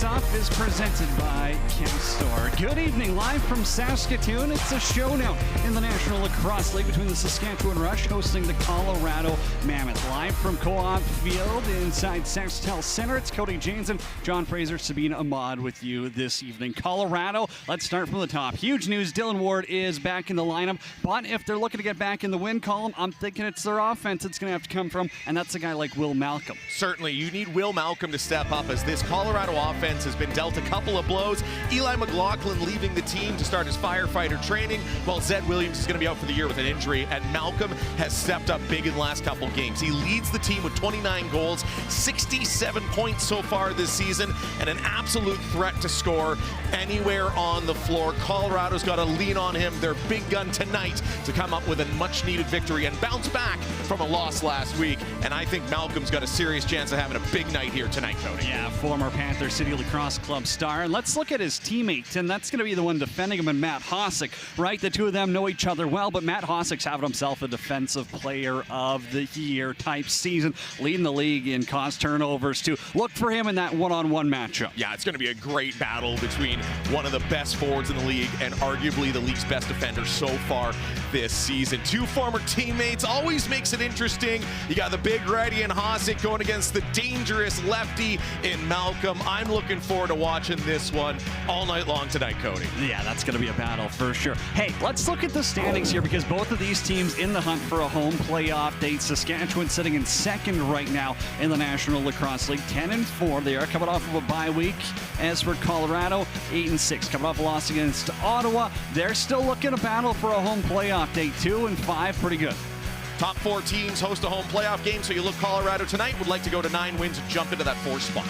Face-Off is presented by Store. Good evening, live from Saskatoon. It's a showdown in the National Lacrosse League between the Saskatchewan Rush hosting the Colorado Mammoth. Live from Co-op Field inside Sasktel Center, it's Cody James and John Fraser, Sabina Ahmad with you this evening. Colorado, let's start from the top. Huge news, Dylan Ward is back in the lineup, but if they're looking to get back in the win column, I'm thinking it's their offense it's going to have to come from, and that's a guy like Will Malcolm. Certainly, you need Will Malcolm to step up as this Colorado offense has been dealt a couple of blows. Eli McLaughlin leaving the team to start his firefighter training, while Zed Williams is going to be out for the year with an injury, and Malcolm has stepped up big in the last couple games. He leads the team with 29 goals, 67 points so far this season, and an absolute threat to score anywhere on the floor. Colorado's got to lean on him, their big gun tonight, to come up with a much-needed victory and bounce back from a loss last week. And I think Malcolm's got a serious chance of having a big night here tonight, Cody. Yeah, former Panther City Lacrosse Club star. And let's look at his teammate, and that's going to be the one defending him, and Matt Hossack, right? The two of them know each other well, but Matt Hossack's having himself a Defensive Player of the Year type season, leading the league in cost turnovers too. Look for him in that one-on-one matchup. Yeah, it's going to be a great battle between one of the best forwards in the league and arguably the league's best defender so far this season. Two former teammates always makes it interesting. You got the big righty in Hossack going against the dangerous lefty in Malcolm. I'm looking forward to watching this one all night long tonight, Cody. Yeah, that's going to be a battle for sure. Hey, let's look at the standings here, because both of these teams in the hunt for a home playoff date. Saskatchewan sitting in second right now in the National Lacrosse League, 10-4. They are coming off of a bye week. As for Colorado, 8-6, coming off a loss against Ottawa. They're still looking to battle for a home playoff date, 2-5, pretty good. Top four teams host a home playoff game, so you look Colorado tonight, would like to go to 9 wins and jump into that 4th spot.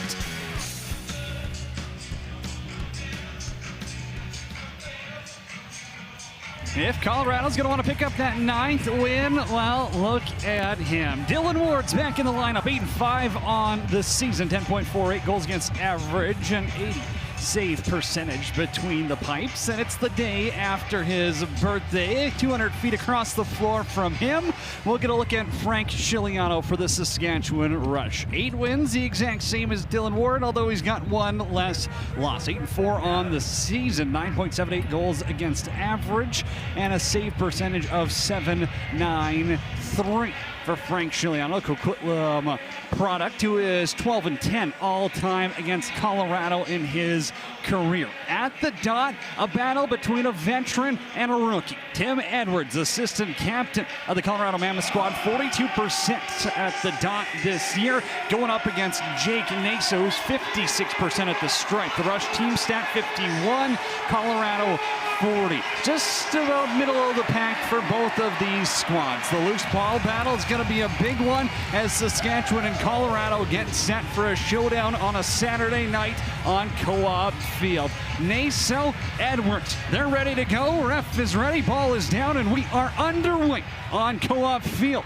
If Colorado's going to want to pick up that 9th win, well, look at him. Dylan Ward's back in the lineup, 8-5 on the season, 10.48 goals against average, and 80 save percentage between the pipes. And it's the day after his birthday, 200 feet across the floor from him. We'll get a look at Frank Chiliano for the Saskatchewan Rush. 8 wins, the exact same as Dylan Ward, although he's got one less loss. 8-4 on the season, 9.78 goals against average, and a save percentage of .793 for Frank Chiliano, Coquitlam product, who is 12-10 all-time against Colorado in his career. At the dot, a battle between a veteran and a rookie. Tim Edwards, assistant captain of the Colorado Mammoth squad, 42% at the dot this year, going up against Jake Naso, who's 56% at the stripe. The Rush team stat 51, Colorado 40. Just about middle of the pack for both of these squads. The loose ball battle is going to be a big one as Saskatchewan and Colorado get set for a showdown on a Saturday night on Co-op Field. Naso, Edwards, they're ready to go. Ref is ready, ball is down, and we are underway on Co-op Field.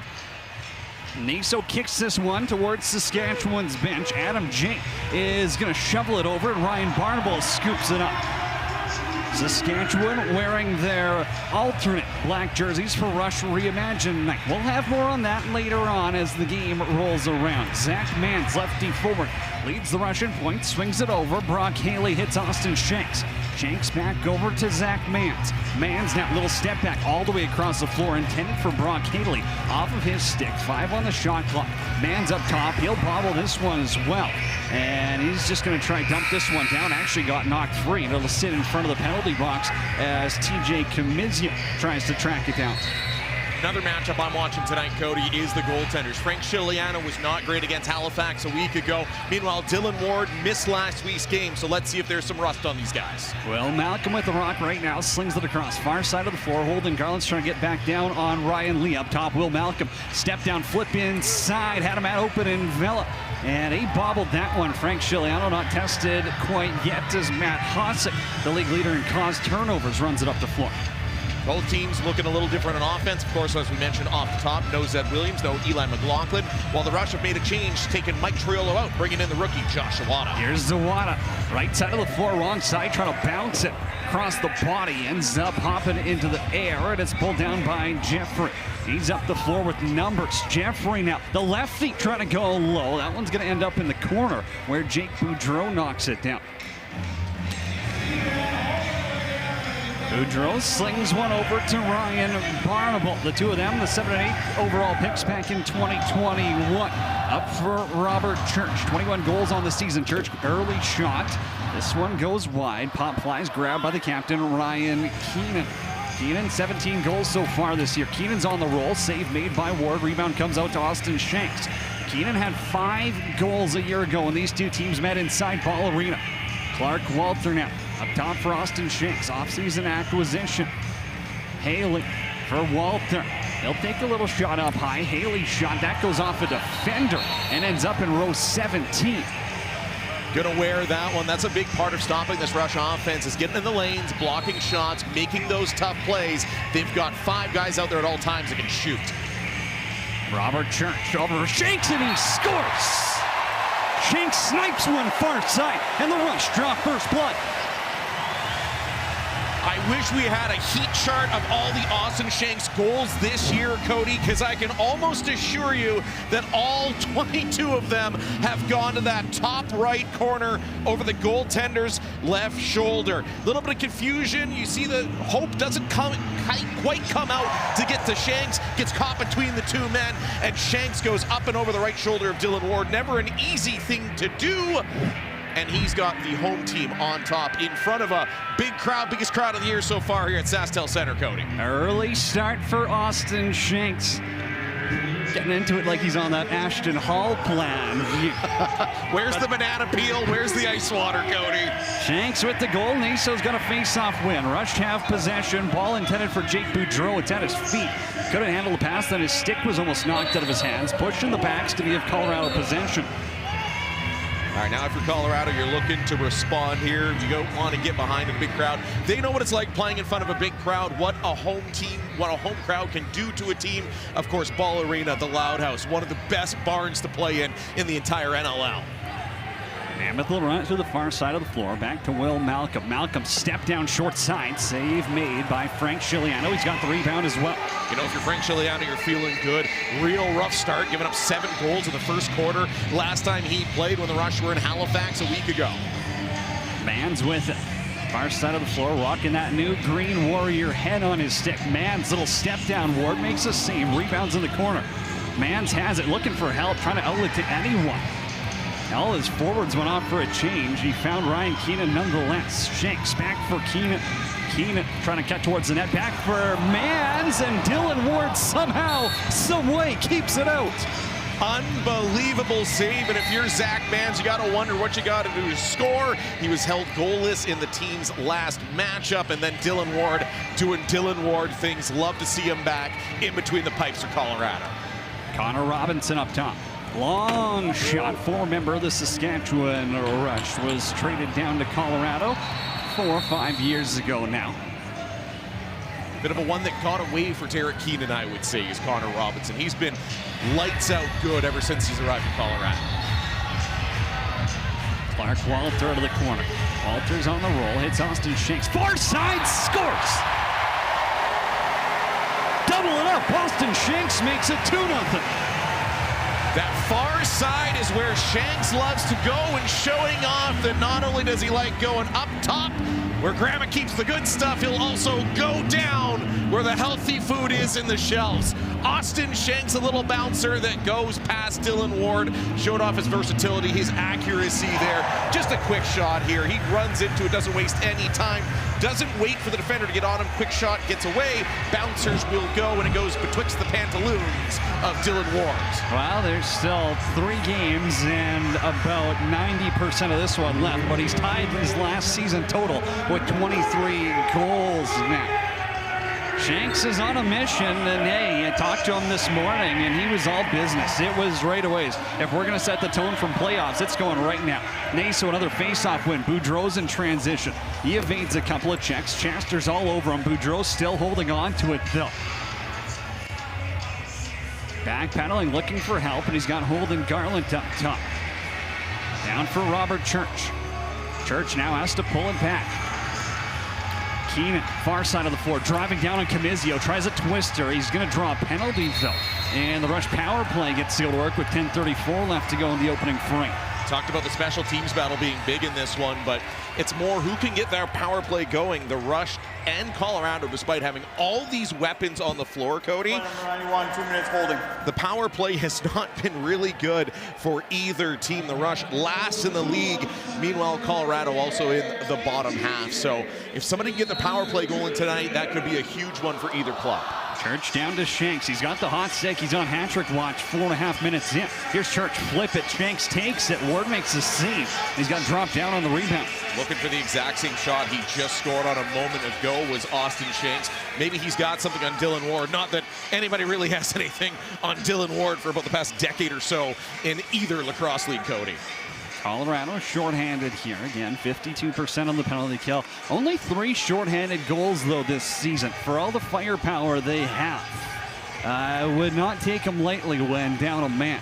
Naso kicks this one towards Saskatchewan's bench. Adam Jake is going to shovel it over, and Ryan Barnable scoops it up. Saskatchewan wearing their alternate black jerseys for Rush Reimagined Night. We'll have more on that later on as the game rolls around. Zach Mans, lefty forward, leads the Rush in points, swings it over. Brock Haley hits Austin Shanks. Shanks back over to Zach Mans. Mans now little step back all the way across the floor, intended for Brock Haley. Off of his stick, 5 on the shot clock. Mans up top, he'll bobble this one as well. And he's just going to try dump this one down. Actually got knocked free. It'll sit in front of the penalty box as TJ Kamizia tries to track it down. Another matchup I'm watching tonight, Cody, is the goaltenders. Frank Chiliano was not great against Halifax a week ago. Meanwhile, Dylan Ward missed last week's game, so let's see if there's some rust on these guys. Well, Malcolm with the rock right now, slings it across far side of the floor. Holden Garland's trying to get back down on Ryan Lee. Up top, Will Malcolm, step down, flip inside, had him at open envelop. And he bobbled that one. Frank Chiliano not tested quite yet as Matt Hossack, the league leader in caused turnovers, runs it up the floor. Both teams looking a little different on offense. Of course, as we mentioned off the top, no Zed Williams, no Eli McLaughlin. While the Rush have made a change, taking Mike Triolo out, bringing in the rookie, Josh Zawada. Here's Zawada, right side of the floor, wrong side, trying to bounce it. across the body, ends up hopping into the air, and it's pulled down by Jeffrey. He's up the floor with numbers. Jeffrey now, the lefty trying to go low. That one's going to end up in the corner where Jake Boudreau knocks it down. Boudreau slings one over to Ryan Barnable. The two of them, the 7 and 8 overall picks back in 2021. Up for Robert Church. 21 goals on the season. Church, early shot. This one goes wide. Pop flies, grabbed by the captain, Ryan Keenan. Keenan, 17 goals so far this year. Keenan's on the roll. Save made by Ward. Rebound comes out to Austin Shanks. Keenan had 5 goals a year ago when these two teams met inside Ball Arena. Clark Walter now. Up top for Austin Shanks, offseason acquisition. Haley for Walter. He'll take a little shot up high. Haley's shot, that goes off a defender and ends up in row 17. Gonna wear that one. That's a big part of stopping this Rush offense, is getting in the lanes, blocking shots, making those tough plays. They've got 5 guys out there at all times that can shoot. Robert Church over Shanks and he scores! Shanks snipes one far side and the Rush draw first blood. I wish we had a heat chart of all the Austin Shanks goals this year, Cody, because I can almost assure you that all 22 of them have gone to that top right corner over the goaltender's left shoulder. A little bit of confusion. You see the hope doesn't quite come out to get to Shanks. Gets caught between the two men, and Shanks goes up and over the right shoulder of Dylan Ward. Never an easy thing to do. And he's got the home team on top in front of a big crowd, biggest crowd of the year so far here at SaskTel Center, Cody. Early start for Austin Shanks. Getting into it like he's on that Ashton Hall plan. Where's the banana peel? Where's the ice water, Cody? Shanks with the goal. Naso's got a face-off win. Rush have possession. Ball intended for Jake Boudreau. It's at his feet. Couldn't handle the pass, then his stick was almost knocked out of his hands. Pushing the backs to give Colorado possession. All right, now if you're Colorado, you're looking to respond here. You don't want to get behind in a big crowd. They know what it's like playing in front of a big crowd, what a home team, what a home crowd can do to a team. Of course, Ball Arena, the Loud House, one of the best barns to play in the entire NLL. Mammoth will run it to the far side of the floor. Back to Will Malcolm. Malcolm step down short side. Save made by Frank Chiliano. He's got the rebound as well. You know, if you're Frank Chiliano, you're feeling good. Real rough start, giving up 7 goals in the first quarter. Last time he played when the Rush were in Halifax a week ago. Mann's with it. Far side of the floor, rocking that new green Warrior head on his stick. Mann's little step down. Ward makes a save. Rebounds in the corner. Mann's has it, looking for help, trying to outlet to anyone. All his forwards went off for a change. He found Ryan Keenan nonetheless. Shanks back for Keenan. Keenan trying to cut towards the net. Back for Mans, and Dylan Ward somehow, some way keeps it out. Unbelievable save, and if you're Zach Mans, you got to wonder what you got to do to score. He was held goalless in the team's last matchup, and then Dylan Ward doing Dylan Ward things. Love to see him back in between the pipes for Colorado. Connor Robinson up top. Long shot. Former member of the Saskatchewan Rush was traded down to Colorado 4 or 5 years ago now. Bit of a one that got away for Derek Keenan, I would say, is Connor Robinson. He's been lights out good ever since he's arrived in Colorado. Clark Walter out of the corner. Walter's on the roll, hits Austin Shanks. Far side, scores! Double it up, Austin Shanks makes it 2-0. That far side is where Shanks loves to go, and showing off that not only does he like going up top, where Grandma keeps the good stuff, he'll also go down where the healthy food is in the shelves. Austin Shanks, a little bouncer that goes past Dylan Ward, showed off his versatility, his accuracy there. Just a quick shot here. He runs into it, doesn't waste any time, doesn't wait for the defender to get on him. Quick shot, gets away. Bouncers will go, and it goes betwixt the pantaloons of Dylan Ward. Well, there's still 3 games and about 90% of this one left, but he's tied his last season total with 23 goals now. Shanks is on a mission, and hey, I talked to him this morning, and he was all business. It was right away. If we're going to set the tone from playoffs, it's going right now. Naso, another face-off win. Boudreau's in transition. He evades a couple of checks. Chaster's all over him. Boudreau's still holding on to it, though. Backpedaling, looking for help, and he's got Holden Garland up top. Down for Robert Church. Church now has to pull it back. Keenan, far side of the floor, driving down on Camizio, tries a twister. He's going to draw a penalty, though. And the Rush power play gets to go to work with 10:34 left to go in the opening frame. Talked about the special teams battle being big in this one, but it's more who can get their power play going. The Rush and Colorado, despite having all these weapons on the floor, Cody. Number 91, 2 minutes holding. The power play has not been really good for either team. The Rush last in the league. Meanwhile, Colorado also in the bottom half. So if somebody can get the power play going tonight, that could be a huge one for either club. Church down to Shanks. He's got the hot stick. He's on hat-trick watch, 4.5 minutes in. Here's Church, flip it. Shanks takes it. Ward makes the save. He's got dropped down on the rebound. Looking for the exact same shot he just scored on a moment ago was Austin Shanks. Maybe he's got something on Dylan Ward. Not that anybody really has anything on Dylan Ward for about the past decade or so in either lacrosse league, Cody. Colorado shorthanded here. Again, 52% on the penalty kill. Only 3 shorthanded goals, though, this season. For all the firepower they have, I would not take them lightly when down a man.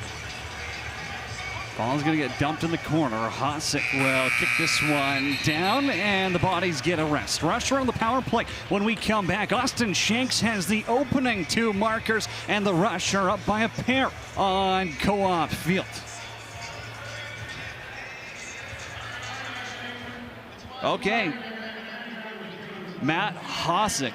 Ball's going to get dumped in the corner. Hosek will kick this one down, and the bodies get a rest. Rusher on the power play. When we come back, Austin Shanks has the opening 2 markers, and the Rush are up by a pair on Co-op Field. Okay, Matt Hosek.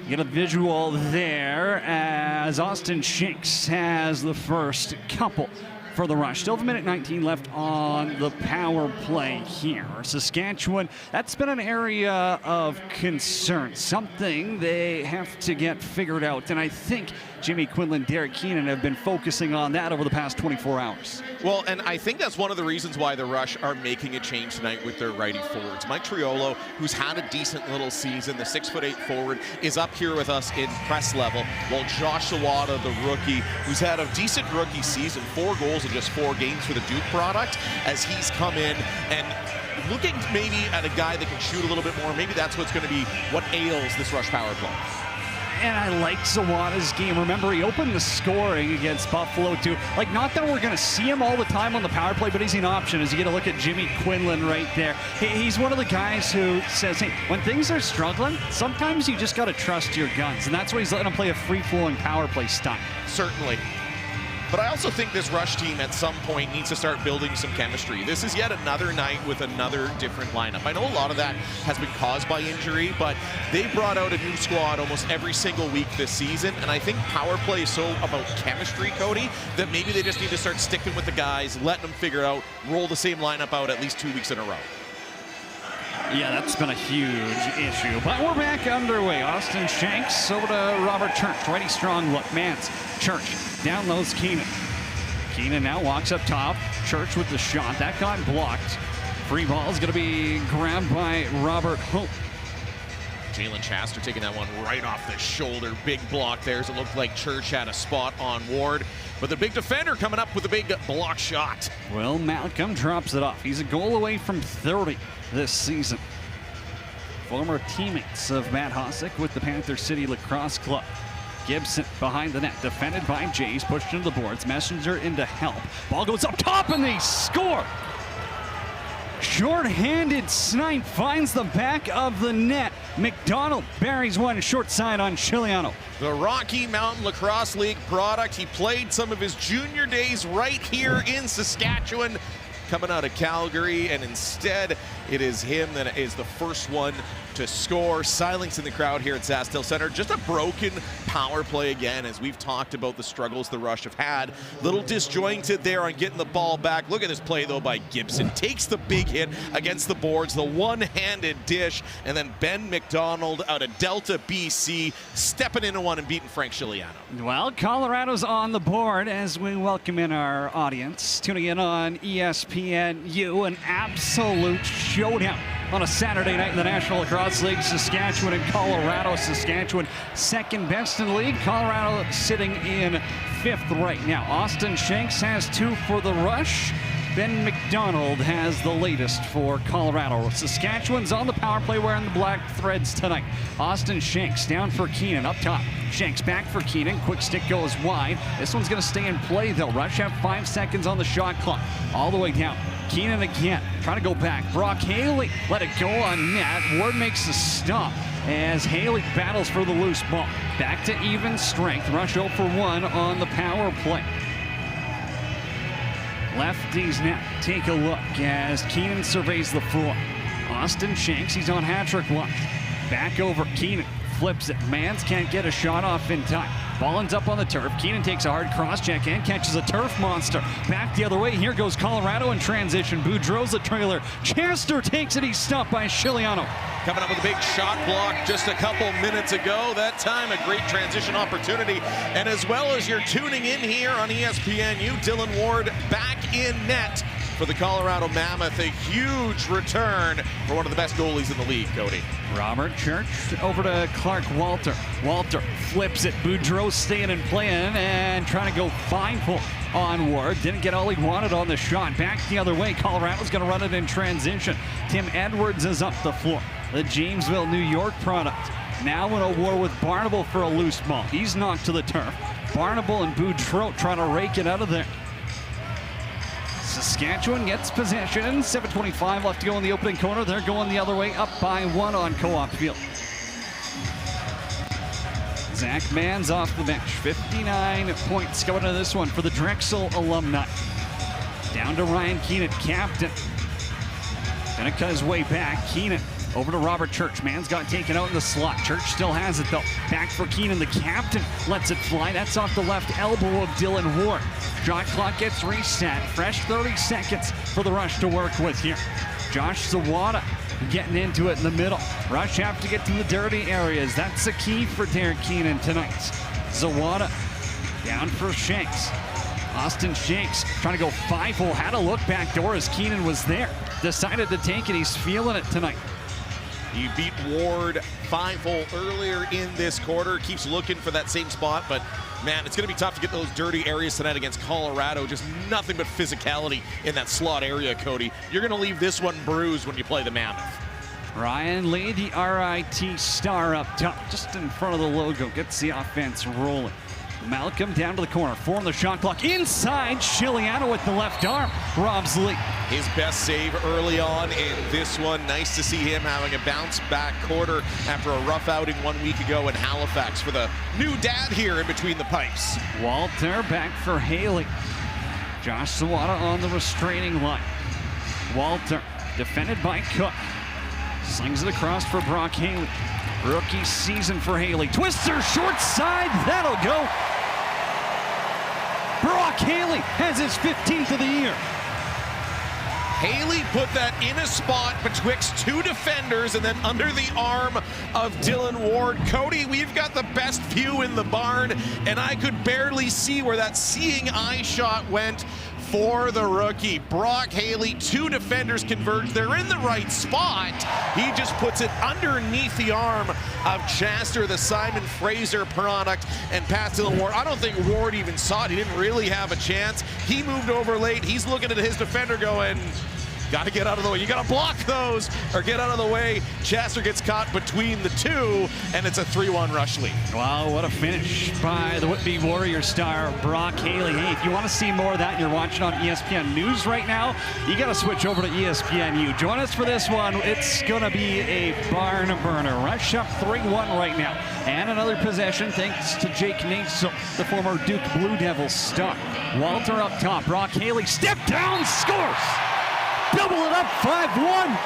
Get a visual there as Austin Shanks has the first couple for the Rush. Still 1:19 left on the power play here. Saskatchewan, that's been an area of concern, something they have to get figured out. And I think Jimmy Quinlan, Derek Keenan have been focusing on that over the past 24 hours. Well, and I think that's one of the reasons why the Rush are making a change tonight with their righty forwards. Mike Triolo, who's had a decent little season, the 6'8" forward, is up here with us in press level, while Josh Sawada, the rookie, who's had a decent rookie season, 4 goals in just 4 games for the Duke product, as he's come in and looking maybe at a guy that can shoot a little bit more. Maybe that's what's going to be what ails this Rush power play. And I like Zawada's game. Remember, he opened the scoring against Buffalo, too. Like, not that we're going to see him all the time on the power play, but he's an option as you get a look at Jimmy Quinlan right there. He's one of the guys who says, hey, when things are struggling, sometimes you just got to trust your guns. And that's why he's letting him play a free-flowing power play style. Certainly. But I also think this Rush team at some point needs to start building some chemistry. This is yet another night with another different lineup. I know a lot of that has been caused by injury, but they brought out a new squad almost every single week this season, and I think power play is so about chemistry, Cody, that maybe they just need to start sticking with the guys, letting them figure out, roll the same lineup out at least 2 weeks in a row. Yeah, that's been a huge issue. But we're back underway. Austin Shanks over to Robert Church. Righty strong look. Mance. Church. Down lows Keenan. Keenan now walks up top. Church with the shot. That got blocked. Free ball is going to be grabbed by Robert Hope. Jalen Chaster taking that one right off the shoulder. Big block there. It looked like Church had a spot on Ward. But the big defender coming up with a big block shot. Well, Malcolm drops it off. He's a goal away from 30 this season. Former teammates of Matt Hosek with the Panther City Lacrosse Club. Gibson behind the net, defended by Jays, pushed into the boards. Messenger into help. Ball goes up top and they score. Short-handed snipe finds the back of the net. McDonald buries one short side on Chiliano. The Rocky Mountain Lacrosse League product. He played some of his junior days right here in Saskatchewan, coming out of Calgary, and instead it is him that is the first one to score, silencing the crowd here at SaskTel Center. Just a broken power play again, as we've talked about the struggles the Rush have had. Little disjointed there on getting the ball back. Look at this play, though, by Gibson. Takes the big hit against the boards, the one-handed dish, and then Ben McDonald out of Delta, BC, stepping into one and beating Frank Chiliano. Well, Colorado's on the board as we welcome in our audience. Tuning in on ESPNU, an absolute showdown on a Saturday night in the National Lacrosse League. Saskatchewan and Colorado. Saskatchewan second best in the league. Colorado sitting in 5th right now. Austin Shanks has 2 for the Rush. Ben McDonald has the latest for Colorado. Saskatchewan's on the power play wearing the black threads tonight. Austin Shanks down for Keenan up top. Shanks back for Keenan. Quick stick goes wide. This one's going to stay in play, though. Rush have 5 seconds on the shot clock. All the way down. Keenan again. Trying to go back. Brock Haley let it go on net. Ward makes the stop as Haley battles for the loose ball. Back to even strength. Rush 0 for 1 on the power play. Lefties now take a look as Keenan surveys the floor. Austin Shanks, he's on hat-trick watch. Back over Keenan, flips it. Mans can't get a shot off in time. Ball ends up on the turf. Keenan takes a hard cross-check and catches a turf monster. Back the other way. Here goes Colorado in transition. Boudreau's the trailer. Chester takes it. He's stopped by Chiliano. Coming up with a big shot block just a couple minutes ago. That time a great transition opportunity. And as well as you're tuning in here on ESPNU, Dylan Ward back in net for the Colorado Mammoth. A huge return for one of the best goalies in the league, Cody. Robert Church over to Clark Walter. Walter flips it. Boudreau staying and playing and trying to go 5-hole on Ward. Didn't get all he wanted on the shot. Back the other way. Colorado's going to run it in transition. Tim Edwards is up the floor. The Jamesville, New York product. Now in a war with Barnable for a loose ball. He's knocked to the turf. Barnable and Boudreau trying to rake it out of there. Saskatchewan gets possession. 7:25 left to go in the opening corner. They're going the other way, up by 1 on Co-op Field. Zach Mans off the bench. 59 points going into this one for the Drexel alumni. Down to Ryan Keenan, captain. Gonna cut his way back. Keenan over to Robert Church. Man's got taken out in the slot. Church still has it, though. Back for Keenan. The captain lets it fly. That's off the left elbow of Dylan Ward. Shot clock gets reset. Fresh 30 seconds for the Rush to work with here. Josh Zawada getting into it in the middle. Rush have to get to the dirty areas. That's the key for Derek Keenan tonight. Zawada down for Shanks. Austin Shanks trying to go 5-hole. Had a look back door as Keenan was there. Decided to take it. He's feeling it tonight. He beat Ward 5-hole earlier in this quarter. Keeps looking for that same spot, but man, it's going to be tough to get those dirty areas tonight against Colorado. Just nothing but physicality in that slot area, Cody. You're going to leave this one bruised when you play the Mammoth. Ryan Lee, the RIT star up top, just in front of the logo, gets the offense rolling. Malcolm down to the corner, 4 on the shot clock. Inside, Chiliano with the left arm, robs Lee. His best save early on in this one. Nice to see him having a bounce-back quarter after a rough outing 1 week ago in Halifax for the new dad here in between the pipes. Walter back for Haley. Josh Zawada on the restraining line. Walter defended by Cook. Slings it across for Brock Haley. Rookie season for Haley. Twister, short side, that'll go. Brock Haley has his 15th of the year. Haley put that in a spot betwixt 2 defenders and then under the arm of Dylan Ward. Cody, we've got the best view in the barn, and I could barely see where that seeing eye shot went for the rookie. Brock Haley, 2 defenders converge. They're in the right spot. He just puts it underneath the arm of Chester, the Simon Fraser product, and passed to Ward. I don't think Ward even saw it. He didn't really have a chance. He moved over late. He's looking at his defender going, got to get out of the way. You got to block those or get out of the way. Chester gets caught between the 2, and it's a 3-1 Rush lead. Wow, what a finish by the Whitby Warrior star, Brock Haley. Hey, if you want to see more of that and you're watching on ESPN News right now, you got to switch over to ESPNU. Join us for this one. It's going to be a barn burner. Rush up 3-1 right now. And another possession thanks to Jake Naso, the former Duke Blue Devils star. Walter up top. Brock Haley step down, scores. Double it up, 5-1.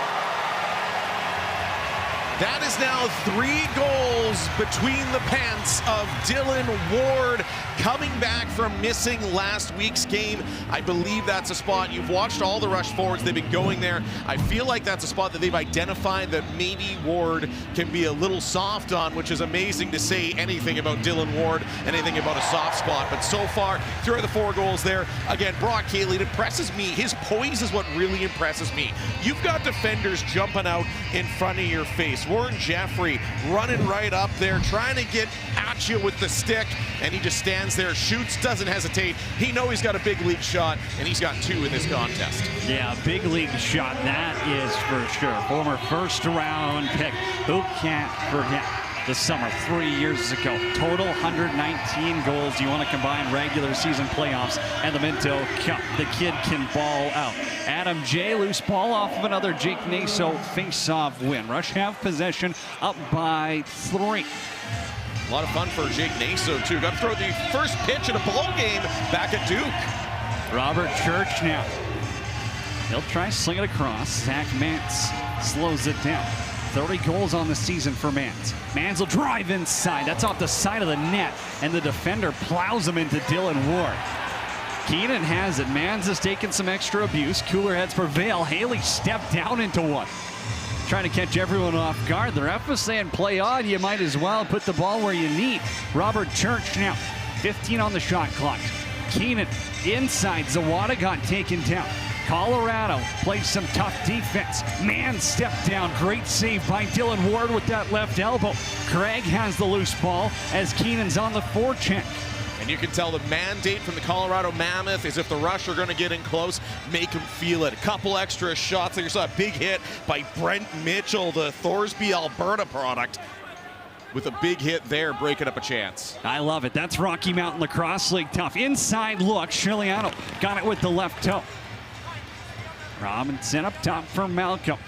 That is now 3 goals between the pants of Dylan Ward, coming back from missing last week's game. I believe that's a spot. You've watched all the Rush forwards. They've been going there. I feel like that's a spot that they've identified that maybe Ward can be a little soft on, which is amazing to say anything about Dylan Ward, anything about a soft spot. But so far, 3 of the 4 goals there. Again, Brock Haley, it impresses me. His poise is what really impresses me. You've got defenders jumping out in front of your face. Warren Jeffrey running right up there, trying to get at you with the stick, and he just stands Mans there, shoots, doesn't hesitate. He knows he's got a big league shot, and he's got 2 in this contest. Yeah, big league shot, that is for sure. Former first-round pick. Who can't forget the summer 3 years ago? Total 119 goals. You want to combine regular season playoffs and the Minto Cup. The kid can ball out. Adam J. loose ball off of another Jake Naso face-off win. Rush have possession up by 3. A lot of fun for Jake Naso, too. Got to throw the first pitch in a ball game back at Duke. Robert Church now. He'll try sling it across. Zach Mance slows it down. 30 goals on the season for Mans. Mans will drive inside. That's off the side of the net, and the defender plows him into Dylan Ward. Keenan has it. Mans has taken some extra abuse. Cooler heads prevail. Haley stepped down into one. Trying to catch everyone off guard. The ref was saying play on. You might as well put the ball where you need. Robert Church now. 15 on the shot clock. Keenan inside. Zawada got taken down. Colorado plays some tough defense. Man stepped down. Great save by Dylan Ward with that left elbow. Craig has the loose ball as Keenan's on the forecheck. And you can tell the mandate from the Colorado Mammoth is if the Rush are going to get in close, make them feel it. A couple extra shots. There, saw a big hit by Brent Mitchell, the Thorsby, Alberta product, with a big hit there, breaking up a chance. I love it. That's Rocky Mountain Lacrosse League tough. Inside look. Shiliano got it with the left toe. Robinson up top for Malcolm.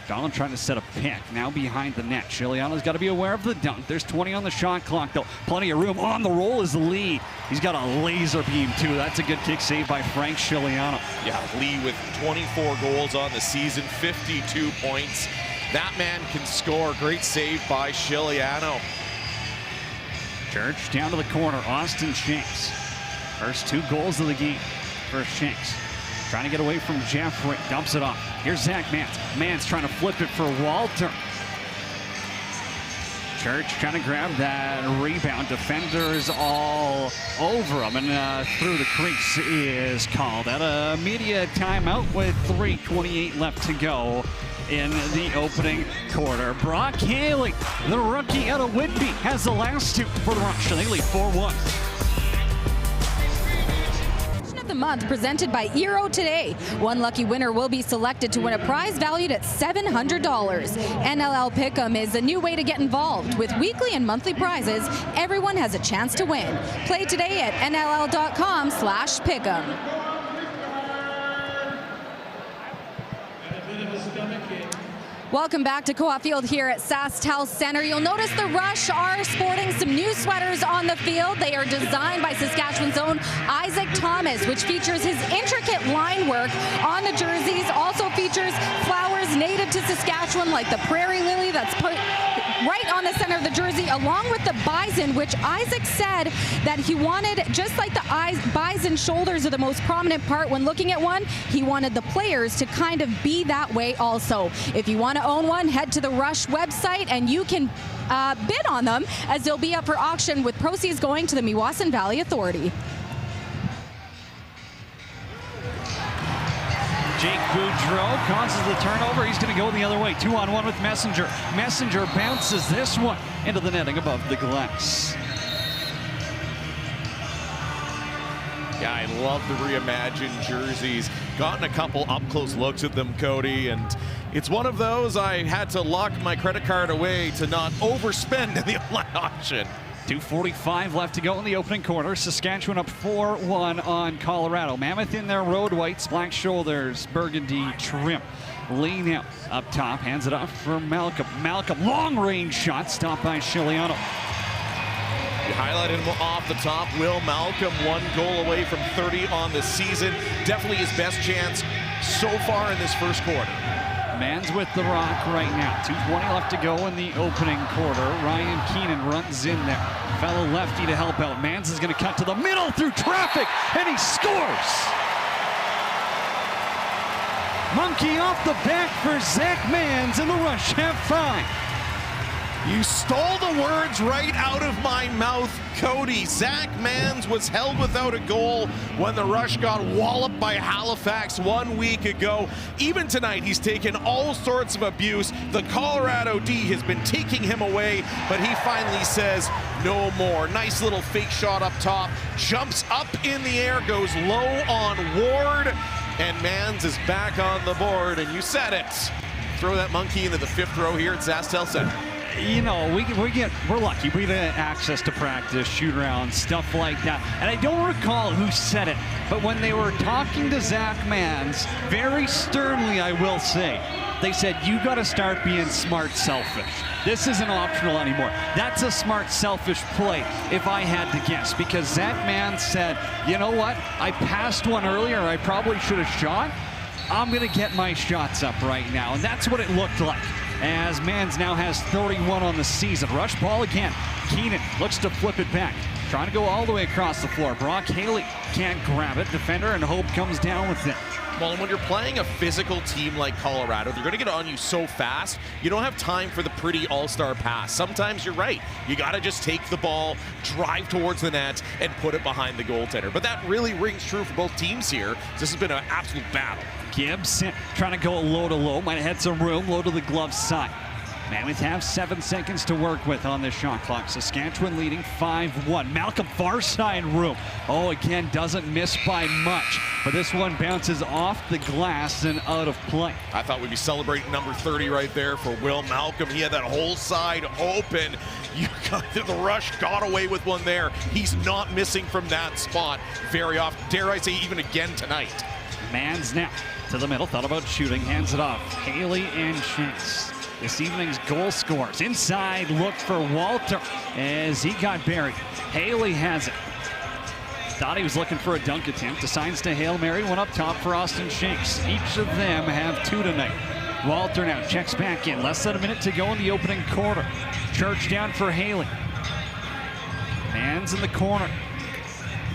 Donald trying to set a pick. Now behind the net. Shiliano's got to be aware of the dunk. There's 20 on the shot clock, though. Plenty of room. On the roll is Lee. He's got a laser beam, too. That's a good kick save by Frank Shiliano. Yeah, Lee with 24 goals on the season, 52 points. That man can score. Great save by Shiliano. Church down to the corner. Austin Shanks. First 2 goals of the game for Shanks. Trying to get away from Jeffrey. Dumps it off. Here's Zach Mance. Mance trying to flip it for Walter. Church trying to grab that rebound. Defenders all over him. And through the crease is called at a media timeout with 3:28 left to go in the opening quarter. Brock Haley, the rookie out of Whitby, has the last 2 for the Rush. They lead 4-1. The month presented by Eero Today. One lucky winner will be selected to win a prize valued at $700. NLL Pick'em is a new way to get involved. With weekly and monthly prizes, everyone has a chance to win. Play today at nll.com/pick'em. Welcome back to Co-op Field here at SaskTel Center. You'll notice the Rush are sporting some new sweaters on the field. They are designed by Saskatchewan's own Isaac Thomas, which features his intricate line work on the jerseys. Also features flowers native to Saskatchewan, like the prairie lily that's put right on the center of the jersey, along with the bison, which Isaac said that he wanted, just like the bison shoulders are the most prominent part when looking at one, he wanted the players to kind of be that way also. If you want to own one, head to the Rush website and you can bid on them, as they'll be up for auction with proceeds going to the Meewasin Valley Authority. Jake Boudreau causes the turnover. He's going to go the other way. 2-on-1 with Messenger. Messenger bounces this one into the netting above the glass. Yeah, I love the reimagined jerseys. Gotten a couple up-close looks at them, Cody, and it's one of those I had to lock my credit card away to not overspend in the online auction. 2:45 left to go in the opening quarter. Saskatchewan up 4-1 on Colorado. Mammoth in their road whites, black shoulders, burgundy trim. Lee now up top, hands it off for Malcolm. Malcolm, long-range shot, stopped by Shiliano. You highlighted him off the top. Will Malcolm, 1 goal away from 30 on the season. Definitely his best chance so far in this first quarter. Mans with the rock right now. 2:20 left to go in the opening quarter. Ryan Keenan runs in there. Fellow lefty to help out. Mans is going to cut to the middle through traffic, and he scores. Monkey off the back for Zach Mans, and the Rush have 5. You stole the words right out of my mouth, Cody. Zach Mans was held without a goal when the Rush got walloped by Halifax 1 week ago. Even tonight, he's taken all sorts of abuse. The Colorado D has been taking him away, but he finally says no more. Nice little fake shot up top, jumps up in the air, goes low on Ward, and Mans is back on the board, and you said it. Throw that monkey into the 5th row here at SaskTel Center. You know, we're lucky. We get access to practice, shoot around, stuff like that. And I don't recall who said it, but when they were talking to Zach Mans, very sternly, I will say, they said, you got to start being smart selfish. This isn't optional anymore. That's a smart selfish play, if I had to guess, because Zach Mans said, you know what? I passed one earlier. I probably should have shot. I'm going to get my shots up right now. And that's what it looked like, as Mans now has 31 on the season. Rush ball again. Keenan looks to flip it back. Trying to go all the way across the floor. Brock Haley can't grab it. Defender and Hope comes down with it. Well, and when you're playing a physical team like Colorado, they're going to get on you so fast, you don't have time for the pretty all-star pass. Sometimes you're right. You got to just take the ball, drive towards the net, and put it behind the goaltender. But that really rings true for both teams here. This has been an absolute battle. Gibbs trying to go low to low. Might have had some room. Low to the glove side. Mammoth have 7 seconds to work with on this shot clock. Saskatchewan leading 5-1. Malcolm far side room. Oh, again, doesn't miss by much. But this one bounces off the glass and out of play. I thought we'd be celebrating number 30 right there for Will Malcolm. He had that whole side open. The Rush got away with one there. He's not missing from that spot very often. Dare I say, even again tonight. Mans now to the middle. Thought about shooting. Hands it off. Haley and Chase. This evening's goal scorers. Inside look for Walter as he got buried. Haley has it. Thought he was looking for a dunk attempt. Assigns to Hail Mary. One up top for Austin Shanks. Each of them have 2 tonight. Walter now checks back in. Less than a minute to go in the opening quarter. Church down for Haley. Mans in the corner.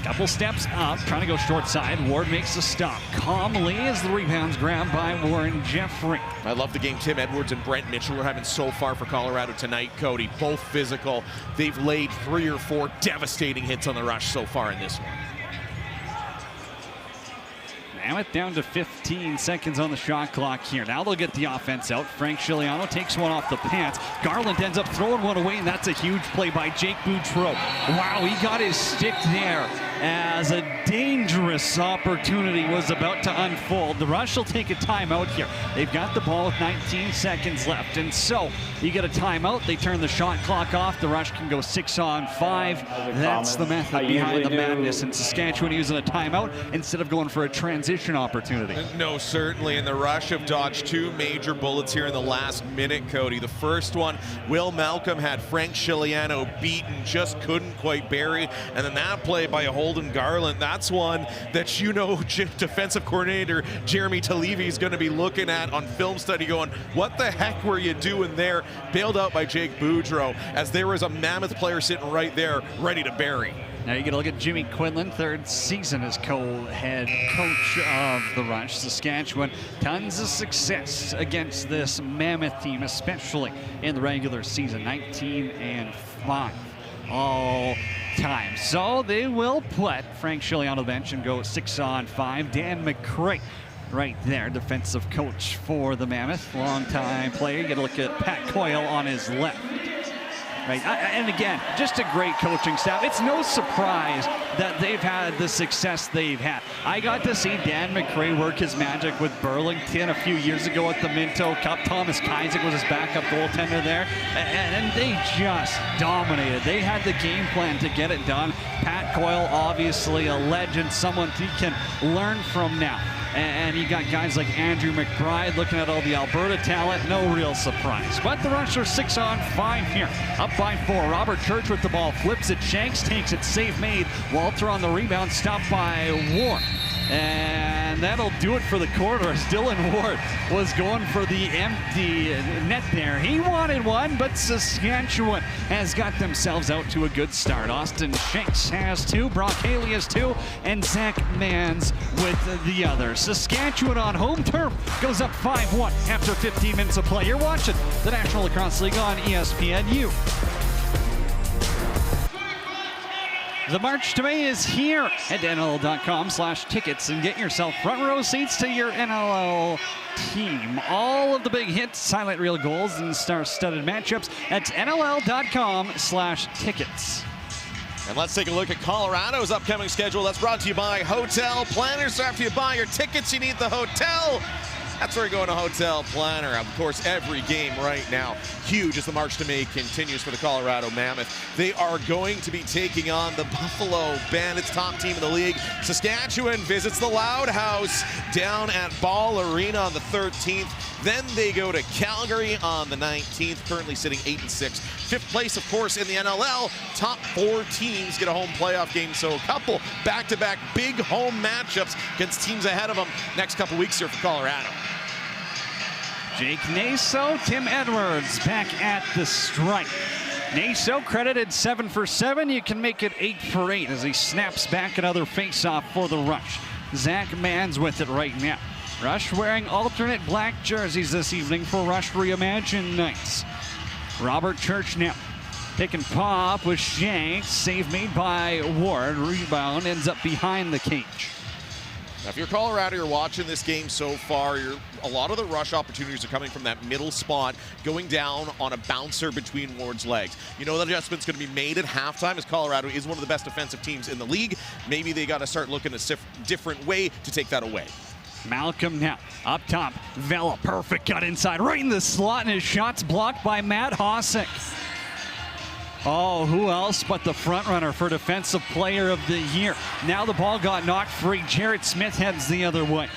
Couple steps up, trying to go short side. Ward makes the stop. Calmly as the rebound's grabbed by Warren Jeffrey. I love the game Tim Edwards and Brent Mitchell are having so far for Colorado tonight, Cody. Both physical. They've laid 3 or 4 devastating hits on the Rush so far in this one. Mammoth down to 15 seconds on the shot clock here. Now they'll get the offense out. Frank Chiliano takes one off the pants. Garland ends up throwing one away, and that's a huge play by Jake Boudreau. Wow, he got his stick there as a dangerous opportunity was about to unfold. The Rush will take a timeout here. They've got the ball with 19 seconds left, and so you get a timeout. They turn the shot clock off. The Rush can go 6-on-5. That's the method behind the madness, and Saskatchewan using a timeout instead of going for a transition opportunity. No, certainly, and the Rush have dodged 2 major bullets here in the last minute, Cody. The first one, Will Malcolm had Frank Chiliano beaten, just couldn't quite bury, and then that play by Holden Garland, that's one that defensive coordinator Jeremy Talevi is going to be looking at on film study going, what the heck were you doing there? Bailed out by Jake Boudreau as there was a Mammoth player sitting right there ready to bury. Now you get a look at Jimmy Quinlan, 3rd season as co-head coach of the Rush. Saskatchewan, tons of success against this Mammoth team, especially in the regular season, 19-5 all time. So they will put Frank Chiliano on the bench and go 6-on-5. Dan McCray right there, defensive coach for the Mammoth, longtime player. You get a look at Pat Coyle on his left. Right, and again, just a great coaching staff. It's no surprise that they've had the success they've had. I got to see Dan McCray work his magic with Burlington a few years ago at the Minto Cup. Thomas Kaisik was his backup goaltender there, and they just dominated. They had the game plan to get it done. Pat Coyle, obviously a legend, someone he can learn from now. And you got guys like Andrew McBride looking at all the Alberta talent. No real surprise. But the Rush are 6-on-5 here. Up by 4. Robert Church with the ball. Flips it. Shanks takes it. Save made. Walter on the rebound. Stopped by Ward. And that'll do it for the quarter as Dylan Ward was going for the empty net there. He wanted one, but Saskatchewan has got themselves out to a good start. Austin Shanks has 2, Brock Haley has 2, and Zach Mans with the other. Saskatchewan on home turf goes up 5-1 after 15 minutes of play. You're watching the National Lacrosse League on ESPNU. The March to May is here at NLL.com/tickets and get yourself front row seats to your NLL team. All of the big hits, highlight reel goals, and star-studded matchups at NLL.com/tickets. And let's take a look at Colorado's upcoming schedule. That's brought to you by Hotel Planners. So after you buy your tickets, you need the hotel. That's where you're going to Hotel Planner. Of course, every game right now, huge as the March to May continues for the Colorado Mammoth. They are going to be taking on the Buffalo Bandits, top team in the league. Saskatchewan visits the Loud House down at Ball Arena on the 13th. Then they go to Calgary on the 19th, currently sitting 8-6. 5th place, of course, in the NLL. Top 4 teams get a home playoff game, so a couple back-to-back big home matchups against teams ahead of them next couple weeks here for Colorado. Jake Naso, Tim Edwards back at the strike. Naso credited 7 for 7. You can make it 8 for 8 as he snaps back another face-off for the Rush. Zach Mans with it right now. Rush wearing alternate black jerseys this evening for Rush Reimagined Nights. Robert Church now pick and pop with Shanks. Save made by Ward. Rebound ends up behind the cage. Now, if you're Colorado, you're watching this game so far, a lot of the rush opportunities are coming from that middle spot, going down on a bouncer between Ward's legs. You know that adjustment's going to be made at halftime, as Colorado is one of the best defensive teams in the league. Maybe they got to start looking at a different way to take that away. Malcolm now up top. Vela, perfect cut inside, right in the slot, and his shot's blocked by Matt Hossack. Oh, who else but the front runner for Defensive Player of the Year. Now the ball got knocked free. Jarrett Smith heads the other way.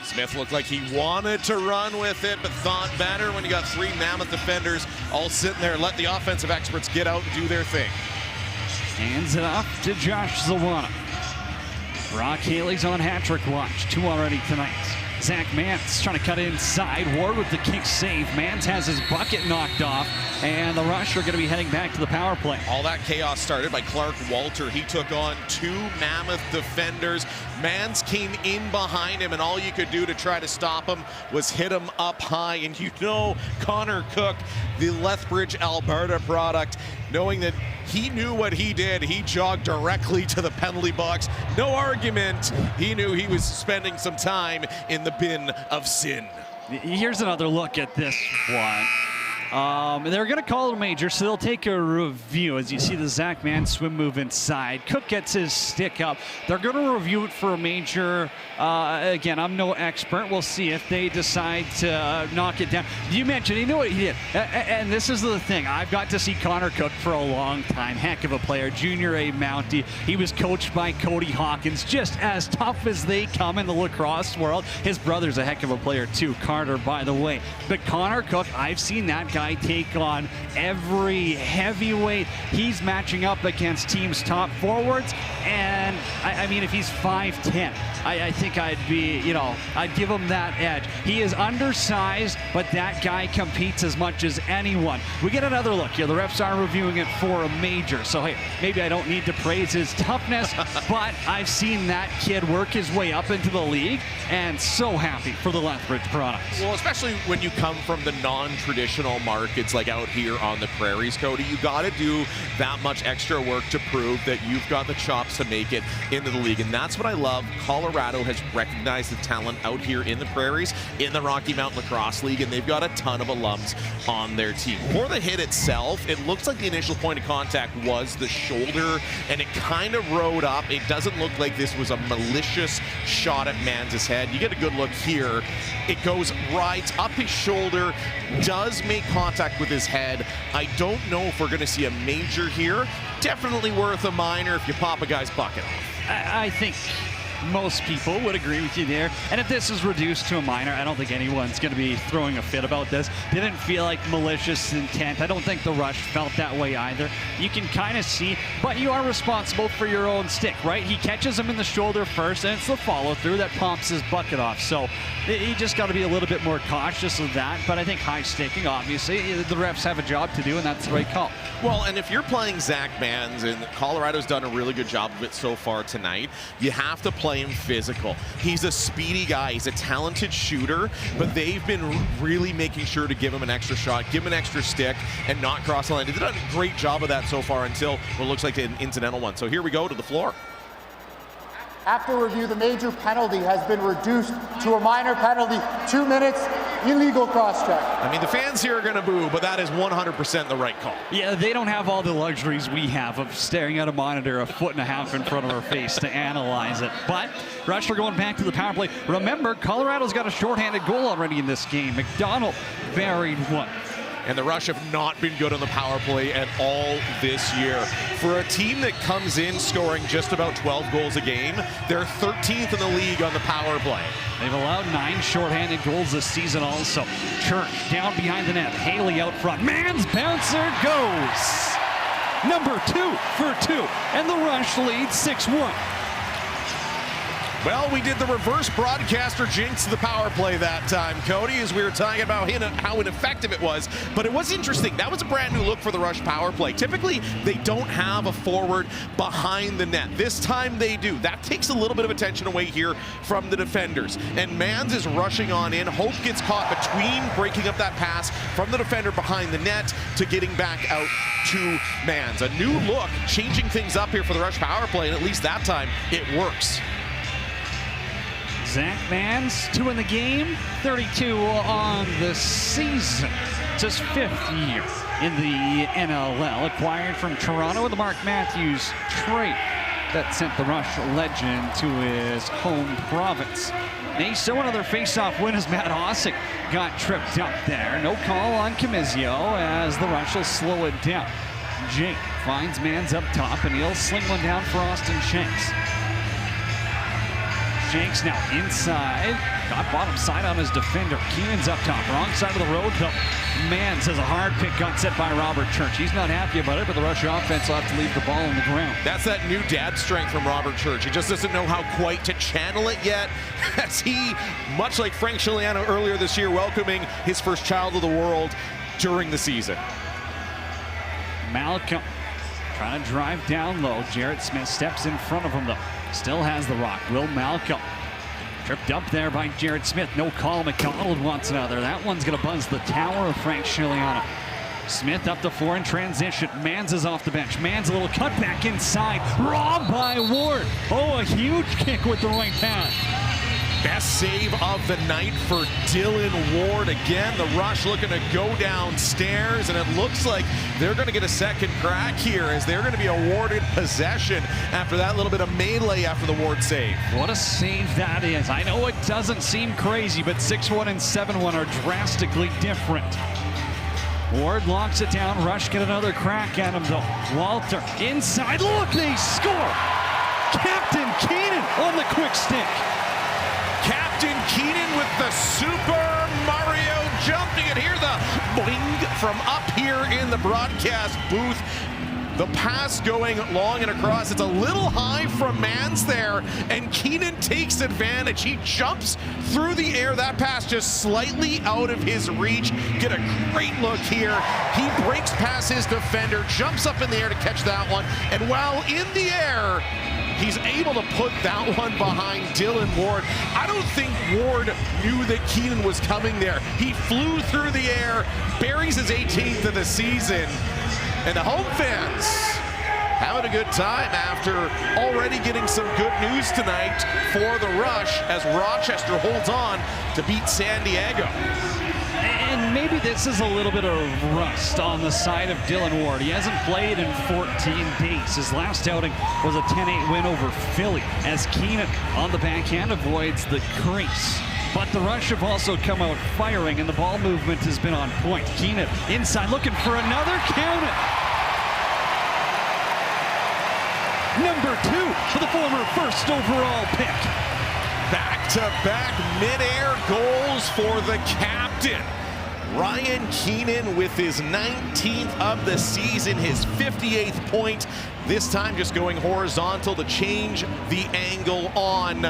Smith looked like he wanted to run with it, but thought better when you got 3 Mammoth defenders all sitting there. Let the offensive experts get out and do their thing. Hands it off to Josh Zawana. Brock Haley's on hat-trick watch. 2 already tonight. Zach Mans trying to cut inside. Ward with the kick save. Mans has his bucket knocked off, and the Rush are going to be heading back to the power play. All that chaos started by Clark Walter. He took on 2 Mammoth defenders. Mans came in behind him, and all you could do to try to stop him was hit him up high. And you know Connor Cook, the Lethbridge, Alberta product, knowing that he knew what he did, he jogged directly to the penalty box. No argument. He knew he was spending some time in the bin of sin. Here's another look at this one. They're going to call it a major, so they'll take a review. As you see the Zach Mans swim move inside. Cook gets his stick up. They're going to review it for a major. Again, I'm no expert. We'll see if they decide to knock it down. You mentioned, you know what he did. And this is the thing. I've got to see Connor Cook for a long time. Heck of a player. Junior A Mountie. He was coached by Cody Hawkins. Just as tough as they come in the lacrosse world. His brother's a heck of a player too. Carter, by the way. But Connor Cook, I've seen that guy take on every heavyweight. He's matching up against teams' top forwards, and I mean, if he's 5'10", I think I'd be, I'd give him that edge. He is undersized, but that guy competes as much as anyone. We get another look here. The refs are reviewing it for a major, so hey, maybe I don't need to praise his toughness, but I've seen that kid work his way up into the league, and so happy for the Lethbridge products. Well, especially when you come from the non-traditional markets like out here on the prairies, Cody, you got to do that much extra work to prove that you've got the chops to make it into the league. And that's what I love. Colorado has recognized the talent out here in the prairies, in the Rocky Mountain Lacrosse League, and they've got a ton of alums on their team. For the hit itself, it looks like the initial point of contact was the shoulder, and it kind of rode up. It doesn't look like this was a malicious shot at Mans' head. You get a good look here. It goes right up his shoulder, does make contact with his head. I don't know if we're going to see a major here. Definitely worth a minor if you pop a guy's bucket off. I think most people would agree with you there. And if this is reduced to a minor, I don't think anyone's going to be throwing a fit about this. Didn't feel like malicious intent. I don't think the Rush felt that way either. You can kind of see, but you are responsible for your own stick, right? He catches him in the shoulder first, and it's the follow-through that pops his bucket off. So you just got to be a little bit more cautious of that. But I think high sticking, obviously, the refs have a job to do, and that's the right call. Well, and if you're playing Zach Mans, and Colorado's done a really good job of it so far tonight, you have to play him physical. He's a speedy guy. He's a talented shooter, but they've been really making sure to give him an extra shot, give him an extra stick, and not cross the line. They've done a great job of that so far until what looks like an incidental one. So here we go to the floor. After review, the major penalty has been reduced to a minor penalty. 2 minutes, illegal cross-check. I mean, the fans here are going to boo, but that is 100% the right call. Yeah, they don't have all the luxuries we have of staring at a monitor a foot and a half in front of our face to analyze it. But Rush are going back to the power play. Remember, Colorado's got a shorthanded goal already in this game. McDonald buried one. And the Rush have not been good on the power play at all this year. For a team that comes in scoring just about 12 goals a game, they're 13th in the league on the power play. They've allowed 9 shorthanded goals this season also. Church down behind the net. Haley out front. Mans bouncer goes. Number 2 for 2. And the Rush leads 6-1. Well, we did the reverse broadcaster jinx to the power play that time, Cody, as we were talking about how ineffective it was. But it was interesting. That was a brand new look for the Rush power play. Typically, they don't have a forward behind the net. This time they do. That takes a little bit of attention away here from the defenders. And Mans is rushing on in. Hope gets caught between breaking up that pass from the defender behind the net to getting back out to Mans. A new look, changing things up here for the Rush power play, and at least that time, it works. Zach Mans, 2 in the game, 32 on the season. It's his 5th year in the NLL, acquired from Toronto with the Mark Matthews trade that sent the Rush legend to his home province. They saw another face-off win as Matt Ossick got tripped up there. No call on Camizio as the Rush will slow it down. Jake finds Mans up top, and he'll sling one down for Austin Shanks. Shanks now inside, got bottom side on his defender. Keenan's up top, wrong side of the road though. Mans has a hard pick got set by Robert Church. He's not happy about it, but the Rush offense will have to leave the ball on the ground. That's that new dad strength from Robert Church. He just doesn't know how quite to channel it yet, as he, much like Frank Chiliano earlier this year, welcoming his first child of the world during the season. Malcolm trying to drive down low. Jarrett Smith steps in front of him though. Still has the rock. Will Malcolm tripped up there by Jarrett Smith. No call. McDonald wants another. That one's going to buzz the tower of Frank Chiliano. Smith up the floor in transition. Mans is off the bench. Mans a little cutback inside. Robbed by Ward. Oh, a huge kick with the right hand. Best save of the night for Dylan Ward. Again, the Rush looking to go downstairs, and it looks like they're going to get a second crack here as they're going to be awarded possession after that little bit of melee after the Ward save. What a save that is. I know it doesn't seem crazy, but 6-1 and 7-1 are drastically different. Ward locks it down. Rush get another crack at him though. Walter inside. Look, they score. Captain Keenan on the quick stick. Captain Keenan with the Super Mario jump. You can hear the boing from up here in the broadcast booth. The pass going long and across. It's a little high from Mans there, and Keenan takes advantage. He jumps through the air. That pass just slightly out of his reach. Get a great look here. He breaks past his defender, jumps up in the air to catch that one, and while in the air, he's able to put that one behind Dylan Ward. I don't think Ward knew that Keenan was coming there. He flew through the air, buries his 18th of the season, and the home fans having a good time after already getting some good news tonight for the Rush as Rochester holds on to beat San Diego. And maybe this is a little bit of rust on the side of Dylan Ward. He hasn't played in 14 days. His last outing was a 10-8 win over Philly as Keenan on the backhand avoids the crease. But the Rush have also come out firing, and the ball movement has been on point. Keenan inside looking for another, count it. Number 2 for the former first overall pick. Back-to-back mid-air goals for the captain. Ryan Keenan with his 19th of the season, his 58th point. This time just going horizontal to change the angle on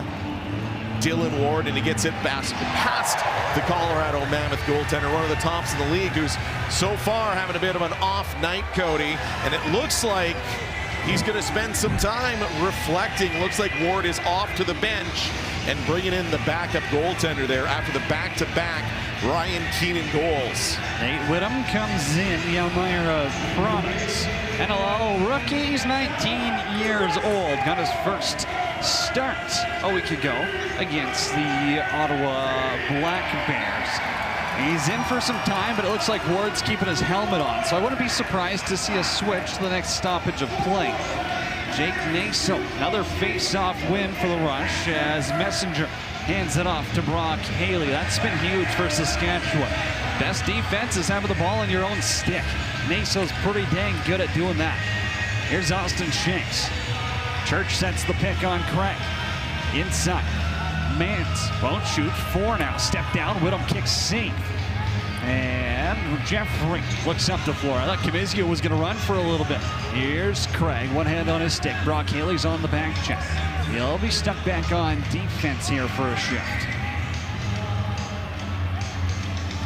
Dylan Ward, and he gets it past the Colorado Mammoth goaltender, one of the tops in the league, who's so far having a bit of an off night, Cody, and it looks like he's going to spend some time reflecting. Looks like Ward is off to the bench and bringing in the backup goaltender there after the back-to-back Ryan Keenan goals. Nate Whittam comes in, the Elmira Products NLL rookie. He's 19 years old. Got his first start a week ago against the Ottawa Black Bears. He's in for some time, but it looks like Ward's keeping his helmet on, so I wouldn't be surprised to see a switch to the next stoppage of play. Jake Naso, another face-off win for the Rush as Messenger hands it off to Brock Haley. That's been huge for Saskatchewan. Best defense is having the ball in your own stick. Naso's pretty dang good at doing that. Here's Austin Shanks. Church sets the pick on Craig. Inside. Mans won't shoot. 4 now. Step down. Whittam kicks safe. And Jeffrey looks up the floor. I thought Kamizio was going to run for a little bit. Here's Craig. One hand on his stick. Brock Haley's on the back check. He'll be stuck back on defense here for a shift.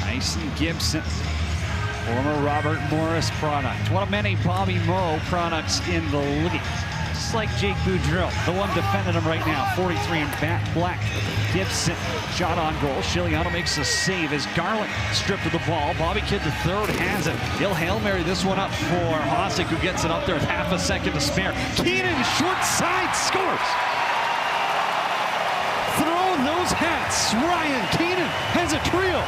Tyson Gibson, former Robert Morris product. One of many Bobby Moe products in the league. Just like Jake Boudreau, the one defending him right now, 43 in black. Gibson, shot on goal. Chiliano makes a save as Garland stripped of the ball. Bobby Kidd the third has it. He'll Hail Mary this one up for Hossack, who gets it up there with half a second to spare. Keenan, short side, scores. Throwing those hats, Ryan Keenan has a trio.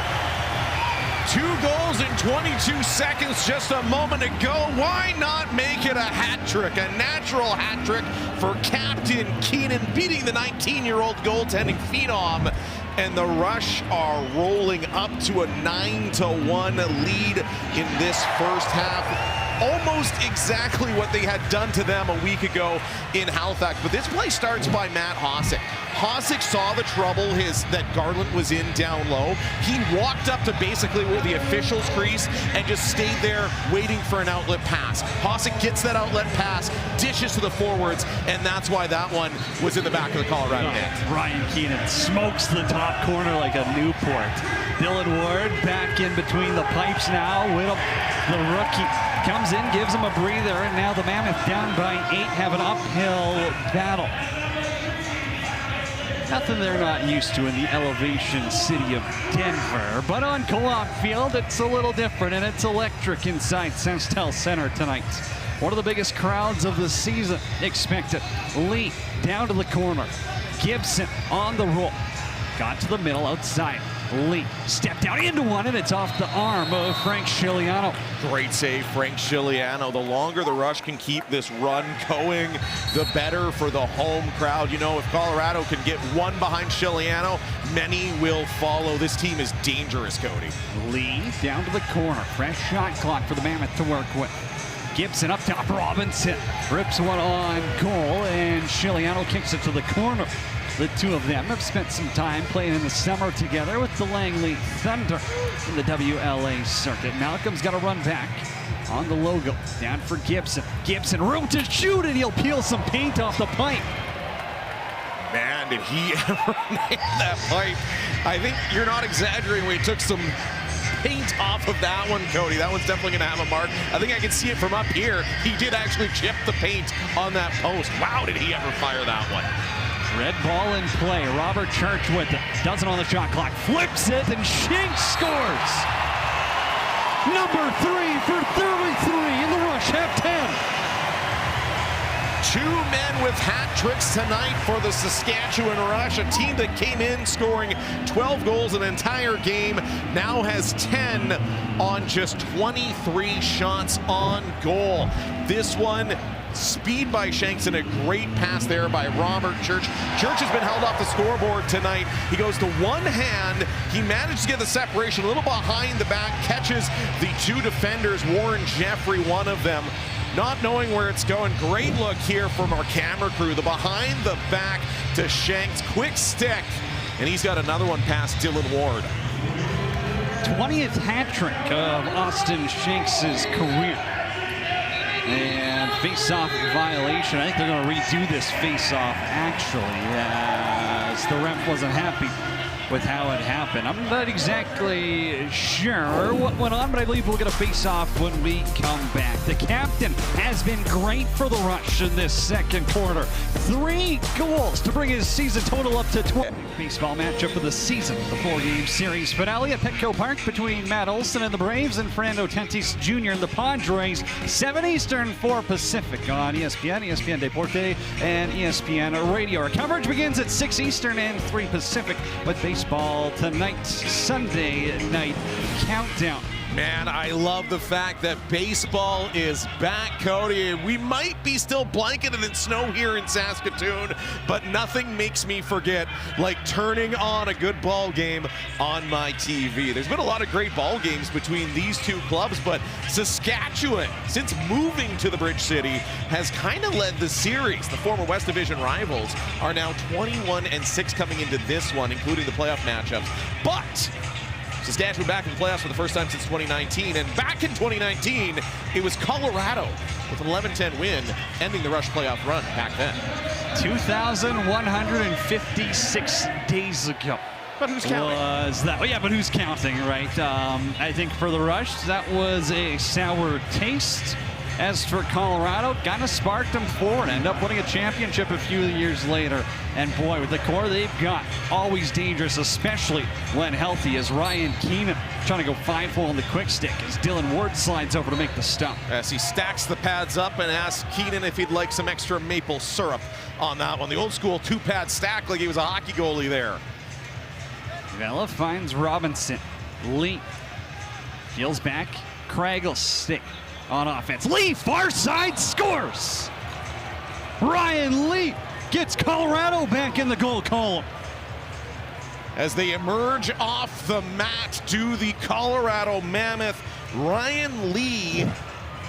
2 goals in 22 seconds just a moment ago. Why not make it a hat trick? A natural hat trick for Captain Keenan, beating the 19-year-old goaltending phenom. And the Rush are rolling up to a 9-1 lead in this first half. Almost exactly what they had done to them a week ago in Halifax. But this play starts by Matt Hossack. Hossack saw the trouble that Garland was in down low. He walked up to basically where the officials crease and just stayed there waiting for an outlet pass. Hossack gets that outlet pass, dishes to the forwards, and that's why that one was in the back of the Colorado net. Ryan Keenan smokes the top corner like a Newport. Dylan Ward back in between the pipes now. Whittam, the rookie, comes in, gives him a breather, and now the Mammoth down by 8 have an uphill battle. Nothing they're not used to in the elevation city of Denver, but on Co-op Field it's a little different, and it's electric inside Saskatchewan Center tonight. One of the biggest crowds of the season expected. Lee down to the corner. Gibson on the roll. Got to the middle outside. Lee stepped down into one, and it's off the arm of Frank Chiliano. Great save, Frank Chiliano. The longer the Rush can keep this run going, the better for the home crowd. You know, if Colorado can get one behind Chiliano, many will follow. This team is dangerous, Cody. Lee down to the corner. Fresh shot clock for the Mammoth to work with. Gibson up top. Robinson rips one on goal, and Chiliano kicks it to the corner. The two of them have spent some time playing in the summer together with the Langley Thunder in the WLA circuit. Malcolm's got to run back on the logo. Down for Gibson. Gibson, room to shoot, and he'll peel some paint off the pipe. Man, did he ever nail that pipe. I think you're not exaggerating when he took some paint off of that one, Cody. That one's definitely going to have a mark. I think I can see it from up here. He did actually chip the paint on that post. Wow, did he ever fire that one. Red ball in play. Robert Church with it. Does it on the shot clock. Flips it, and Shanks scores. Number 3 for 33 in the Rush have 10. 2 men with hat tricks tonight for the Saskatchewan Rush, a team that came in scoring 12 goals an entire game, now has 10 on just 23 shots on goal. This one, speed by Shanks, and a great pass there by Robert Church. Church has been held off the scoreboard tonight. He goes to one hand. He managed to get the separation a little behind the back, catches the 2 defenders, Warren Jeffrey, one of them. not knowing where it's going. Great look here from our camera crew. The behind the back to Shanks. Quick stick. And he's got another one past Dylan Ward. 20th hat trick of Austin Shanks' career. And face-off violation. I think they're going to redo this face-off, actually, as the ref wasn't happy with how it happened. I'm not exactly sure what went on, but I believe we'll get a face-off when we come back. The captain has been great for the Rush in this second quarter. 3 goals to bring his season total up to 12. Baseball matchup of the season, the 4-game series finale at Petco Park between Matt Olson and the Braves and Fernando Tatis Jr. and the Padres. 7 Eastern, 4 Pacific on ESPN, ESPN Deporte, and ESPN Radio. Our coverage begins at 6 Eastern and 3 Pacific with baseball tonight, Sunday night countdown. Man, I love the fact that baseball is back, Cody. We might be still blanketed in snow here in Saskatoon, but nothing makes me forget like turning on a good ball game on my TV. There's been a lot of great ball games between these two clubs, but Saskatchewan, since moving to the Bridge City, has kind of led the series. The former West Division rivals are now 21-6 coming into this one, including the playoff matchups. But Saskatchewan back in the playoffs for the first time since 2019, and back in 2019, it was Colorado with an 11-10 win, ending the Rush playoff run back then. 2,156 days ago. But who's counting? Was that? Oh yeah, but who's counting, right? I think for the Rush, that was a sour taste. As for Colorado, kind of sparked them forward, end up winning a championship a few years later. And boy, with the core they've got, always dangerous, especially when healthy, as Ryan Keenan trying to go 5-hole on the quick stick as Dylan Ward slides over to make the stop. As he stacks the pads up and asks Keenan if he'd like some extra maple syrup on that one. The old school 2-pad stack like he was a hockey goalie there. Vela finds Robinson. Lee peels back. Craig will stick on offense. Lee, far side, scores! Ryan Lee gets Colorado back in the goal column. As they emerge off the mat to the Colorado Mammoth, Ryan Lee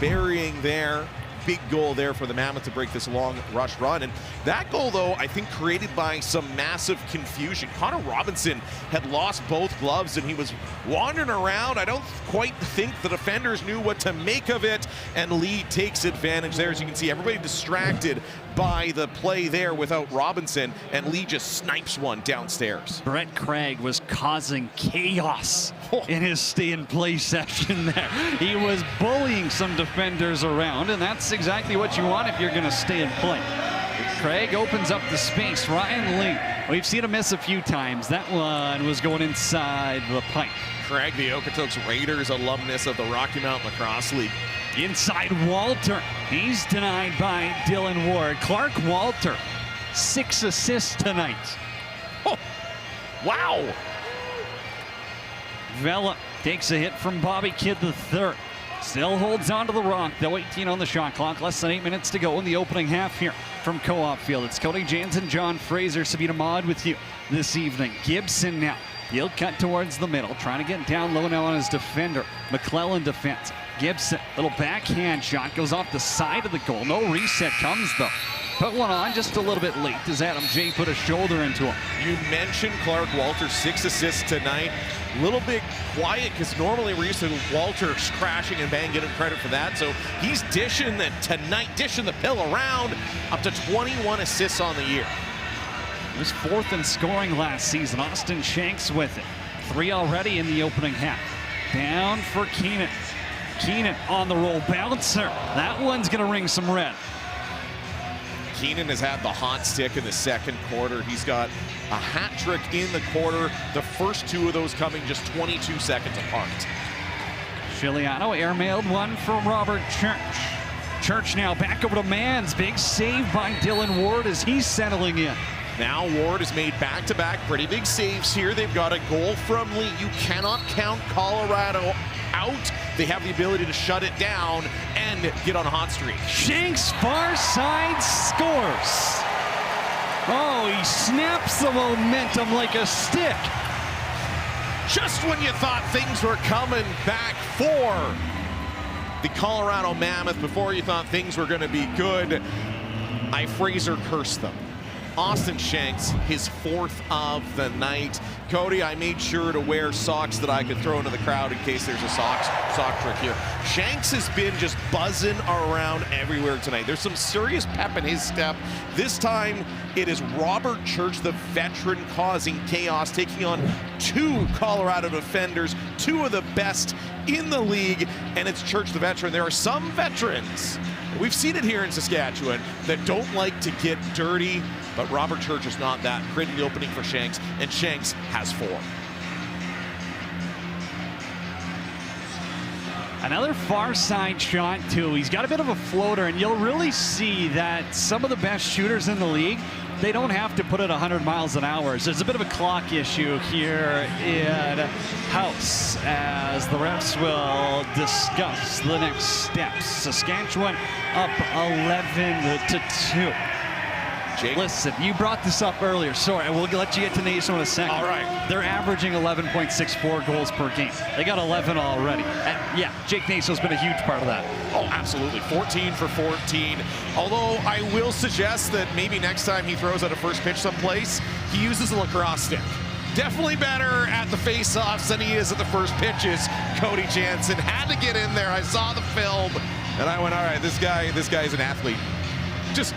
burying there. Big goal there for the Mammoth to break this long Rush run. And that goal, though, I think created by some massive confusion. Connor Robinson had lost both gloves and he was wandering around. I don't quite think the defenders knew what to make of it. And Lee takes advantage there. As you can see, everybody distracted by the play there without Robinson. And Lee just snipes one downstairs. Brett Craig was causing chaos in his stay-in-play session there. He was bullying some defenders around, and that's exactly what you want if you're going to stay in play. Craig opens up the space. Ryan Lee, we've seen him miss a few times. That one was going inside the pipe. Craig, the Okotoks Raiders alumnus of the Rocky Mountain Lacrosse League. Inside Walter. He's denied by Dylan Ward. Clark Walter, 6 assists tonight. Oh, wow. Vela takes a hit from Bobby Kidd III. Still holds on to the rock, though. 18 on the shot clock. Less than 8 minutes to go in the opening half here from Co-op Field. It's Cody Jansen, John Fraser, Sabina Maud with you this evening. Gibson now. He'll cut towards the middle, trying to get down low now on his defender. McClellan defense. Gibson, little backhand shot, goes off the side of the goal. No reset comes, though. Put one on just a little bit late as Adam J put a shoulder into him. You mentioned Clark Walter, 6 assists tonight. A little bit quiet because normally we're used to Walter crashing and bang, getting credit for that. So he's dishing the pill around, up to 21 assists on the year. He was 4th in scoring last season. Austin Shanks with it. 3 already in the opening half. Down for Keenan. Keenan on the roll, bouncer. That one's gonna ring some red. Keenan has had the hot stick in the second quarter. He's got a hat trick in the quarter. The first 2 of those coming just 22 seconds apart. Chiliano airmailed one from Robert Church. Church now back over to Mans. Big save by Dylan Ward as he's settling in. Now Ward has made back-to-back pretty big saves here. They've got a goal from Lee. You cannot count Colorado out. They have the ability to shut it down and get on a hot streak. Shanks far side scores. Oh, he snaps the momentum like a stick. Just when you thought things were coming back for the Colorado Mammoth, before you thought things were going to be good, I Fraser cursed them. Austin Shanks, his 4th of the night. Cody, I made sure to wear socks that I could throw into the crowd in case there's a sock trick here. Shanks has been just buzzing around everywhere tonight. There's some serious pep in his step. This time, it is Robert Church, the veteran, causing chaos, taking on 2 Colorado defenders, 2 of the best in the league, and it's Church, the veteran. There are some veterans, we've seen it here in Saskatchewan, that don't like to get dirty, but Robert Church is not that. Creating the opening for Shanks, and Shanks has 4. Another far side shot, too. He's got a bit of a floater, and you'll really see that some of the best shooters in the league, they don't have to put it 100 miles an hour. So there's a bit of a clock issue here in House as the refs will discuss the next steps. Saskatchewan up 11-2. Jake? Listen, you brought this up earlier. Sorry, we'll let you get to Nason in a second. All right. They're averaging 11.64 goals per game. They got 11 already. And yeah, Jake Nason's been a huge part of that. Oh, absolutely. 14 for 14. Although I will suggest that maybe next time he throws out a first pitch someplace, he uses a lacrosse stick. Definitely better at the face-offs than he is at the first pitches. Cody Jansen had to get in there. I saw the film, and I went, all right, this guy's an athlete. Just,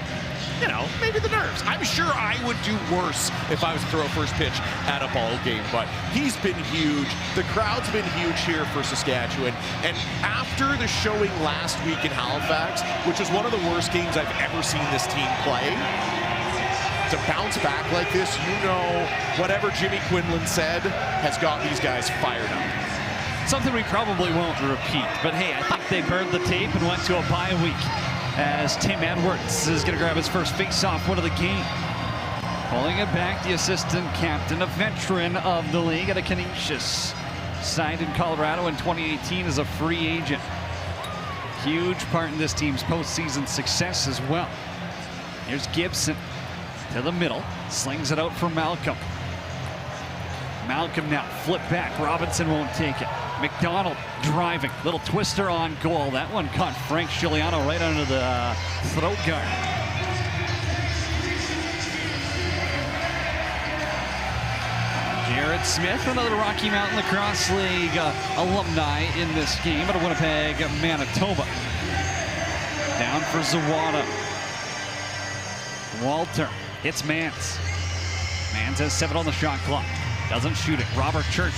you know, maybe the nerves. I'm sure I would do worse if I was to throw a first pitch at a ball game, but he's been huge. The crowd's been huge here for Saskatchewan, and after the showing last week in Halifax, which was one of the worst games I've ever seen this team play, to bounce back like this, you know, whatever Jimmy Quinlan said has got these guys fired up. Something we probably won't repeat, but hey, I think they burned the tape and went to a bye week, as Tim Edwards is going to grab his first face-off win of the game. Pulling it back, the assistant captain, a veteran of the league at a Canisius. Signed in Colorado in 2018 as a free agent. Huge part in this team's postseason success as well. Here's Gibson to the middle, slings it out for Malcolm. Malcolm now flip back, Robinson won't take it. McDonald driving, little twister on goal. That one caught Frank Giuliano right under the throat guard. Jared Smith, another Rocky Mountain Lacrosse League alumni in this game at Winnipeg, Manitoba. Down for Zawada. Walter hits Mans. Mans has 7 on the shot clock. Doesn't shoot it. Robert Church,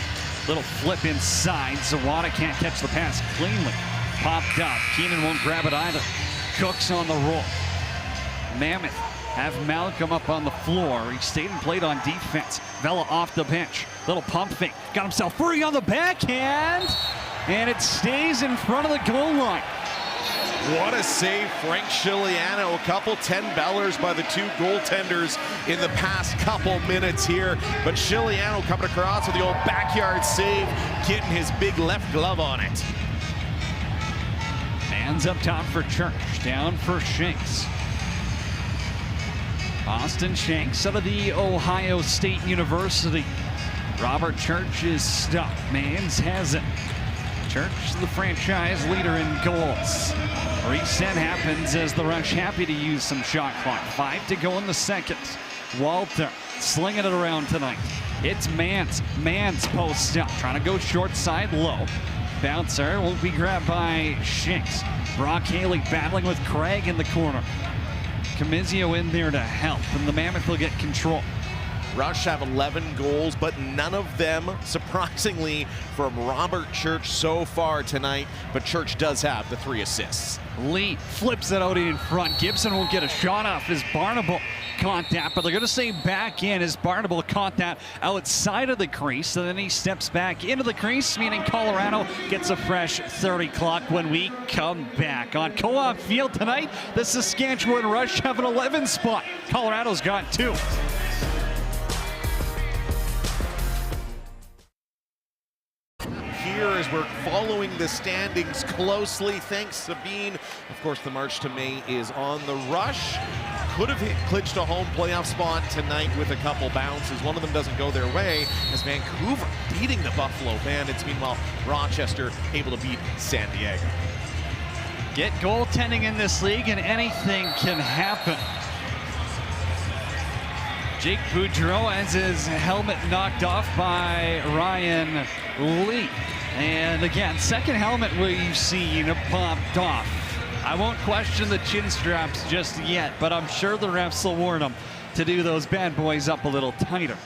little flip inside. Zawada can't catch the pass cleanly. Popped up. Keenan won't grab it either. Cook's on the roll. Mammoth have Malcolm up on the floor. He stayed and played on defense. Vela off the bench. Little pump fake. Got himself free on the backhand. And it stays in front of the goal line. What a save, Frank Giuliano. A couple 10-bellers by the 2 goaltenders in the past couple minutes here. But Giuliano coming across with the old backyard save, getting his big left glove on it. Hands up top for Church, down for Shanks. Austin Shanks out of the Ohio State University. Robert Church is stuck. Mans has it. Church, the franchise leader in goals. Reset happens as the Rush happy to use some shot clock. 5 to go in the second. Walter slinging it around tonight. It's Mans. Mans posts up, trying to go short side low. Bouncer won't be grabbed by Shanks. Brock Haley battling with Craig in the corner. Camizio in there to help, and the Mammoth will get control. Rush have 11 goals, but none of them, surprisingly, from Robert Church so far tonight. But Church does have the 3 assists. Lee flips it out in front. Gibson won't get a shot off as Barnable caught that, but they're going to say back in as Barnable caught that outside of the crease, and then he steps back into the crease, meaning Colorado gets a fresh 30 clock when we come back. On Co-op Field tonight, the Saskatchewan Rush have an 11 spot. Colorado's got 2. Here as we're following the standings closely. Thanks, Sabine. Of course, the March to May is on the Rush. Could have clinched a home playoff spot tonight with a couple bounces. One of them doesn't go their way as Vancouver beating the Buffalo Bandits. Meanwhile, Rochester able to beat San Diego. Get goaltending in this league and anything can happen. Jake Boudreau has his helmet knocked off by Ryan Lee. And again, second helmet we've seen popped off. I won't question the chin straps just yet, but I'm sure the refs will warn them to do those bad boys up a little tighter.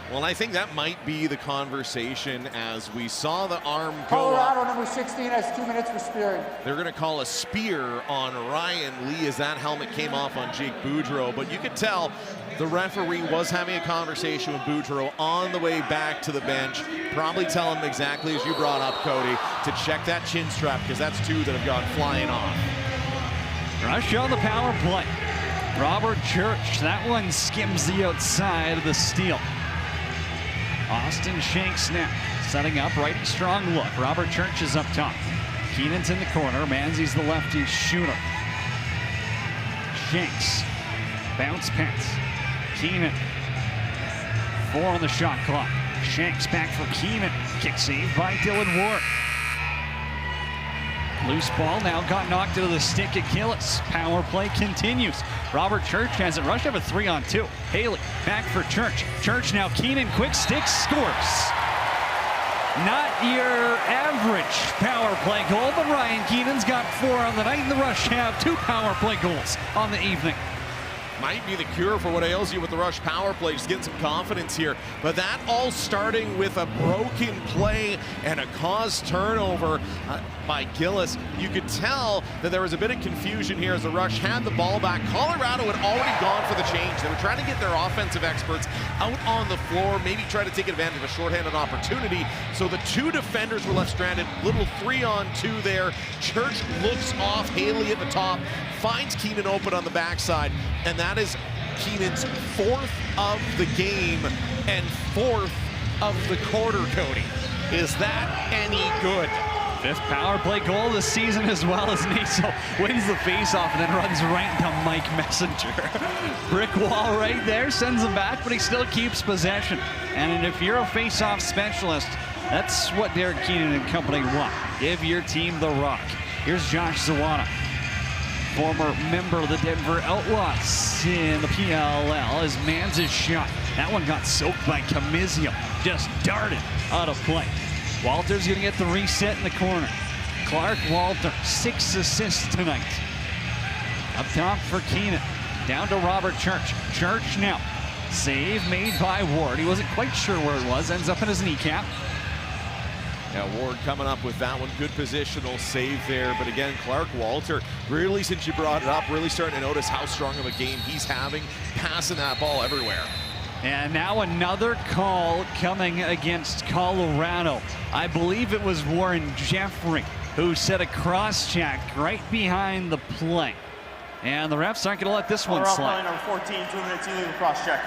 Well, I think that might be the conversation as we saw the arm go Colorado, up. number 16, has 2 minutes for spearing. They're going to call a spear on Ryan Lee as that helmet came off on Jake Boudreau. But you could tell the referee was having a conversation with Boudreau on the way back to the bench. Probably tell him exactly as you brought up, Cody, to check that chin strap because that's 2 that have gone flying off. Rush on the power play. Robert Church, that one skims the outside of the steel. Austin Shanks now, setting up, righty strong look. Robert Church is up top. Keenan's in the corner. Manzi's the lefty shooter. Shanks, bounce pass. Keenan, 4 on the shot clock. Shanks back for Keenan. Kick save by Dylan Ward. Loose ball now got knocked into the stick at Gillis. Power play continues. Robert Church has it rushed up a 3-on-2. Haley back for Church. Church now Keenan, quick stick, scores. Not your average power play goal, but Ryan Keenan's got 4 on the night, and the Rush have 2 power play goals on the evening. Might be the cure for what ails you with the Rush power play, just getting some confidence here. But that all starting with a broken play and a caused turnover by Gillis. You could tell that there was a bit of confusion here as the Rush had the ball back. Colorado had already gone for the change. They were trying to get their offensive experts out on the floor, maybe try to take advantage of a shorthanded opportunity. So the 2 defenders were left stranded. Little 3-on-2 there. Church looks off Haley at the top, finds Keenan open on the backside, and that is Keenan's 4th of the game and 4th of the quarter, Cody. Is that any good? 5th power play goal of the season, as well as Naso wins the faceoff and then runs right into Mike Messenger. Brick wall right there, sends him back, but he still keeps possession. And if you're a faceoff specialist, that's what Derek Keenan and company want. Give your team the rock. Here's Josh Zawana, former member of the Denver Outlaws in the PLL, as Manz's shot. That one got soaked by Camizio, just darted out of play. Walter's gonna get the reset in the corner. Clark Walter, 6 assists tonight. Up top for Keenan, down to Robert Church. Church now, save made by Ward. He wasn't quite sure where it was, ends up in his kneecap. Yeah, Ward coming up with that one. Good positional save there. But again, Clark Walter, really, since you brought it up, really starting to notice how strong of a game he's having, passing that ball everywhere. And now another call coming against Colorado. I believe it was Warren Jeffrey who set a cross-check right behind the play. And the refs aren't going to let this one slide. Number 14, 2 minutes illegal cross-check.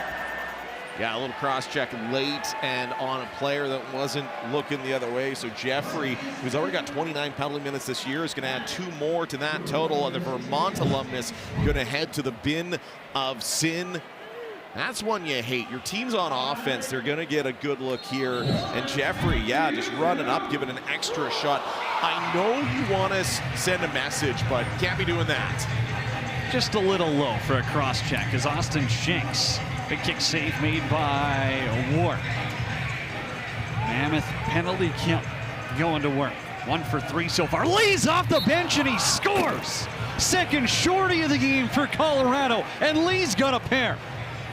Yeah, a little cross-check late and on a player that wasn't looking the other way. So Jeffrey, who's already got 29 penalty minutes this year, is going to add 2 more to that total. And the Vermont alumnus going to head to the bin of sin. That's one you hate. Your team's on offense. They're going to get a good look here. And Jeffrey, yeah, just running up, giving an extra shot. I know you want to send a message, but can't be doing that. Just a little low for a cross-check as Austin Shanks. Big kick save made by Ward. Mammoth penalty kill going to work. 1 for 3 so far. Lee's off the bench and he scores. Second shorty of the game for Colorado, and Lee's got a pair.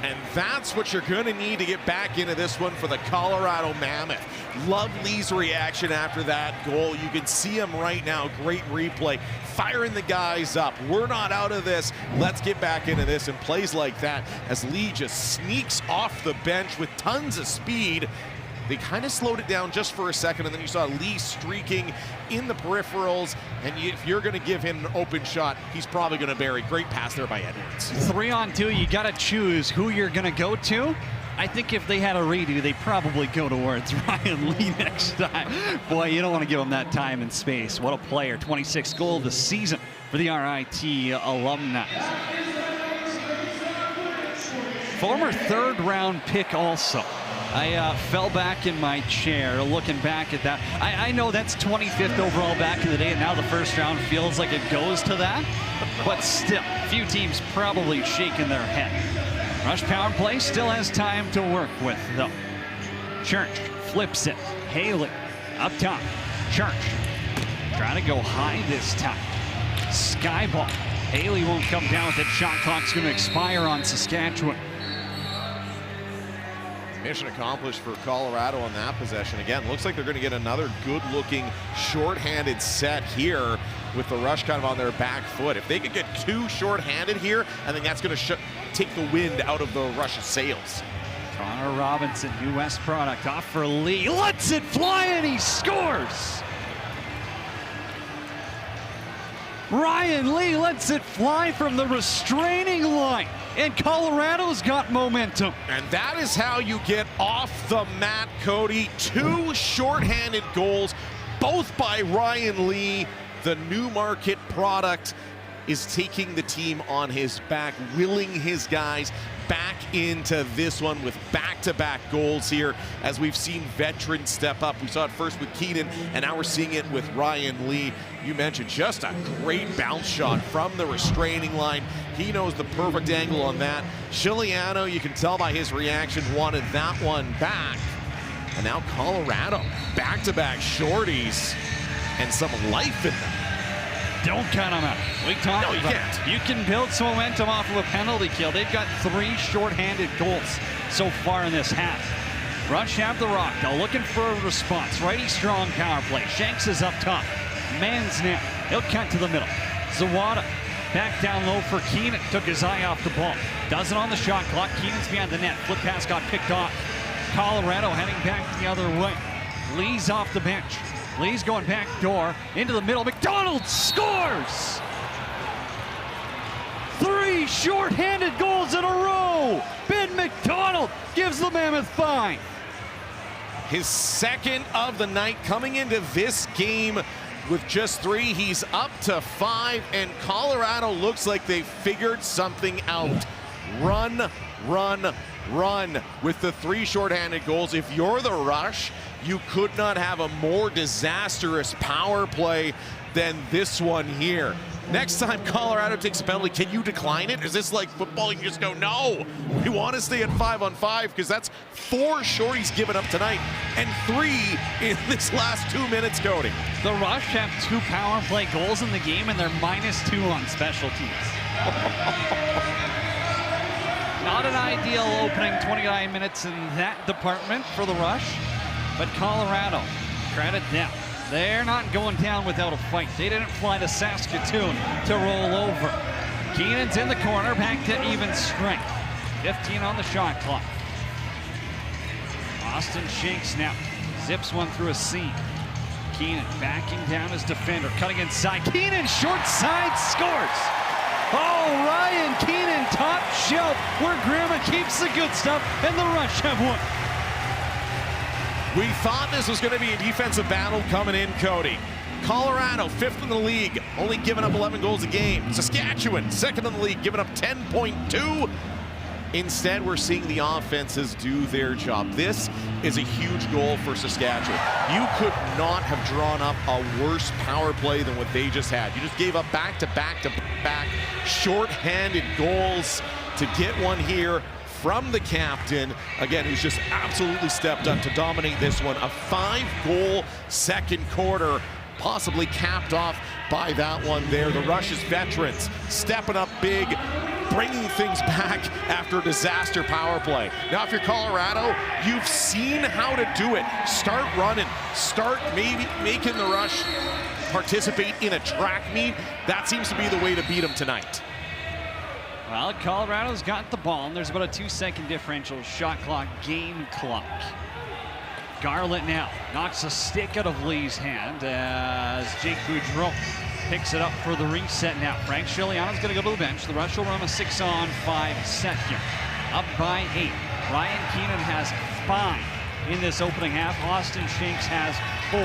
And that's what you're going to need to get back into this one for the Colorado Mammoth. Love Lee's reaction after that goal. You can see him right now. Great replay. Firing the guys up. We're not out of this. Let's get back into this. And plays like that as Lee just sneaks off the bench with tons of speed. They kind of slowed it down just for a second, and then you saw Lee streaking in the peripherals. And if you're going to give him an open shot, he's probably going to bury. Great pass there by Edwards. 3-on-2, you got to choose who you're going to go to. I think if they had a redo, they'd probably go towards Ryan Lee next time. Boy, you don't want to give him that time and space. What a player. 26th goal of the season for the RIT alumni. Former 3rd-round pick also. I fell back in my chair looking back at that. I know that's 25th overall back in the day, and now the first round feels like it goes to that. But still, a few teams probably shaking their head. Rush power play still has time to work with, though. Church flips it. Haley up top. Church trying to go high this time. Skyball. Haley won't come down with it. Shot clock's going to expire on Saskatchewan. Mission accomplished for Colorado on that possession. Again, looks like they're going to get another good-looking short-handed set here with the Rush kind of on their back foot. If they could get two short-handed here, I think that's going to take the wind out of the Rush's sails. Connor Robinson, U.S. product, off for Lee. Lets it fly, and he scores! Ryan Lee lets it fly from the restraining line, and Colorado's got momentum. And that is how you get off the mat, Cody. Two shorthanded goals, both by Ryan Lee. The Newmarket product is taking the team on his back, willing his guys back into this one with back-to-back goals here as we've seen veterans step up. We saw it first with Keenan, and now we're seeing it with Ryan Lee. You mentioned just a great bounce shot from the restraining line. He knows the perfect angle on that. Chiliano, you can tell by his reaction, wanted that one back. And now Colorado, back-to-back shorties and some life in them. Don't count them out. We talked about it. You can build some momentum off of a penalty kill. They've got 3 shorthanded goals so far in this half. Rush have the rock. They're looking for a response. Righty strong power play. Shanks is up top. Man's net. He'll cut to the middle. Zawada back down low for Keenan. Took his eye off the ball. Does it on the shot clock. Keenan's behind the net. Flip pass got picked off. Colorado heading back the other way. Lee's off the bench. Lee's going back door into the middle. McDonald scores! 3 short-handed goals in a row. Ben McDonald gives the Mammoth 5. His second of the night, coming into this game with just 3. He's up to 5, and Colorado looks like they figured something out. Run, run, run with the 3 shorthanded goals. If you're the Rush, you could not have a more disastrous power play than this one here. Next time Colorado takes a penalty, can you decline it? Is this like football? You can just go, no, we want to stay at 5-on-5, because that's 4 shorties given up tonight and 3 in this last 2 minutes, Cody. The Rush have 2 power play goals in the game, and they're -2 on special teams. Not an ideal opening 29 minutes in that department for the Rush. But Colorado, credit them. They're not going down without a fight. They didn't fly to Saskatoon to roll over. Keenan's in the corner, back to even strength. 15 on the shot clock. Austin Shanks now zips one through a seam. Keenan backing down his defender, cutting inside. Keenan short side scores. Oh, Ryan Keenan, top shelf, where Grandma keeps the good stuff, and the Rush have won. We thought this was going to be a defensive battle coming in, Cody. Colorado, 5th in the league, only giving up 11 goals a game. Saskatchewan, 2nd in the league, giving up 10.2. Instead, we're seeing the offenses do their job. This is a huge goal for Saskatchewan. You could not have drawn up a worse power play than what they just had. You just gave up back-to-back short-handed goals to get one here from the captain, again, who's just absolutely stepped up to dominate this one. A 5-goal second quarter, possibly capped off by that one there. The Rush's veterans stepping up big, bringing things back after a disaster power play. Now, if you're Colorado, you've seen how to do it. Start running, start maybe making the Rush participate in a track meet. That seems to be the way to beat them tonight. Well, Colorado's got the ball, and there's about a 2-second differential. Shot clock, game clock. Garland now knocks a stick out of Lee's hand as Jake Boudreau picks it up for the reset now. Frank Chiliano's going to go to the bench. The Rush will run a 6-on-5 set here. Up by 8. Ryan Keenan has 5 in this opening half. Austin Shanks has 4.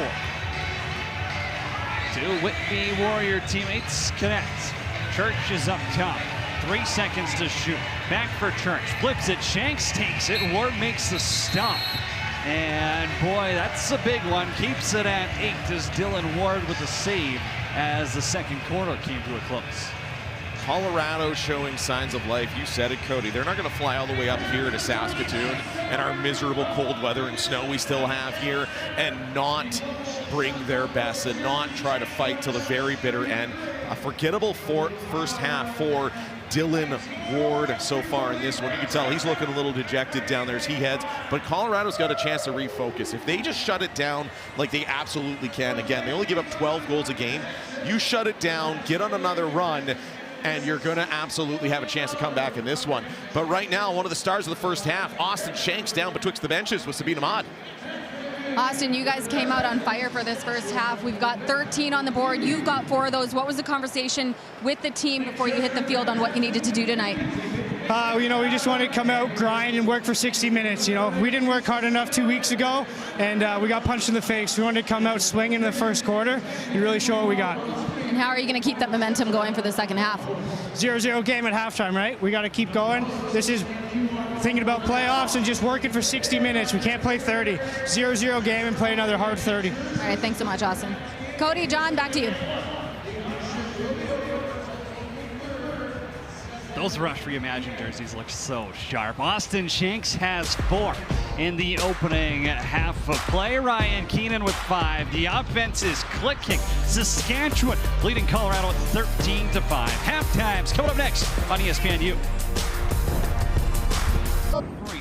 2 Whitby Warrior teammates connect. Church is up top. 3 seconds to shoot. Back for Church. Flips it. Shanks takes it. Ward makes the stop. And boy, that's a big one. Keeps it at 8 as Dylan Ward with the save as the second quarter came to a close. Colorado showing signs of life. You said it, Cody. They're not going to fly all the way up here to Saskatoon and our miserable cold weather and snow we still have here and not bring their best and not try to fight till the very bitter end. A forgettable first half for Dylan Ward so far in this one. You can tell he's looking a little dejected down there as he heads, but Colorado's got a chance to refocus. If they just shut it down like they absolutely can, again, they only give up 12 goals a game. You shut it down, get on another run, and you're going to absolutely have a chance to come back in this one. But right now, one of the stars of the first half, Austin Shanks down betwixt the benches with Sabine Ahmad. Austin, you guys came out on fire for this first half. We've got 13 on the board. You've got 4 of those. What was the conversation with the team before you hit the field on what you needed to do tonight? We just wanted to come out, grind, and work for 60 minutes. We didn't work hard enough 2 weeks ago, and we got punched in the face. We wanted to come out swinging in the first quarter and really show what we got. And how are you going to keep that momentum going for the second half? 0-0 game at halftime, right? We got to keep going. This is thinking about playoffs and just working for 60 minutes. We can't play 30. 0-0 game and play another hard 30. All right, thanks so much, Austin. Cody, John, back to you. Those Rush Reimagined jerseys look so sharp. Austin Shanks has 4 in the opening half of play. Ryan Keenan with 5. The offense is clicking. Saskatchewan leading Colorado at 13-5. Halftime's coming up next on ESPNU.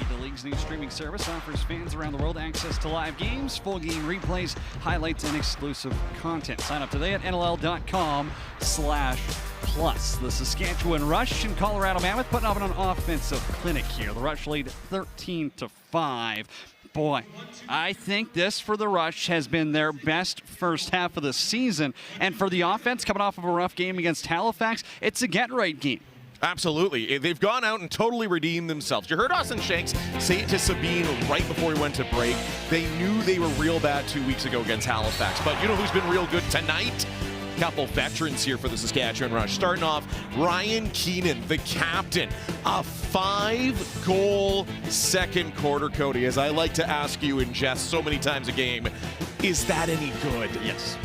The league's new streaming service offers fans around the world access to live games, full game replays, highlights, and exclusive content. Sign up today at NLL.com/plus. The Saskatchewan Rush and Colorado Mammoth putting up an offensive clinic here. The Rush lead 13-5. Boy, I think this for the Rush has been their best first half of the season. And for the offense, coming off of a rough game against Halifax, it's a get-right game. Absolutely. They've gone out and totally redeemed themselves. You heard Austin Shanks say it to Sabine right before he went to break. They knew they were real bad 2 weeks ago against Halifax. But you know who's been real good tonight? Couple veterans here for the Saskatchewan Rush. Starting off, Ryan Keenan, the captain. A 5-goal second quarter, Cody. As I like to ask you in jest so many times a game, is that any good? Yes.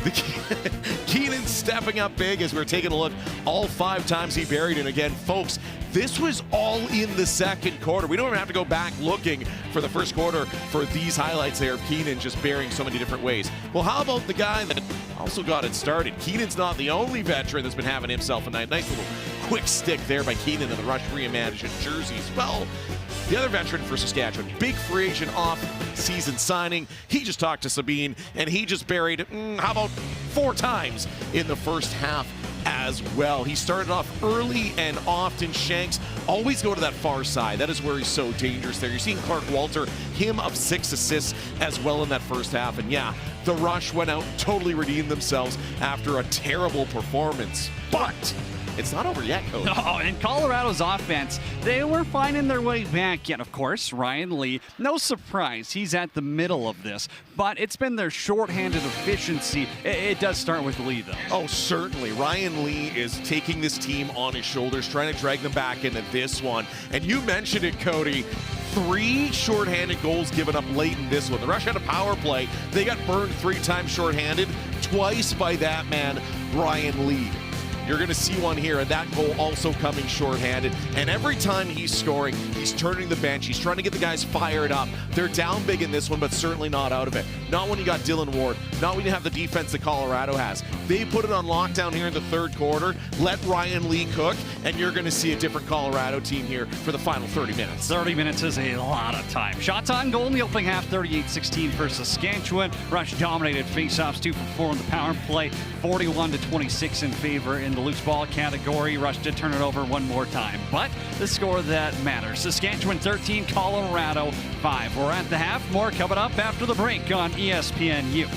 Keenan stepping up big as we're taking a look. All 5 times he buried it. Again, folks, this was all in the second quarter. We don't even have to go back looking for the first quarter for these highlights there of Keenan just burying so many different ways. Well, how about the guy that also got it started? Keenan's not the only veteran that's been having himself a nice little quick stick there by Keenan in the Rush Reimagined jerseys. Well, the other veteran for Saskatchewan, big free agent off-season signing. He just talked to Sabine, and he just buried, how about 4 times in the first half as well. He started off early and often. Shanks always go to that far side. That is where he's so dangerous there. You're seeing Clark Walter, him of 6 assists as well in that first half. And yeah, the Rush went out, totally redeemed themselves after a terrible performance. But it's not over yet, Coach. No, and Colorado's offense, they were finding their way back yet. Of course, Ryan Lee, no surprise, he's at the middle of this. But it's been their shorthanded efficiency. It does start with Lee, though. Oh, certainly. Ryan Lee is taking this team on his shoulders, trying to drag them back into this one. And you mentioned it, Cody. 3 shorthanded goals given up late in this one. The Rush had a power play. They got burned 3 times shorthanded, twice by that man, Ryan Lee. You're going to see one here, and that goal also coming shorthanded. And every time he's scoring, he's turning the bench. He's trying to get the guys fired up. They're down big in this one, but certainly not out of it. Not when you got Dylan Ward. Not when you have the defense that Colorado has. They put it on lockdown here in the third quarter. Let Ryan Lee cook, and you're going to see a different Colorado team here for the final 30 minutes. 30 minutes is a lot of time. Shots on goal in the opening half, 38-16 for Saskatchewan. Rush dominated faceoffs, 2 for 4 in the power play, 41-26 in favor in the loose ball category. Rush did turn it over one more time, but the score that matters. Saskatchewan 13, Colorado 5. We're at the half. More coming up after the break on ESPNU.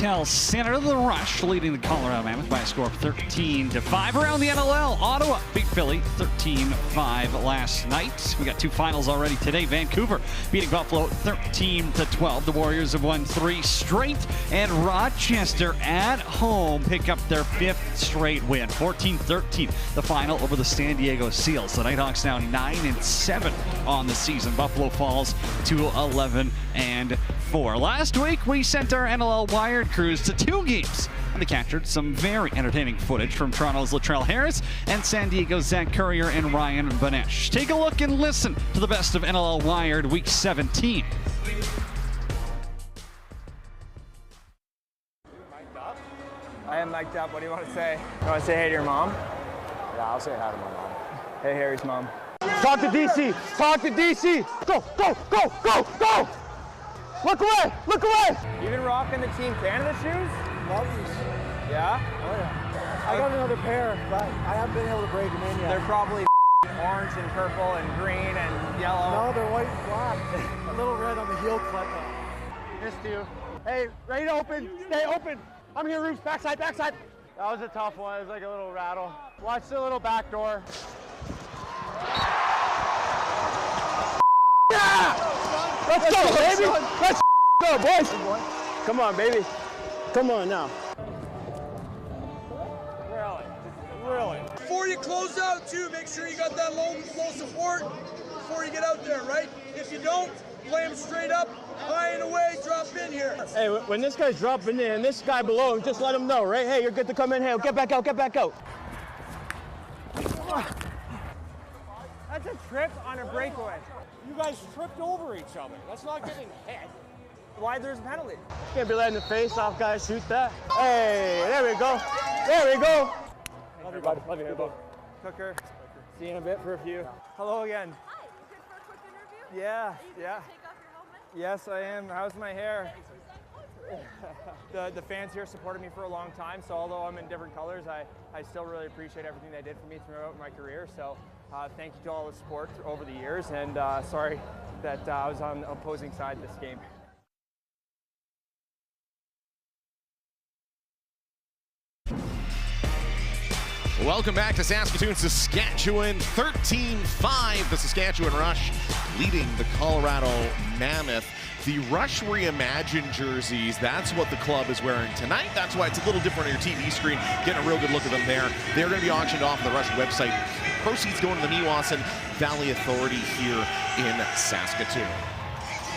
SaskTel Center. The Rush leading the Colorado Mammoth by a score of 13-5. Around the NLL, Ottawa beat Philly 13-5 last night. We got 2 finals already today. Vancouver beating Buffalo 13-12. The Warriors have won 3 straight, and Rochester at home pick up their 5th straight win, 14-13. The final over the San Diego Seals. The Nighthawks now 9-7 on the season. Buffalo falls to 11-4. Last week, we sent our NLL Wired crews to 2 games, and they captured some very entertaining footage from Toronto's Latrell Harris and San Diego's Zach Currier and Ryan Banesh. Take a look and listen to the best of NLL Wired Week 17. I am mic'd up. What do you want to say? You want to say hey to your mom? Yeah, I'll say hi to my mom. Hey, Harry's mom. Talk to DC! Talk to DC! Go, go, go, go, go! Look away! Look away! You been rocking the Team Canada shoes? Love these. Yeah? Oh yeah. I got another pair, but I haven't been able to break them in yet. They're probably orange and purple and green and yellow. No, they're white and black. A little red on the heel clip. Missed you. Hey, right open. Stay open. I'm here, Roofs. Backside, backside. That was a tough one. It was like a little rattle. Watch the little back door. Yeah! Let's go, baby! Let's go, boys! Come on, baby. Come on now. Really? Before you close out, too, make sure you got that low support before you get out there, right? If you don't, play them straight up, high and away, drop in here. Hey, when this guy's dropping in and this guy below him, just let him know, right? Hey, you're good to come in. Hey, get back out, get back out. That's a trip on a breakaway. You guys tripped over each other. That's not getting hit. Why there's a penalty? Can't be letting the face-off guy shoot that. Hey, there we go. There we go. Love you, buddy. Love you, buddy. Cooker. See you in a bit for a few. Hello again. Hi, you good for a quick interview? Yeah, Are you yeah. going to take off your helmet? Yes, I am. How's my hair? Oh, it's great. The fans here supported me for a long time, so although I'm in different colors, I still really appreciate everything they did for me throughout my career. So thank you to all the support over the years, and sorry that I was on the opposing side this game. Welcome back to Saskatoon, Saskatchewan, 13-5. The Saskatchewan Rush leading the Colorado Mammoth. The Rush Reimagined jerseys, that's what the club is wearing tonight. That's why it's a little different on your TV screen. Getting a real good look at them there. They're going to be auctioned off on the Rush website. Proceeds going to the Meewasin Valley Authority here in Saskatoon.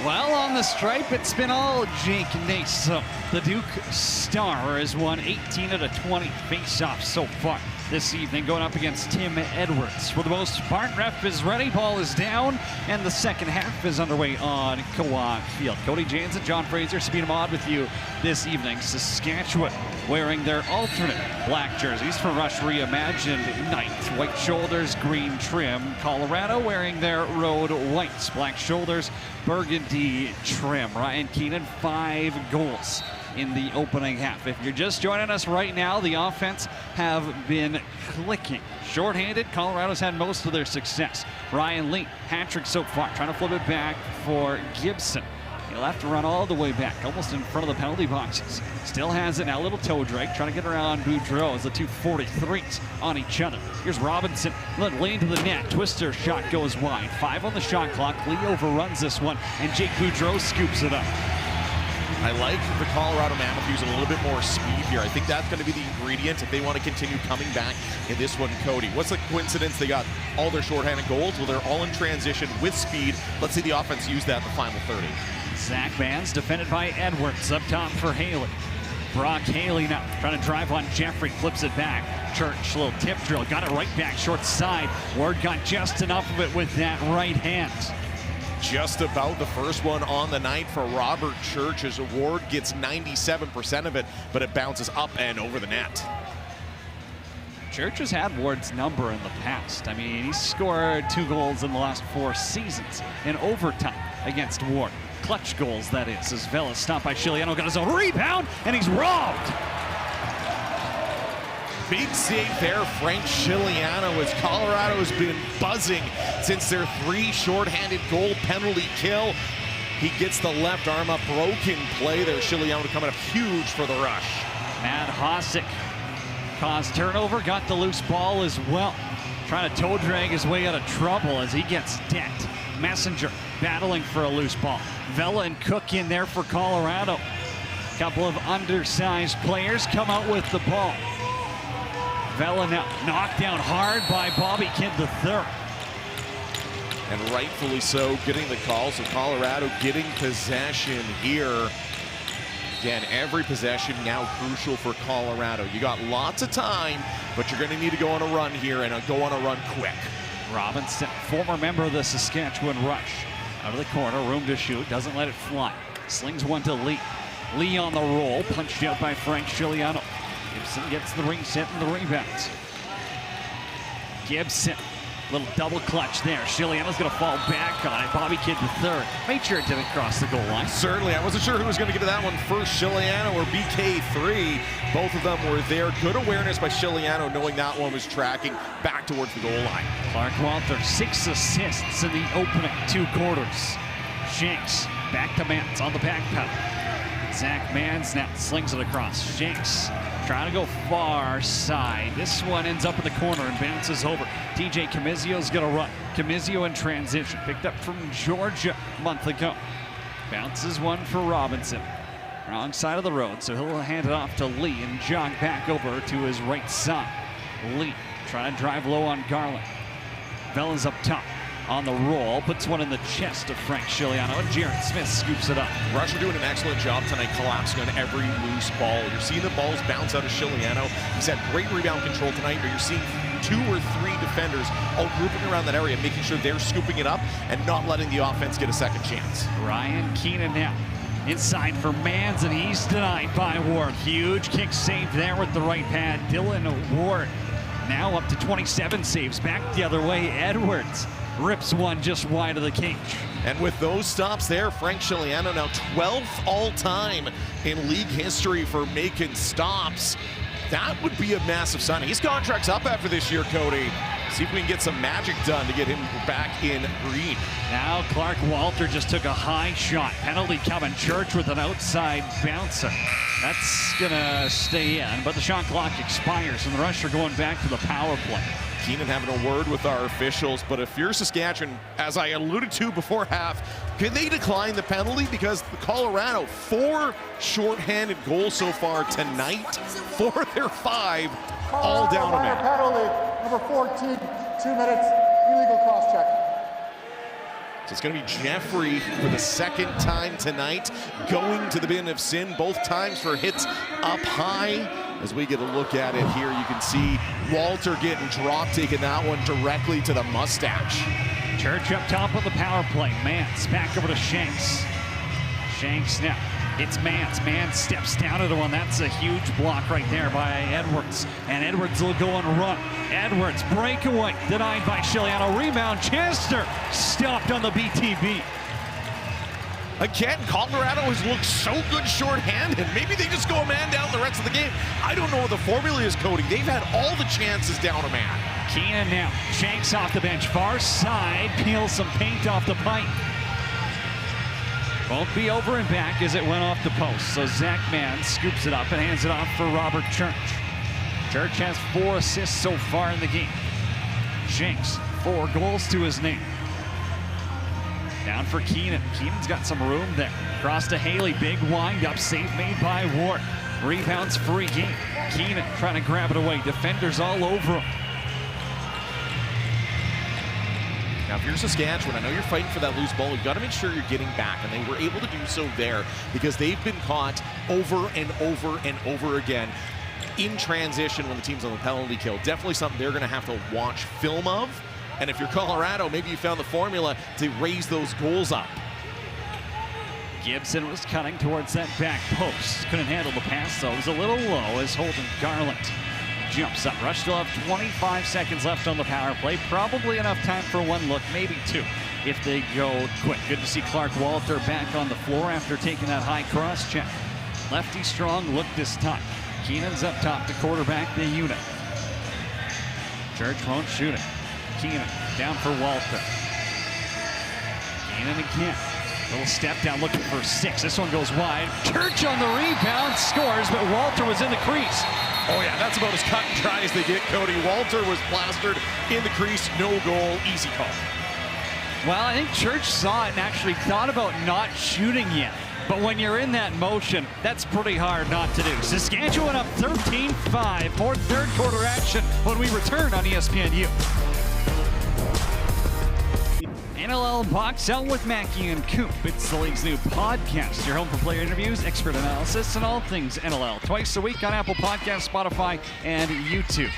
Well, on the stripe, it's been all Jake Nason. The Duke Star has won 18 out of 20 face-offs so far this evening, going up against Tim Edwards. For the most part, ref is ready, ball is down, and the second half is underway on Kawa Field. Cody Janes and John Fraser, Speed Mod with you this evening. Saskatchewan wearing their alternate black jerseys for Rush Reimagined night. White shoulders, green trim. Colorado wearing their road whites. Black shoulders, burgundy trim. Ryan Keenan, 5 goals in the opening half. If you're just joining us right now, the offense have been clicking. Shorthanded, Colorado's had most of their success. Ryan Lee, hat-trick so far, trying to flip it back for Gibson. He'll have to run all the way back, almost in front of the penalty boxes. Still has it now, little toe drag, trying to get around Boudreau as the 243s on each other. Here's Robinson, lean to the net, twister shot goes wide. 5 on the shot clock, Lee overruns this one, and Jake Boudreau scoops it up. I like the Colorado Mammoth using a little bit more speed here. I think that's going to be the ingredient if they want to continue coming back in this one, Cody. What's the coincidence? They got all their shorthanded goals. Well, they're all in transition with speed. Let's see the offense use that in the final 30. Zach Vance defended by Edwards up top for Haley. Brock Haley now trying to drive on Jeffrey, flips it back. Church, little tip drill, got it right back short side. Ward got just enough of it with that right hand. Just about the first one on the night for Robert Church as Ward gets 97% of it, but it bounces up and over the net. Church has had Ward's number in the past. I mean, he's scored 2 goals in the last 4 seasons in overtime against Ward. Clutch goals, that is, as Vela stopped by Chiliano, got his own rebound, and he's robbed. Big save there, Frank Chiliano, as Colorado has been buzzing since their 3 shorthanded goal penalty kill. He gets the left arm up, broken play there. Chiliano coming up huge for the rush. Matt Hossack caused turnover, got the loose ball as well. Trying to toe drag his way out of trouble as he gets decked. Messenger battling for a loose ball. Vela and Cook in there for Colorado. Couple of undersized players come out with the ball. Vela now knocked down hard by Bobby Kidd III. And rightfully so, getting the call. So Colorado getting possession here. Again, every possession now crucial for Colorado. You got lots of time, but you're going to need to go on a run here and go on a run quick. Robinson, former member of the Saskatchewan Rush. Out of the corner, room to shoot, doesn't let it fly. Slings one to Lee. Lee on the roll, punched out by Frank Chiliano. Gibson gets the ring set and the rebounds. Gibson, little double clutch there. Chiliano's gonna fall back on it. Bobby Kidd III. Made sure it didn't cross the goal line. Certainly, I wasn't sure who was gonna get to that one first, Chiliano or BK3. Both of them were there. Good awareness by Chiliano, knowing that one was tracking back towards the goal line. Clark Walter, 6 assists in the opening 2 quarters. Shanks, back to Mans on the back pedal. Zach Mans now slings it across. Shanks trying to go far side. This one ends up in the corner and bounces over. TJ Camizio's gonna run. Camizio in transition, picked up from Georgia a month ago. Bounces one for Robinson. Wrong side of the road, so he'll hand it off to Lee and jog back over to his right side. Lee trying to drive low on Garland. Vela's up top. On the roll, puts one in the chest of Frank Chiliano, and Jared Smith scoops it up. Rush are doing an excellent job tonight, collapsing on every loose ball. You're seeing the balls bounce out of Chiliano. He's had great rebound control tonight, but you're seeing 2 or 3 defenders all grouping around that area, making sure they're scooping it up and not letting the offense get a second chance. Ryan Keenan now inside for Mans, and he's denied by Ward. Huge kick save there with the right pad. Dylan Ward now up to 27 saves. Back the other way, Edwards rips one just wide of the cage. And with those stops there, Frank Chiliano now 12th all-time in league history for making stops. That would be a massive signing. His contract's up after this year, Cody. See if we can get some magic done to get him back in green. Now Clark Walter just took a high shot. Penalty coming. Church with an outside bouncer. That's gonna stay in, but the shot clock expires and the Rush are going back to the power play. Keenan having a word with our officials, but if you're Saskatchewan, as I alluded to before half, can they decline the penalty? Because the Colorado, 4 shorthanded goals so far tonight, 4 of their 5, all down a man. Penalty, number 14, 2 minutes, illegal cross check. So it's going to be Jeffrey for the 2nd time tonight, going to the bin of sin, both times for hits up high. As we get a look at it here, you can see Walter getting dropped, taking that one directly to the mustache. Church up top of the power play. Mans back over to Shanks. Shanks now. It's Mans. Mans steps down into one. That's a huge block right there by Edwards. And Edwards will go and run. Edwards breakaway. Denied by Chiliano. Rebound. Chester stopped on the BTB. Again, Colorado has looked so good shorthanded. Maybe they just go a man down the rest of the game. I don't know what the formula is, Cody. They've had all the chances down a man. Keenan now. Shanks off the bench. Far side. Peels some paint off the pipe. Won't be over and back as it went off the post. So Zach Mann scoops it up and hands it off for Robert Church. Church has 4 assists so far in the game. Shanks, 4 goals to his name. Down for Keenan. Keenan's got some room there. Cross to Haley. Big wind up. Save made by Ward. Rebounds free game. Keenan trying to grab it away. Defenders all over him. Now, if you're Saskatchewan, I know you're fighting for that loose ball. You've got to make sure you're getting back, and they were able to do so there because they've been caught over and over and over again in transition when the team's on the penalty kill. Definitely something they're going to have to watch film of. And if you're Colorado, maybe you found the formula to raise those goals up. Gibson was cutting towards that back post. Couldn't handle the pass, though. It was a little low as Holden Garland jumps up. Rush still have 25 seconds left on the power play. Probably enough time for 1 look, maybe 2, if they go quick. Good to see Clark Walter back on the floor after taking that high cross check. Lefty strong look this time. Keenan's up top to quarterback the unit. Church won't shoot it. Keenan down for Walter. Keenan again. Little step down looking for 6. This one goes wide. Church on the rebound, scores, but Walter was in the crease. Oh yeah, that's about as cut and dry as they get, Cody. Walter was plastered in the crease, no goal, easy call. Well, I think Church saw it and actually thought about not shooting yet. But when you're in that motion, that's pretty hard not to do. Saskatchewan up 13-5. More third quarter action when we return on ESPNU. NLL Box Out with Mackey and Coop. It's the league's new podcast. Your home for player interviews, expert analysis, and all things NLL. Twice a week on Apple Podcasts, Spotify, and YouTube.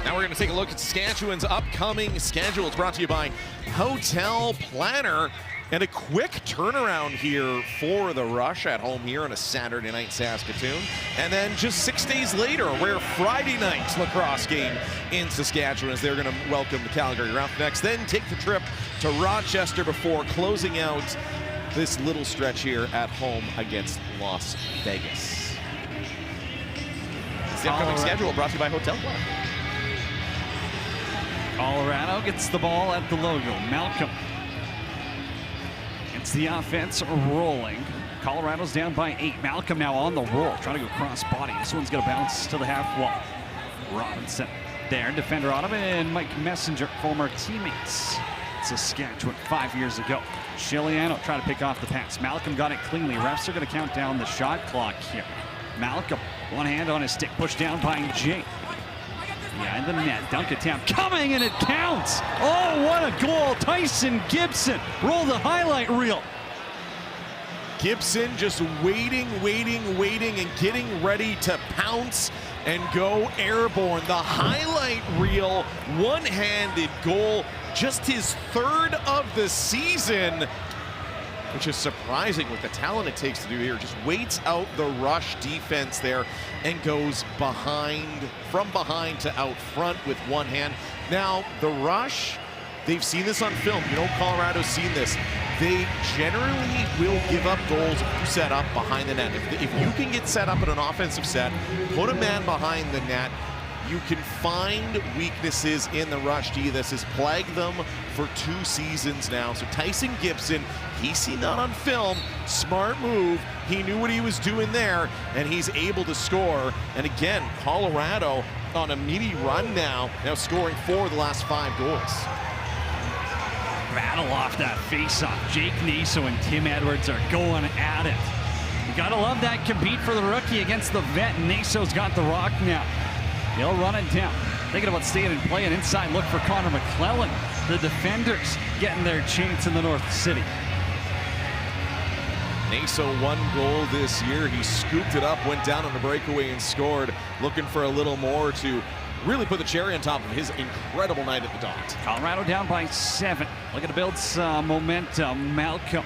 Now we're going to take a look at Saskatchewan's upcoming schedule. It's brought to you by Hotel Planner. And a quick turnaround here for the Rush at home here on a Saturday night Saskatoon. And then just 6 days later, we're Friday night's lacrosse game in Saskatchewan as they're going to welcome the Calgary Roughnecks. Then take the trip to Rochester before closing out this little stretch here at home against Las Vegas. It's the upcoming schedule brought to you by Hotel Planner. Colorado gets the ball at the logo. Malcolm. It's the offense rolling. Colorado's down by 8. Malcolm now on the roll, trying to go cross body. This one's going to bounce to the half wall. Robinson there, defender Ottoman and Mike Messenger, former teammates. Saskatchewan 5 years ago. Chiliano trying to pick off the pass. Malcolm got it cleanly. Refs are going to count down the shot clock here. Malcolm, one hand on his stick, pushed down by Jake. Behind the net, dunk attempt coming, and it counts. Oh, what a goal. Tyson Gibson, roll the highlight reel. Gibson just waiting, and getting ready to pounce and go airborne. The highlight reel, one-handed goal, just his 3rd of the season, which is surprising with the talent it takes to do here. Just waits out the Rush defense there and goes from behind to out front with one hand. Now, the Rush, they've seen this on film. You know, Colorado's seen this. They generally will give up goals if you set up behind the net. If you can get set up in an offensive set, put a man behind the net, you can find weaknesses in the Rush D. This has plagued them for 2 seasons now. So Tyson Gibson, he's seen that on film. Smart move. He knew what he was doing there, and he's able to score. And again, Colorado on a mini run now scoring 4 of the last 5 goals. Battle off that face-off. Jake Naso and Tim Edwards are going at it. You gotta love that compete for the rookie against the vet. Naso's got the rock now. He'll run it down. Thinking about staying and playing inside. Look for Connor McClellan. The defenders getting their chance in the North City. Naso 1 goal this year. He scooped it up, went down on the breakaway and scored. Looking for a little more to really put the cherry on top of his incredible night at the dot. Colorado down by 7. Looking to build some momentum. Malcolm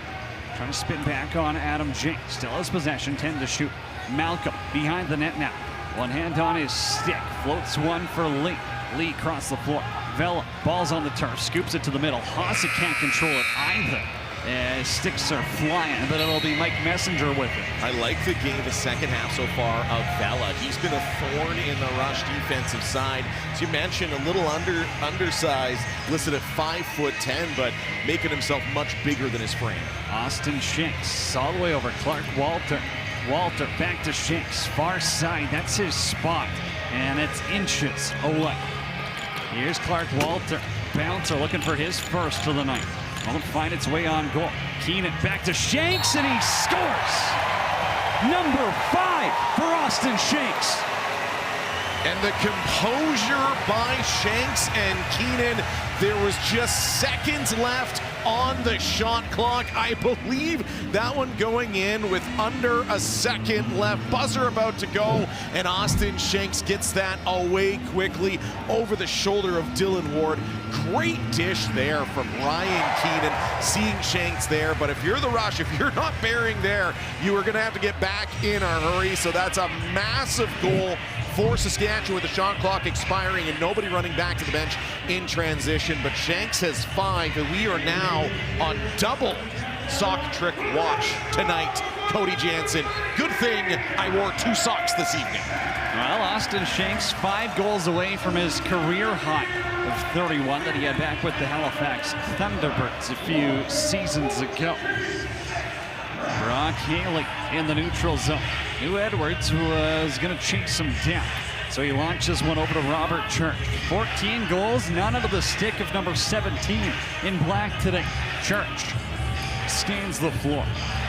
trying to spin back on Adam Jake. Still has possession, 10 to shoot. Malcolm behind the net now. One hand on his stick, floats one for Lee. Lee across the floor. Vela, ball's on the turf, scoops it to the middle. Haase can't control it either. As sticks are flying, but it'll be Mike Messenger with it. I like the game, the second half so far of Vela. He's been a thorn in the Rush defensive side. As you mentioned, a little undersized, listed at 5'10", but making himself much bigger than his frame. Austin Shanks all the way over Clark Walter. Walter back to Shanks, far side, that's his spot, and it's inches away. Here's Clark Walter, bouncer looking for his first of the night. Won't find its way on goal. Keenan back to Shanks, and he scores! Number 5 for Austin Shanks. And the composure by Shanks and Keenan. There was just seconds left on the shot clock. I believe that one going in with under a second left. Buzzer about to go, and Austin Shanks gets that away quickly over the shoulder of Dylan Ward. Great dish there from Ryan Keenan, seeing Shanks there. But if you're the Rush, if you're not bearing there, you are going to have to get back in a hurry. So that's a massive goal for Saskatchewan with the shot clock expiring and nobody running back to the bench in transition. But Shanks has 5, and we are now on double sock trick watch tonight. Cody Jansen, good thing I wore 2 socks this evening. Well, Austin Shanks 5 goals away from his career high of 31 that he had back with the Halifax Thunderbirds a few seasons ago. Brock Haley in the neutral zone. New Edwards was going to chase him down. So he launches one over to Robert Church. 14 goals, none out of the stick of number 17 in black today. Church scans the floor,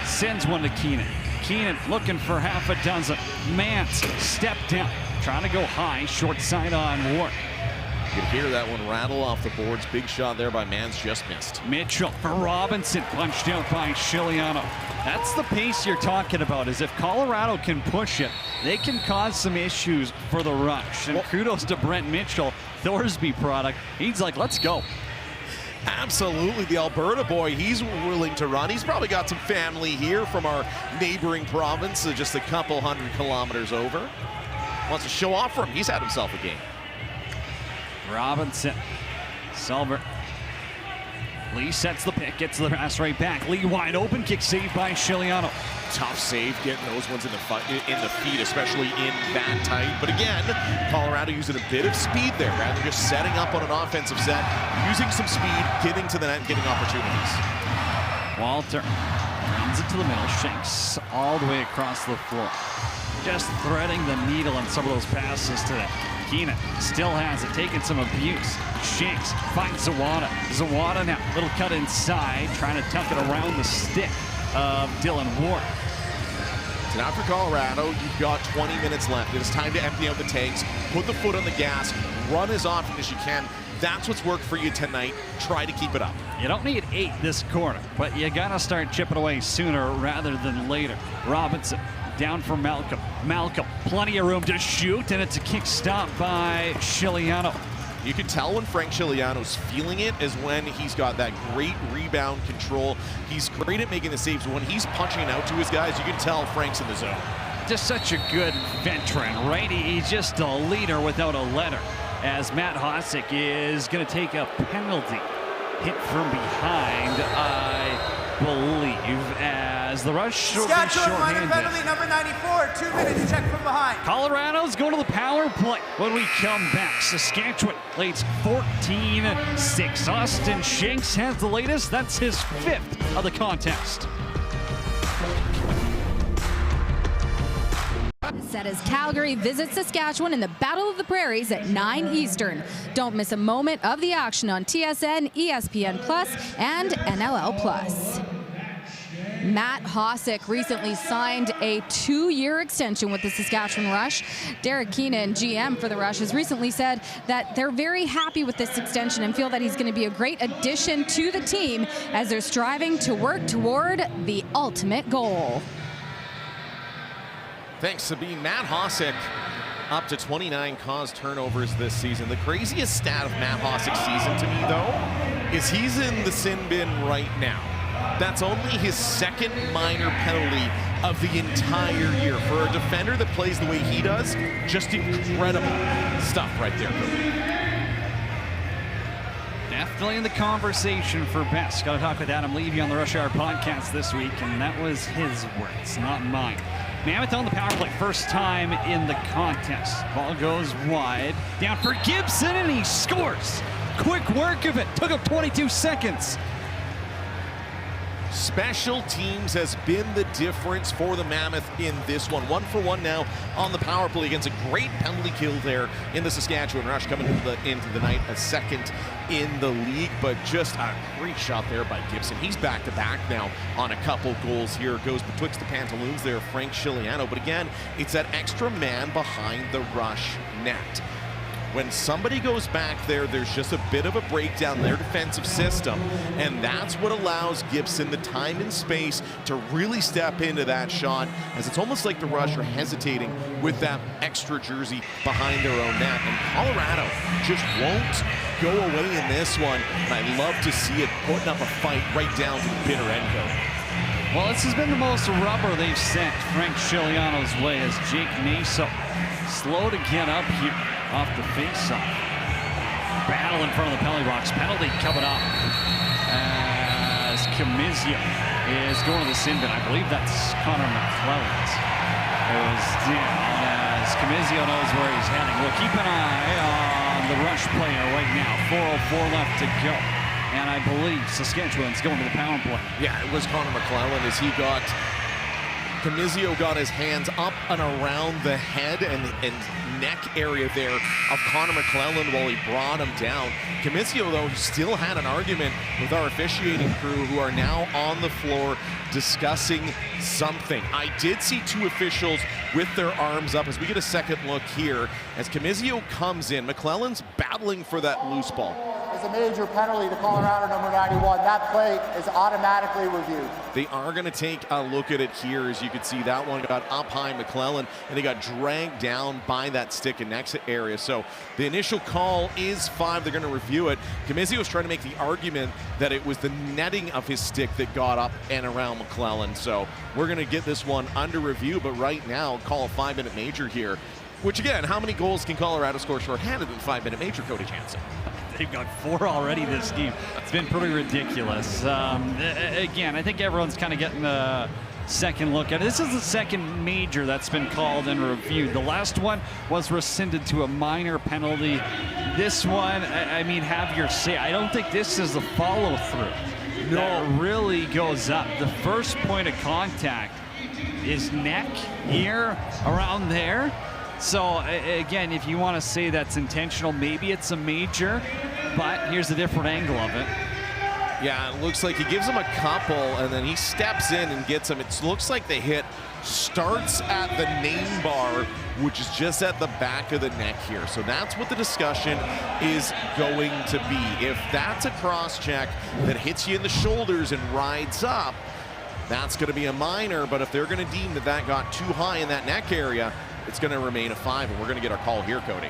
sends one to Keenan. Keenan looking for half a dozen. Mance step down, trying to go high, short side on Ward. You can hear that one rattle off the boards. Big shot there by Mans, just missed. Mitchell for Robinson, punched out by Chiliano. That's the pace you're talking about, is if Colorado can push it, they can cause some issues for the Rush. And kudos to Brent Mitchell, Thorsby product. He's like, let's go. Absolutely, the Alberta boy, he's willing to run. He's probably got some family here from our neighboring province, just a couple 100 kilometers over. Wants to show off for him. He's had himself a game. Robinson, Silver. Lee sets the pick, gets the pass right back. Lee wide open, kick saved by Chiliano. Tough save, getting those ones in the feet, especially in that tight. But again, Colorado using a bit of speed there, rather than just setting up on an offensive set, using some speed, getting to the net, and getting opportunities. Walter runs it to the middle, Shanks all the way across the floor. Just threading the needle on some of those passes today. Keenan still has it, taking some abuse. Shanks finds Zawada. Zawada now, little cut inside, trying to tuck it around the stick of Dylan Ward. So now for Colorado, you've got 20 minutes left. It is time to empty out the tanks, put the foot on the gas, run as often as you can. That's what's worked for you tonight. Try to keep it up. You don't need 8 this quarter, but you gotta start chipping away sooner rather than later. Robinson down for Malcolm. Malcolm, plenty of room to shoot, and it's a kick stop by Chiliano. You can tell when Frank Chiliano's feeling it is when he's got that great rebound control. He's great at making the saves. When he's punching out to his guys, you can tell Frank's in the zone. Just such a good veteran, right? He's just a leader without a letter. As Matt Hossack is going to take a penalty hit from behind, I believe, as the Rush will be Saskatchewan minor shorthanded. penalty number 94, 2 minutes check from behind. Colorado's going to the power play when we come back. Saskatchewan leads 14-6. Austin Shanks has the latest. That's his 5th of the contest. Set as Calgary visits Saskatchewan in the Battle of the Prairies at 9 Eastern. Don't miss a moment of the action on TSN, ESPN Plus, and NLL Plus. Matt Hossack recently signed a 2-year extension with the Saskatchewan Rush. Derek Keenan, GM for the Rush, has recently said that they're very happy with this extension and feel that he's going to be a great addition to the team as they're striving to work toward the ultimate goal. Thanks, Sabine. Matt Hossack up to 29 caused turnovers this season. The craziest stat of Matt Hossack's season to me, though, is he's in the sin bin right now. That's only his 2nd minor penalty of the entire year. For a defender that plays the way he does, just incredible stuff right there, Cody. Definitely in the conversation for best. Got to talk with Adam Levy on the Rush Hour podcast this week, and that was his words, not mine. Mammoth on the power play, first time in the contest. Ball goes wide, down for Gibson, and he scores. Quick work of it, took him 22 seconds. Special teams has been the difference for the Mammoth in this one. 1-for-1 now on the power play against a great penalty kill there in the Saskatchewan Rush, coming into the night, a 2nd in the league, but just a great shot there by Gibson. He's back-to-back now on a couple goals here. Goes betwixt the pantaloons there, Frank Chiliano, but again, it's that extra man behind the Rush net. When somebody goes back there, there's just a bit of a breakdown in their defensive system, and that's what allows Gibson the time and space to really step into that shot, as it's almost like the Rush are hesitating with that extra jersey behind their own net, and Colorado just won't go away in this one, and I love to see it putting up a fight right down to the bitter end, Cody. Well, this has been the most rubber they've sent Frank Chiliano's way, as Jake Naso slow to get up here off the face-off. Battle in front of the penalty box. Penalty coming up as Camizio is going to the sin bin. I believe that's Connor McClelland. Goes down as Camizio knows where he's heading. We'll keep an eye on the Rush player right now. 4:04 left to go. And I believe Saskatchewan's going to the power play. Yeah, it was Connor McClelland as he got Camizio got his hands up and around the head and neck area there of Connor McClellan while he brought him down. Camizio, though, still had an argument with our officiating crew, who are now on the floor discussing something. I did see two officials with their arms up as we get a second look here. As Camizio comes in, McClellan's battling for that loose ball. It's a major penalty to Colorado, number 91. That play is automatically reviewed. They are going to take a look at it here. As you can see, that one got up high, McClellan, and he got dragged down by that stick and neck area. So the initial call is 5. They're going to review it. Camizio was trying to make the argument that it was the netting of his stick that got up and around McClellan. So we're going to get this one under review, but right now, call a 5-minute major here. Which, again, how many goals can Colorado score shorthanded in the 5-minute major, Cody Jansen? They've got 4 already this game. It's been pretty ridiculous. Again, I think everyone's kind of getting a second look at it. This is the second major that's been called and reviewed. The last one was rescinded to a minor penalty. This one, I mean, have your say. I don't think this is the follow-through. No, that really goes up. The first point of contact is neck, here, around there. So again, if you want to say that's intentional, maybe it's a major, but here's a different angle of it. Yeah, it looks like he gives him a couple, and then he steps in and gets him. It looks like the hit starts at the name bar, which is just at the back of the neck here. So that's what the discussion is going to be. If that's a cross-check that hits you in the shoulders and rides up, that's going to be a minor, but if they're going to deem that that got too high in that neck area, it's going to remain a 5, and we're going to get our call here, Cody.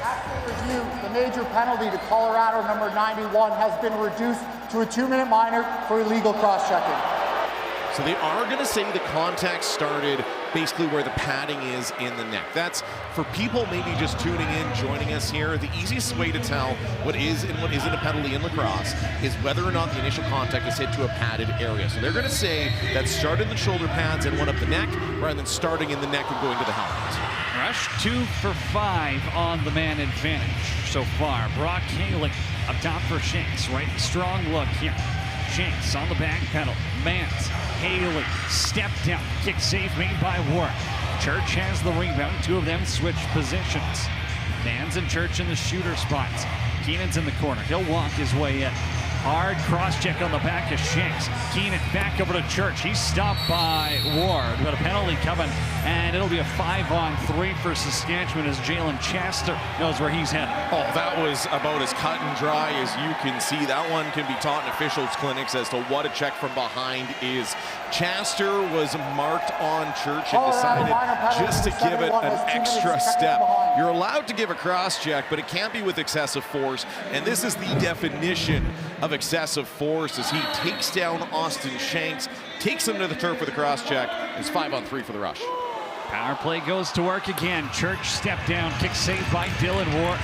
After review, the major penalty to Colorado, number 91, has been reduced to a 2-minute minor for illegal cross-checking. So they are going to say the contact started basically where the padding is in the neck. That's for people maybe just tuning in, joining us here. The easiest way to tell what is and what isn't a penalty in lacrosse is whether or not the initial contact is hit to a padded area. So they're going to say that started in the shoulder pads and went up the neck, rather than starting in the neck and going to the helmet. Rush 2 for 5 on the man advantage so far. Brock Haley up top for Shanks. Right, strong look here. Shanks on the back pedal. Mans, Haley, step down. Kick save made by Ward. Church has the rebound. 2 of them switch positions. Mans and Church in the shooter spots. Keenan's in the corner. He'll walk his way in. Hard cross-check on the back of Shanks. Keenan back over to Church. He's stopped by Ward. Got a penalty coming, and it'll be a 5-on-3 for Saskatchewan as Jalen Chester knows where he's headed. Oh, that was about as cut and dry as you can see. That one can be taught in officials' clinics as to what a check from behind is. Chester was marked on Church and decided just to give it an extra step. You're allowed to give a cross-check, but it can't be with excessive force, and this is the definition of excessive force as he takes down Austin Shanks, takes him to the turf with a cross-check. It's 5-on-3 for the Rush. Power play goes to work again. Church step down, kick saved by Dylan Ward.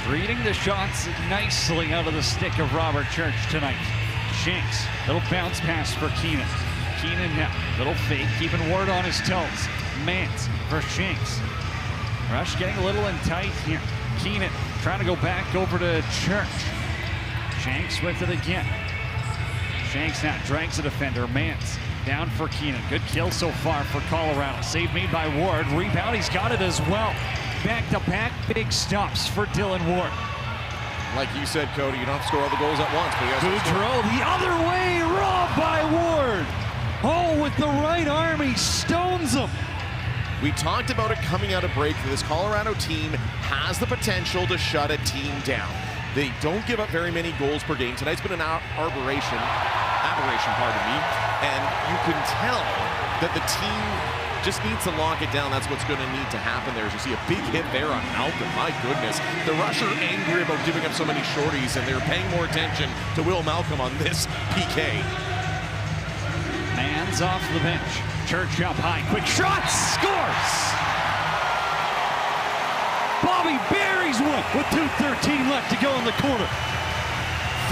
Reading the shots nicely out of the stick of Robert Church tonight. Shanks, little bounce pass for Keenan. Keenan now, little fake, keeping Ward on his toes. Mans for Shanks. Rush getting a little in tight here. Keenan trying to go back over to Church. Shanks with it again. Shanks now drags the defender. Mans down for Keenan. Good kill so far for Colorado. Save made by Ward. Rebound, he's got it as well. Back-to-back big stops for Dylan Ward. Like you said, Cody, you don't have to score all the goals at once. But Boudreau the other way, robbed by Ward. Oh, with the right arm, he stones him. We talked about it coming out of break. This Colorado team has the potential to shut a team down. They don't give up very many goals per game. Tonight's been an aberration, and you can tell that the team just needs to lock it down. That's what's going to need to happen there. As you see a big hit there on Malcolm. My goodness. The Rush are angry about giving up so many shorties, and they're paying more attention to Will Malcolm on this PK. Mans off the bench. Church up high. Quick shot. Scores! Bobby buries one with 2:13 left to go in the quarter.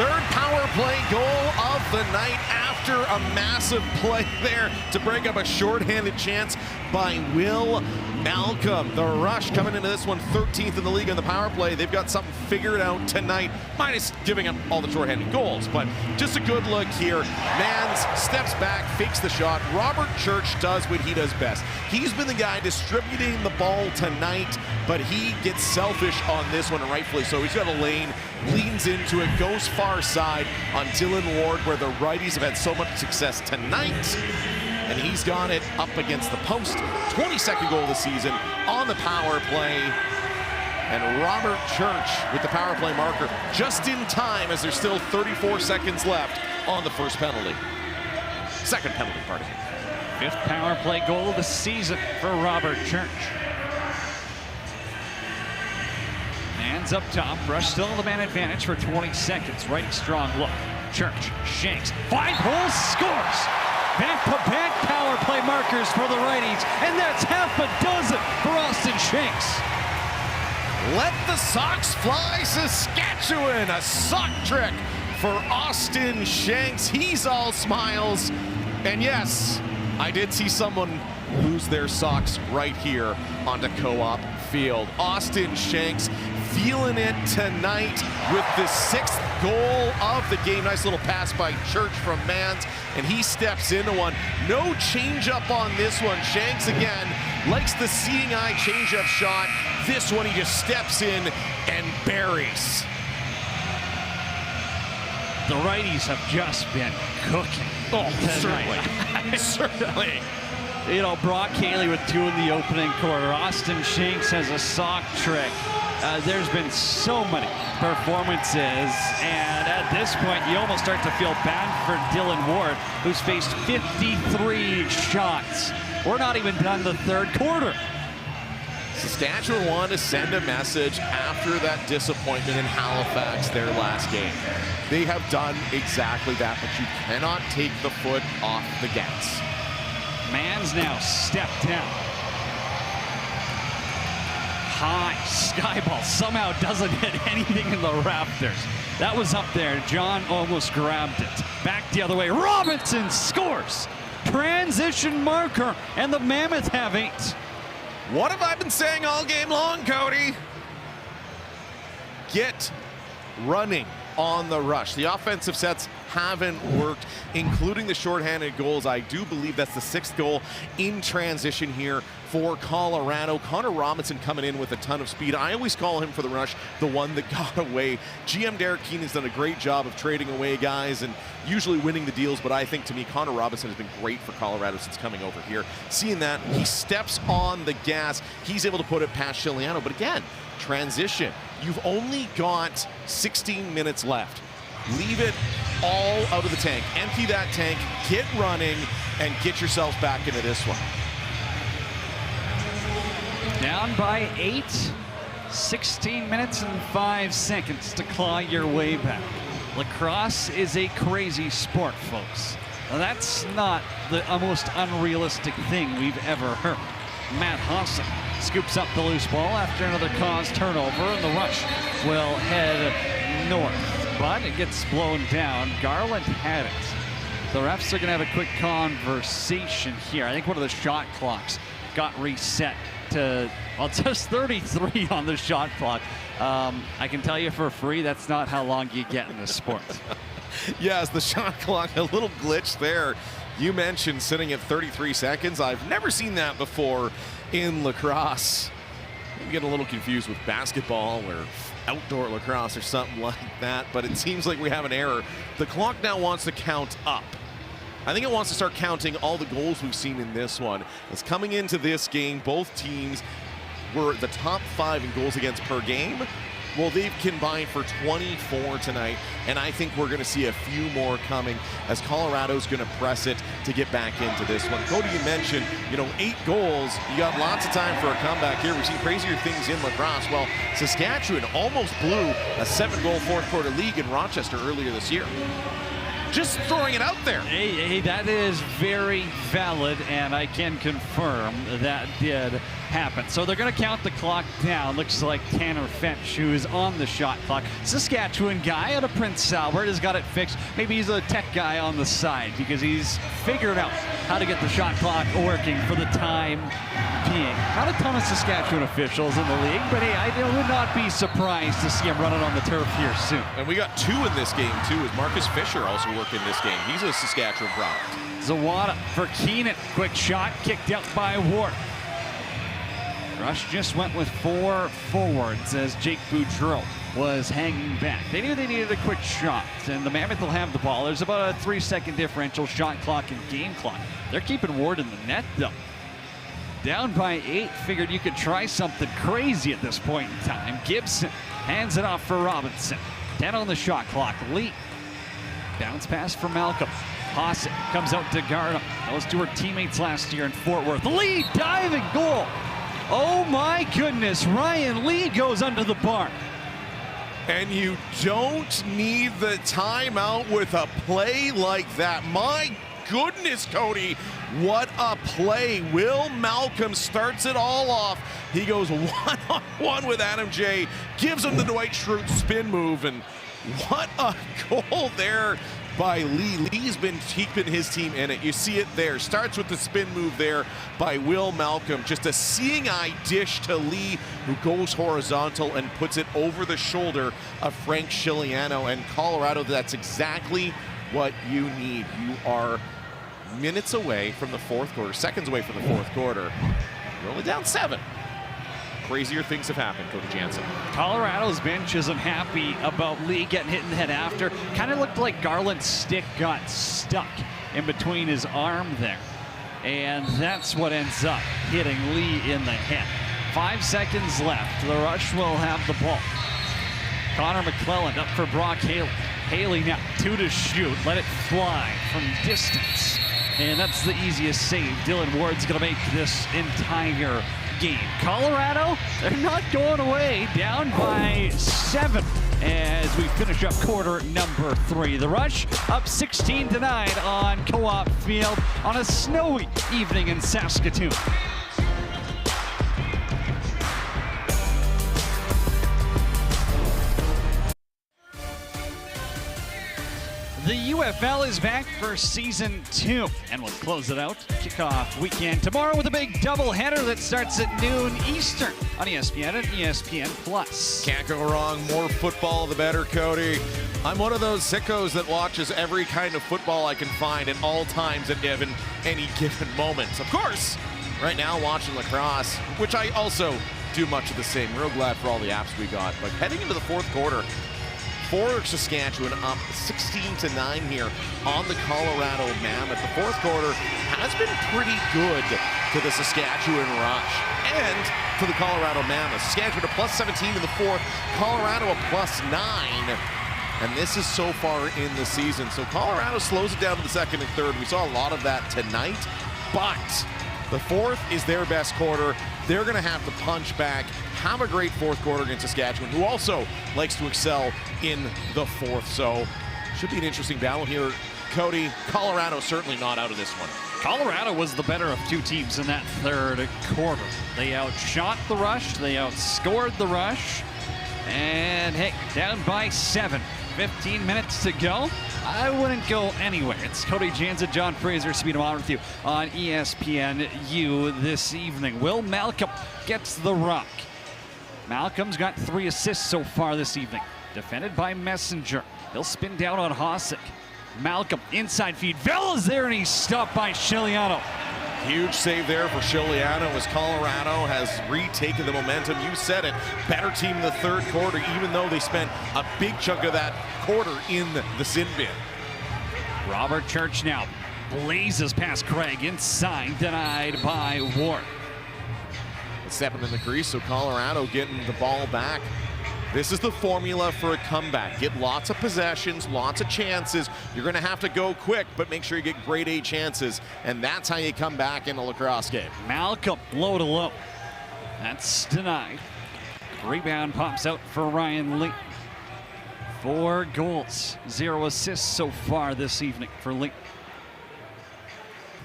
Third power play goal of the night after after a massive play there to break up a shorthanded chance by Will Malcolm. The Rush coming into this one 13th in the league on the power play. They've got something figured out tonight, minus giving up all the shorthanded goals. But just a good look here. Mans steps back, fakes the shot. Robert Church does what he does best. He's been the guy distributing the ball tonight, but he gets selfish on this one, and rightfully so. He's got a lane, leans into it, goes far side on Dylan Ward, where the righties have had so much success tonight. And he's got it up against the post. 22nd goal of the season on the power play. And Robert Church with the power play marker just in time, as there's still 34 seconds left on the first penalty. Second penalty, pardon me. 5th power play goal of the season for Robert Church. Man's up top. Rush still the man advantage for 20 seconds. Righty strong look. Church shanks. 5 holes, scores. Back-to-back power play markers for the righties, and that's half a dozen for Austin Shanks. Let the socks fly, Saskatchewan. A sock trick for Austin Shanks. He's all smiles. And yes, I did see someone lose their socks right here onto Co-op Field. Austin Shanks feeling it tonight with the 6th goal of the game. Nice little pass by Church from Mans, and he steps into one. No change-up on this one. Shanks again likes the seeing eye change-up shot. This one he just steps in and buries. The righties have just been cooking. Oh, certainly. Certainly. You know, Brock Haley with 2 in the opening quarter. Austin Shanks has a sock trick. There's been so many performances, and at this point, you almost start to feel bad for Dylan Ward, who's faced 53 shots. We're not even done the 3rd quarter. Saskatchewan wanted to send a message after that disappointment in Halifax, their last game. They have done exactly that, but you cannot take the foot off the gas. Mans now stepped down. High sky ball somehow doesn't hit anything in the rafters. That was up there. John almost grabbed it. Back the other way. Robinson scores. Transition marker, and the Mammoth have 8. What have I been saying all game long, Cody? Get running on the Rush. The offensive sets haven't worked, including the shorthanded goals. I do believe that's the 6th goal in transition here for Colorado. Connor Robinson coming in with a ton of speed. I always call him for the Rush the one that got away. GM Derek Keenan's done a great job of trading away guys and usually winning the deals, but I think to me Connor Robinson has been great for Colorado since coming over here. Seeing that, he steps on the gas. He's able to put it past Chiliano, but again, transition. You've only got 16 minutes left. Leave it all out of the tank. Empty that tank, get running, and get yourself back into this one. Down by 8, 16 minutes and 5 seconds to claw your way back. Lacrosse is a crazy sport, folks. That's not the most unrealistic thing we've ever heard. Matt Hassan scoops up the loose ball after another caused turnover, and the Rush will head north. But it gets blown down. Garland had it. The refs are going to have a quick conversation here. I think one of the shot clocks got reset to, well, it says 33 on the shot clock. I can tell you for free, that's not how long you get in this sport. Yes, the shot clock, a little glitch there. You mentioned sitting at 33 seconds. I've never seen that before in lacrosse. I'm getting a little confused with basketball or outdoor lacrosse or something like that, but it seems like we have an error. The clock now wants to count up. I think it wants to start counting all the goals we've seen in this one. It's coming into this game, both teams were the top 5 in goals against per game. Well, they've combined for 24 tonight, and I think we're going to see a few more coming as Colorado's going to press it to get back into this one. Cody, you mentioned, 8 goals. You got lots of time for a comeback here. We've seen crazier things in lacrosse. Well, Saskatchewan almost blew a 7-goal fourth quarter lead in Rochester earlier this year. Just throwing it out there. Hey, that is very valid, and I can confirm that did happen. So they're going to count the clock down. Looks like Tanner Fetch, who is on the shot clock. Saskatchewan guy out of Prince Albert has got it fixed. Maybe he's a tech guy on the side because he's figured out how to get the shot clock working for the time being. Not a ton of Saskatchewan officials in the league, but hey, I would not be surprised to see him running on the turf here soon. And we got 2 in this game, too, as Marcus Fisher also worked in this game. He's a Saskatchewan product. Zawada for Keenan. Quick shot, kicked out by Ward. Rush just went with 4 forwards as Jake Boudreau was hanging back. They knew they needed a quick shot, and the Mammoth will have the ball. There's about a 3-second differential, shot clock and game clock. They're keeping Ward in the net, though. Down by 8, figured you could try something crazy at this point in time. Gibson hands it off for Robinson. 10 on the shot clock. Lee. Bounce pass for Malcolm. Hossett comes out to guard him. Those 2 were teammates last year in Fort Worth. Lee diving goal. Oh my goodness, Ryan Lee goes under the bar. And you don't need the timeout with a play like that. My goodness, Cody, what a play. Will Malcolm starts it all off. He goes one-on-one with Adam J, gives him the Dwight Schrute spin move, and what a goal there by Lee. Lee's been keeping his team in it. You see it there. Starts with the spin move there by Will Malcolm. Just a seeing eye dish to Lee, who goes horizontal and puts it over the shoulder of Frank Chiliano. And Colorado, that's exactly what you need. You are minutes away from the fourth quarter, seconds away from the fourth quarter. You're only down 7. Crazier things have happened, Cody Jansen. Colorado's bench isn't happy about Lee getting hit in the head after. Kind of looked like Garland's stick got stuck in between his arm there. And that's what ends up hitting Lee in the head. 5 seconds left. The Rush will have the ball. Connor McClelland up for Brock Haley. Haley now 2 to shoot. Let it fly from distance. And that's the easiest save. Dylan Ward's going to make this entire game. Colorado, they're not going away. Down by 7 as we finish up quarter number 3. The Rush up 16-9 on Co-op Field on a snowy evening in Saskatoon. The UFL is back for season 2, and we'll close it out. Kickoff weekend tomorrow with a big doubleheader that starts at noon Eastern on ESPN and ESPN+. Can't go wrong. More football, the better, Cody. I'm one of those sickos that watches every kind of football I can find at all times at any given moment. Of course, right now watching lacrosse, which I also do much of the same. Real glad for all the apps we got. But heading into the fourth quarter, for Saskatchewan up 16-9 here on the Colorado Mammoth. The fourth quarter has been pretty good to the Saskatchewan Rush and to the Colorado Mammoth. Saskatchewan a +17 in the fourth, Colorado a +9. And this is so far in the season. So Colorado slows it down to the second and third. We saw a lot of that tonight, but the fourth is their best quarter. They're going to have to punch back, have a great fourth quarter against Saskatchewan, who also likes to excel in the fourth. So should be an interesting battle here. Cody, Colorado certainly not out of this one. Colorado was the better of 2 teams in that third quarter. They outshot the Rush, they outscored the Rush, and hey, down by 7. 15 minutes to go. I wouldn't go anywhere. It's Cody Jansen, John Fraser, Speed on with you on ESPNU this evening. Will Malcolm gets the rock. Malcolm's got 3 assists so far this evening. Defended by Messenger. He'll spin down on Hossick. Malcolm, inside feed. Vella's there, and he's stopped by Chiliano. Huge save there for Chiliano as Colorado has retaken the momentum. You said it, better team in the third quarter, even though they spent a big chunk of that quarter in the sin bin. Robert Church now blazes past Craig inside, denied by Ward. Stepping in the crease, so Colorado getting the ball back. This is the formula for a comeback. Get lots of possessions, lots of chances. You're going to have to go quick, but make sure you get grade A chances, and that's how you come back in a lacrosse game. Malcolm, low to low. That's denied. Rebound pops out for Ryan Lee. 4 goals, 0 assists so far this evening for Lee.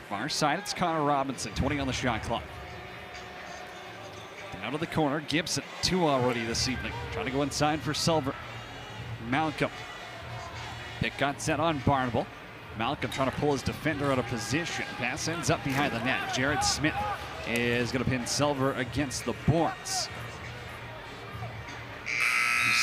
Far side, it's Connor Robinson, 20 on the shot clock. Down to the corner, Gibson, 2 already this evening. Trying to go inside for Silver. Malcolm. Pick got set on Barnable. Malcolm trying to pull his defender out of position. Pass ends up behind the net. Jared Smith is going to pin Silver against the boards.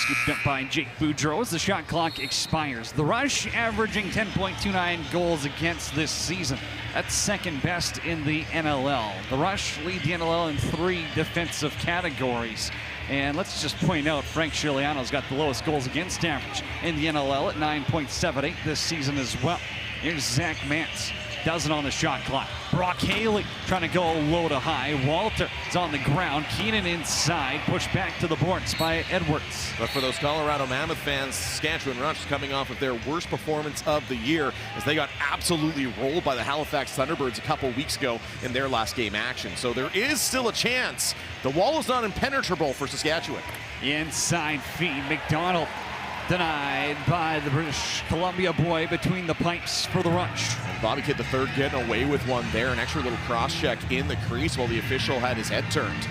Scooped up by Jake Boudreau as the shot clock expires. The Rush averaging 10.29 goals against this season. That's second best in the NLL. The Rush lead the NLL in 3 defensive categories. And let's just point out, Frank Chiliano's got the lowest goals against average in the NLL at 9.78 this season as well. Here's Zach Mance. Does it on the shot clock. Brock Haley trying to go low to high. Walter is on the ground. Keenan inside. Pushed back to the boards by Edwards. But for those Colorado Mammoth fans, Saskatchewan Rush coming off of their worst performance of the year as they got absolutely rolled by the Halifax Thunderbirds a couple weeks ago in their last game action. So there is still a chance. The wall is not impenetrable for Saskatchewan. Inside feed. McDonald denied by the British Columbia boy between the pipes for the Rush. And Bobby Kidd III getting away with one there. An extra little cross check in the crease while the official had his head turned.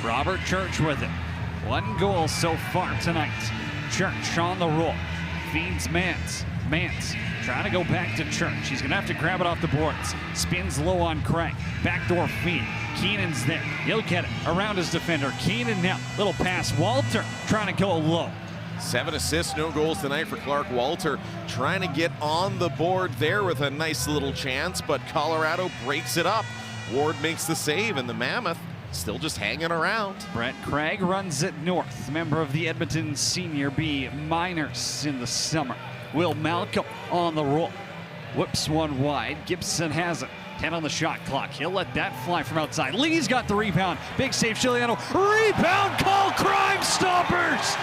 Robert Church with it. 1 goal so far tonight. Church on the roll. Feeds Mance. Mance trying to go back to Church. He's going to have to grab it off the boards. Spins low on Craig. Backdoor feed. Keenan's there. He'll get it around his defender. Keenan now. Little pass. Walter trying to go low. 7 assists, no goals tonight for Clark Walter. Trying to get on the board there with a nice little chance, but Colorado breaks it up. Ward makes the save, and the Mammoth still just hanging around. Brett Craig runs it north. Member of the Edmonton Senior B Miners in the summer. Will Malcolm on the roll. Whips one wide. Gibson has it. 10 on the shot clock. He'll let that fly from outside. Lee's got the rebound. Big save, Chiliano. Rebound call, Crime Stoppers!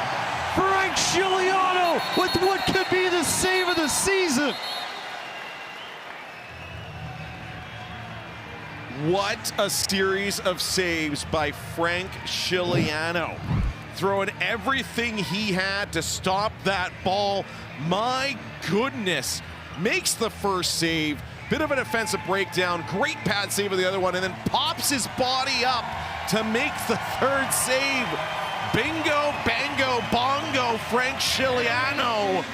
Frank Chiliano with what could be the save of the season. What a series of saves by Frank Chiliano. Throwing everything he had to stop that ball. My goodness. Makes the first save. Bit of an offensive breakdown. Great pad save of the other one, and then pops his body up to make the 3rd save. Bingo, bango, bongo, Frank Chiliano.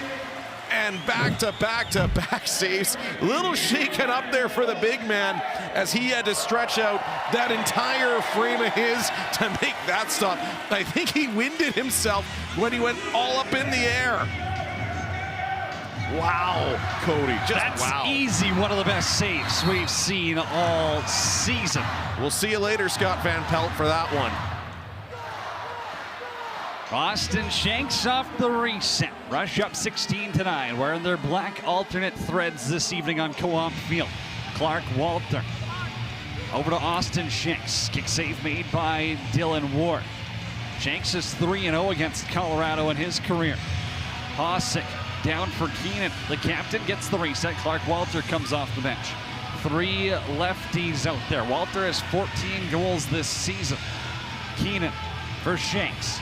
And back-to-back saves. Little shaken up there for the big man as he had to stretch out that entire frame of his to make that stop. I think he winded himself when he went all up in the air. Wow, Cody, just That's wow. easy, one of the best saves we've seen all season. We'll see you later, Scott Van Pelt, for that one. Austin Shanks off the reset. Rush up 16-9, wearing their black alternate threads this evening on Co-op Field. Clark Walter over to Austin Shanks. Kick save made by Dylan Ward. Shanks is 3-0 against Colorado in his career. Hosick down for Keenan. The captain gets the reset. Clark Walter comes off the bench. 3 lefties out there. Walter has 14 goals this season. Keenan for Shanks.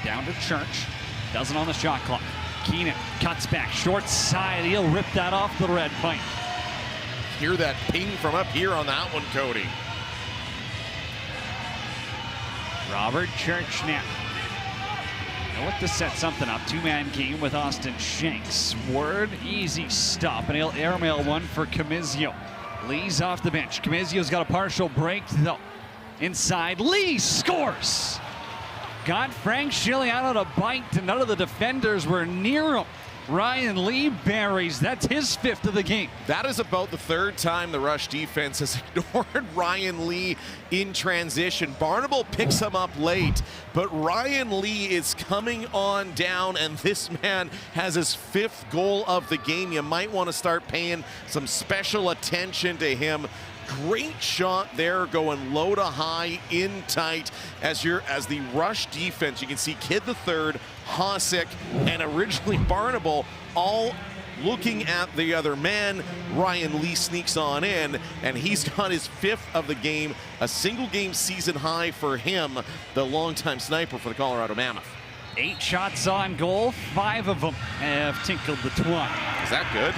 Down to Church. Doesn't on the shot clock. Keenan cuts back. Short side. He'll rip that off the red pipe. Hear that ping from up here on that one, Cody. Robert Church now. They'll look to set something up. 2-man game with Austin Shanks. Word, easy stop, and he'll airmail one for Camizio. Lee's off the bench. Camizio's got a partial break, though. Inside, Lee scores! Got Frank Chiliano to bite, and none of the defenders were near him. Ryan Lee buries. That's his 5th of the game. That is about the 3rd time the Rush defense has ignored Ryan Lee in transition. Barnable picks him up late, but Ryan Lee is coming on down, and this man has his 5th goal of the game. You might want to start paying some special attention to him. Great shot there, going low to high, in tight. As the Rush defense, you can see Kidd III, Hosick, and originally Barnable all looking at the other man. Ryan Lee sneaks on in, and he's got his 5th of the game, a single game season high for him, the longtime sniper for the Colorado Mammoth. 8 shots on goal, 5 of them have tinkled the twine. Is that good?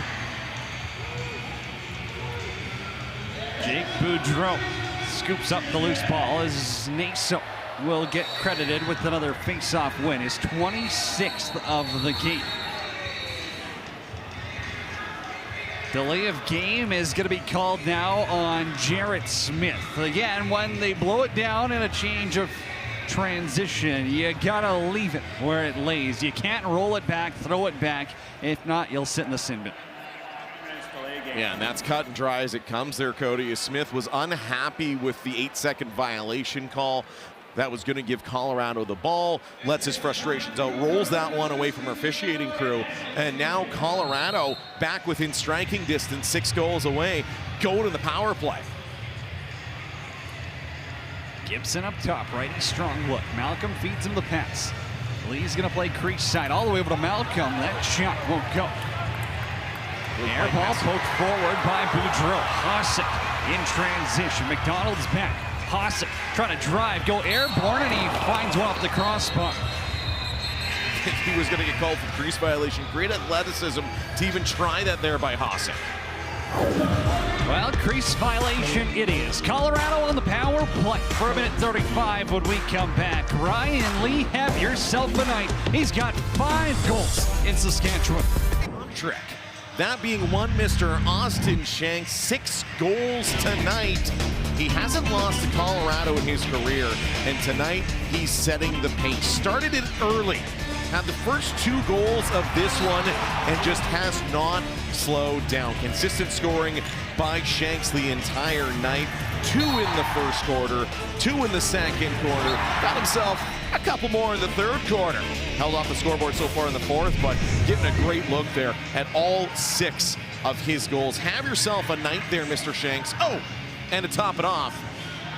Jake Boudreau scoops up the loose ball as Naso will get credited with another face-off win, his 26th of the game. Delay of game is going to be called now on Jarrett Smith. Again, when they blow it down in a change of transition, you gotta leave it where it lays. You can't roll it back, throw it back. If not, you'll sit in the sin bin. Yeah, and that's cut and dry as it comes there, Cody. Smith was unhappy with the 8-second violation call. That was going to give Colorado the ball, lets his frustrations out, rolls that one away from our officiating crew, and now Colorado back within striking distance, 6 goals away, go to the power play. Gibson up top, righty strong look. Malcolm feeds him the pass. Lee's going to play crease side all the way over to Malcolm. That shot won't go. Air ball poked forward by Boudreau. Hossack in transition. McDonald's back. Hossack trying to drive, go airborne, and he finds one off the crossbar. He was going to get called for crease violation. Great athleticism to even try that there by Hossack. Well, crease violation it is. Colorado on the power play for 1:35 when we come back. Ryan Lee, have yourself a night. He's got 5 goals in Saskatchewan. Trick. That being one Mr. Austin Shanks, 6 goals tonight. He hasn't lost to Colorado in his career, and tonight he's setting the pace. Started it early, had the first 2 goals of this one, and just has not slowed down. Consistent scoring by Shanks the entire night. 2 in the first quarter, 2 in the second quarter. Got himself a couple more in the third quarter. Held off the scoreboard so far in the fourth, but getting a great look there at all 6 of his goals. Have yourself a night there, Mr. Shanks. Oh, and to top it off,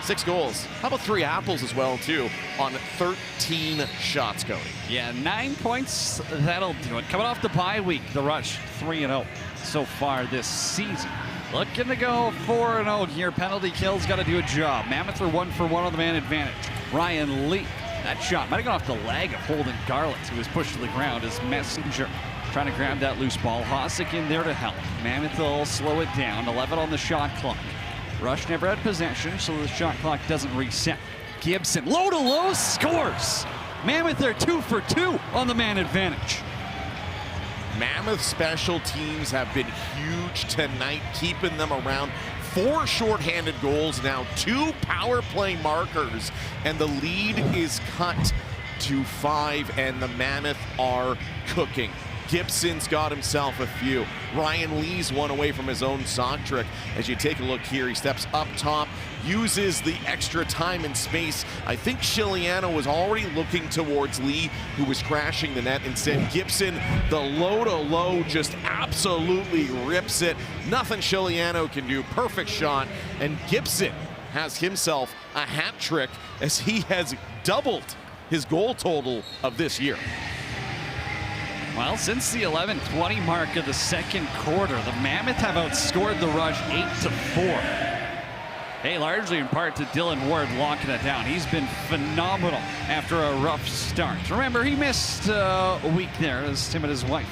6 goals. How about 3 apples as well, too, on 13 shots, Cody? Yeah, 9 points, that'll do it. Coming off the bye week, the Rush 3-0 so far this season. Looking to go 4-0 here. Penalty kills got to do a job. Mammoth are 1 for 1 on the man advantage. Ryan Lee, that shot might have gone off the leg of Holden Garlett, who was pushed to the ground as Messenger trying to grab that loose ball. Hossack in there to help. Mammoth will slow it down. 11 on the shot clock. Rush never had possession, so the shot clock doesn't reset. Gibson, low to low, scores. Mammoth are 2 for 2 on the man advantage. Mammoth special teams have been huge tonight, keeping them around. 4 shorthanded goals now, 2 power play markers, and the lead is cut to 5, and the Mammoth are cooking. Gibson's got himself a few. Ryan Lee's one away from his own sock trick. As you take a look here, he steps up top, uses the extra time and space. I think Chiliano was already looking towards Lee, who was crashing the net. Instead, Gibson, the low-to-low, just absolutely rips it. Nothing Chiliano can do. Perfect shot. And Gibson has himself a hat trick as he has doubled his goal total of this year. Well, since the 11:20 mark of the second quarter, the Mammoth have outscored the Rush 8-4. Hey, largely in part to Dylan Ward locking it down. He's been phenomenal after a rough start. Remember, he missed a week there, as Tim and his wife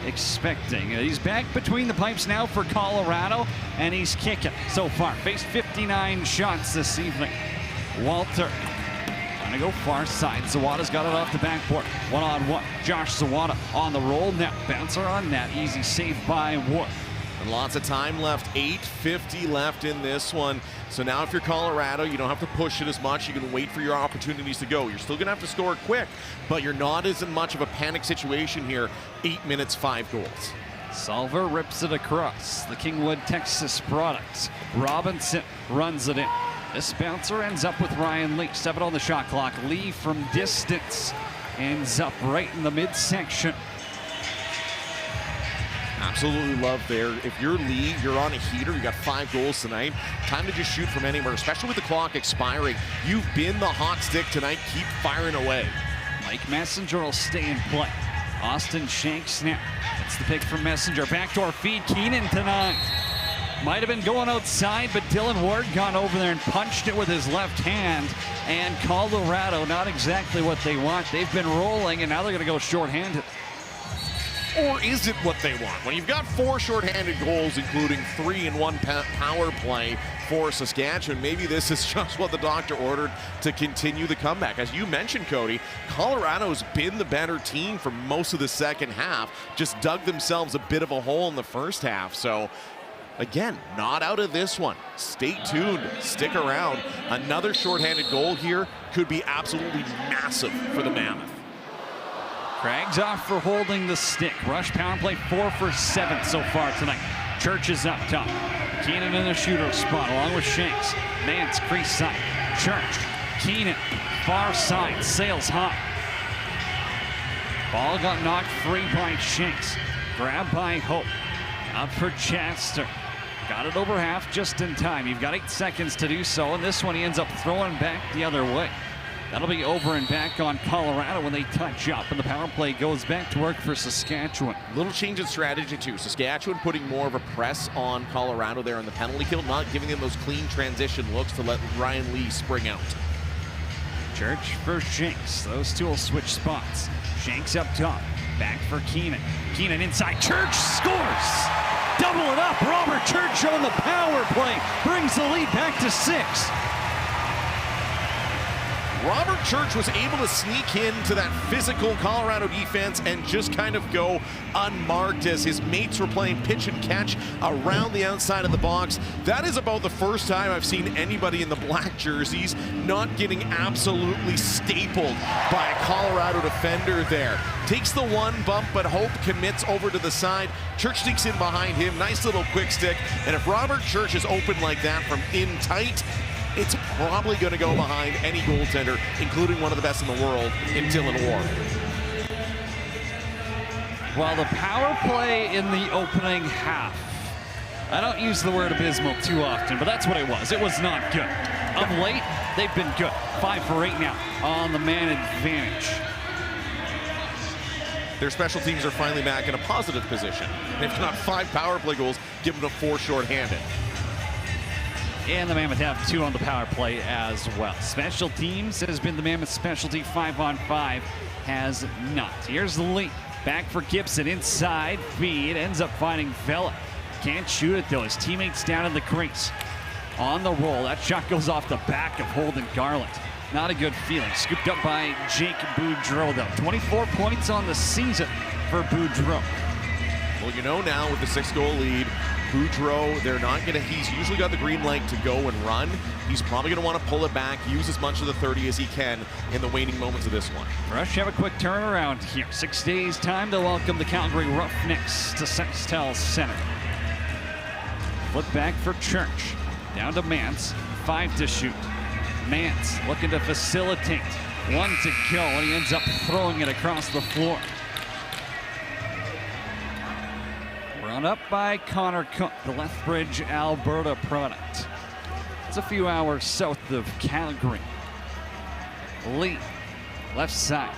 expecting. He's back between the pipes now for Colorado, and he's kicking so far. Faced 59 shots this evening. Walter trying to go far side. Zawada's got it off the backboard. 1-on-1. Josh Zawada on the roll now. Bouncer on net. Easy save by Wood. And lots of time left. 8:50 left in this one. So now if you're Colorado, you don't have to push it as much. You can wait for your opportunities to go. You're still going to have to score quick, but you're not as much of a panic situation here. 8 minutes, 5 goals. Salver rips it across. The Kingwood, Texas product. Robinson runs it in. This bouncer ends up with Ryan Lee. 7 on the shot clock. Lee from distance ends up right in the midsection. Absolutely love there. If you're Lee, you're on a heater. You got 5 goals tonight. Time to just shoot from anywhere, especially with the clock expiring. You've been the hot stick tonight. Keep firing away. Mike Messenger will stay in play. Austin Shanks now. That's the pick from Messenger. Backdoor feed. Keenan tonight. Might have been going outside, but Dylan Ward got over there and punched it with his left hand. And Colorado, not exactly what they want. They've been rolling, and now they're going to go shorthanded. Or is it what they want? When you've got 4 shorthanded goals, including 3 in 1 power play for Saskatchewan, maybe this is just what the doctor ordered to continue the comeback. As you mentioned, Cody, Colorado's been the better team for most of the second half, just dug themselves a bit of a hole in the first half. So, again, not out of this one. Stay tuned, stick around. Another shorthanded goal here could be absolutely massive for the Mammoth. Craig's off for holding the stick. Rush power play 4 for 7 so far tonight. Church is up top. Keenan in the shooter spot along with Shanks. Nance crease side. Church. Keenan far side. Sails high. Ball got knocked free by Shanks. Grabbed by Hope. Out for Chester. Got it over half just in time. You've got 8 seconds to do so, and this one he ends up throwing back the other way. That'll be over and back on Colorado when they touch up, and the power play goes back to work for Saskatchewan. Little change in strategy too. Saskatchewan putting more of a press on Colorado there on the penalty kill, not giving them those clean transition looks to let Ryan Lee spring out. Church for Shanks. Those two will switch spots. Shanks up top. Back for Keenan. Keenan inside. Church scores! Double it up. Robert Church on the power play. Brings the lead back to 6. Robert Church was able to sneak into that physical Colorado defense and just kind of go unmarked as his mates were playing pitch and catch around the outside of the box. That is about the first time I've seen anybody in the black jerseys not getting absolutely stapled by a Colorado defender there. Takes the one bump, but Hope commits over to the side. Church sneaks in behind him. Nice little quick stick. And if Robert Church is open like that from in tight, it's probably going to go behind any goaltender, including one of the best in the world in Dylan Ward. Well, the power play in the opening half, I don't use the word abysmal too often, but that's what it was. It was not good. Of late, they've been good. 5 for 8 now on the man advantage. Their special teams are finally back in a positive position. They've got 5 power play goals, given them 4 shorthanded. And the Mammoth have 2 on the power play as well. Special teams has been the Mammoth specialty. 5-on-5 has not. Here's the lead. Back for Gibson inside. Feed ends up finding Vela. Can't shoot it though. His teammates down in the crease. On the roll. That shot goes off the back of Holden Garland. Not a good feeling. Scooped up by Jake Boudreau though. 24 points on the season for Boudreau. Well, you know now with the 6-goal lead, Boudreau, he's usually got the green light to go and run. He's probably going to want to pull it back, use as much of the 30 as he can in the waning moments of this one. Rush have a quick turnaround here. 6 days time to welcome the Calgary Roughnecks to Saskatchewan Center. Flip back for Church. Down to Mance. 5 to shoot. Mance looking to facilitate. 1 to go, and he ends up throwing it across the floor. Run up by Connor Cook, the Lethbridge, Alberta product. It's a few hours south of Calgary. Lee, left side.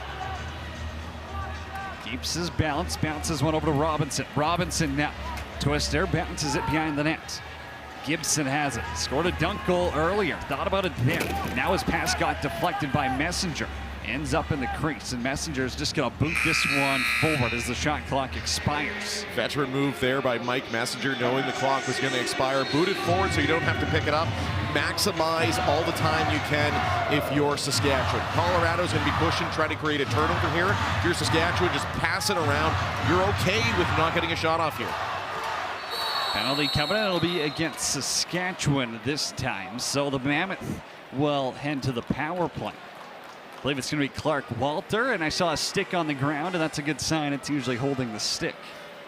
Keeps his balance, bounces one over to Robinson. Robinson now, Twister, bounces it behind the net. Gibson has it, scored a dunk goal earlier, thought about it there. Now his pass got deflected by Messenger. Ends up in the crease, and Messenger's just gonna boot this one forward as the shot clock expires. Veteran move there by Mike Messenger, knowing the clock was gonna expire. Boot it forward so you don't have to pick it up. Maximize all the time you can if you're Saskatchewan. Colorado's gonna be pushing, trying to create a turnover here. If you're Saskatchewan, just pass it around. You're okay with not getting a shot off here. Penalty coming in, it'll be against Saskatchewan this time. So the Mammoth will head to the power play. I believe it's going to be Clark Walter, and I saw a stick on the ground, and that's a good sign. It's usually holding the stick.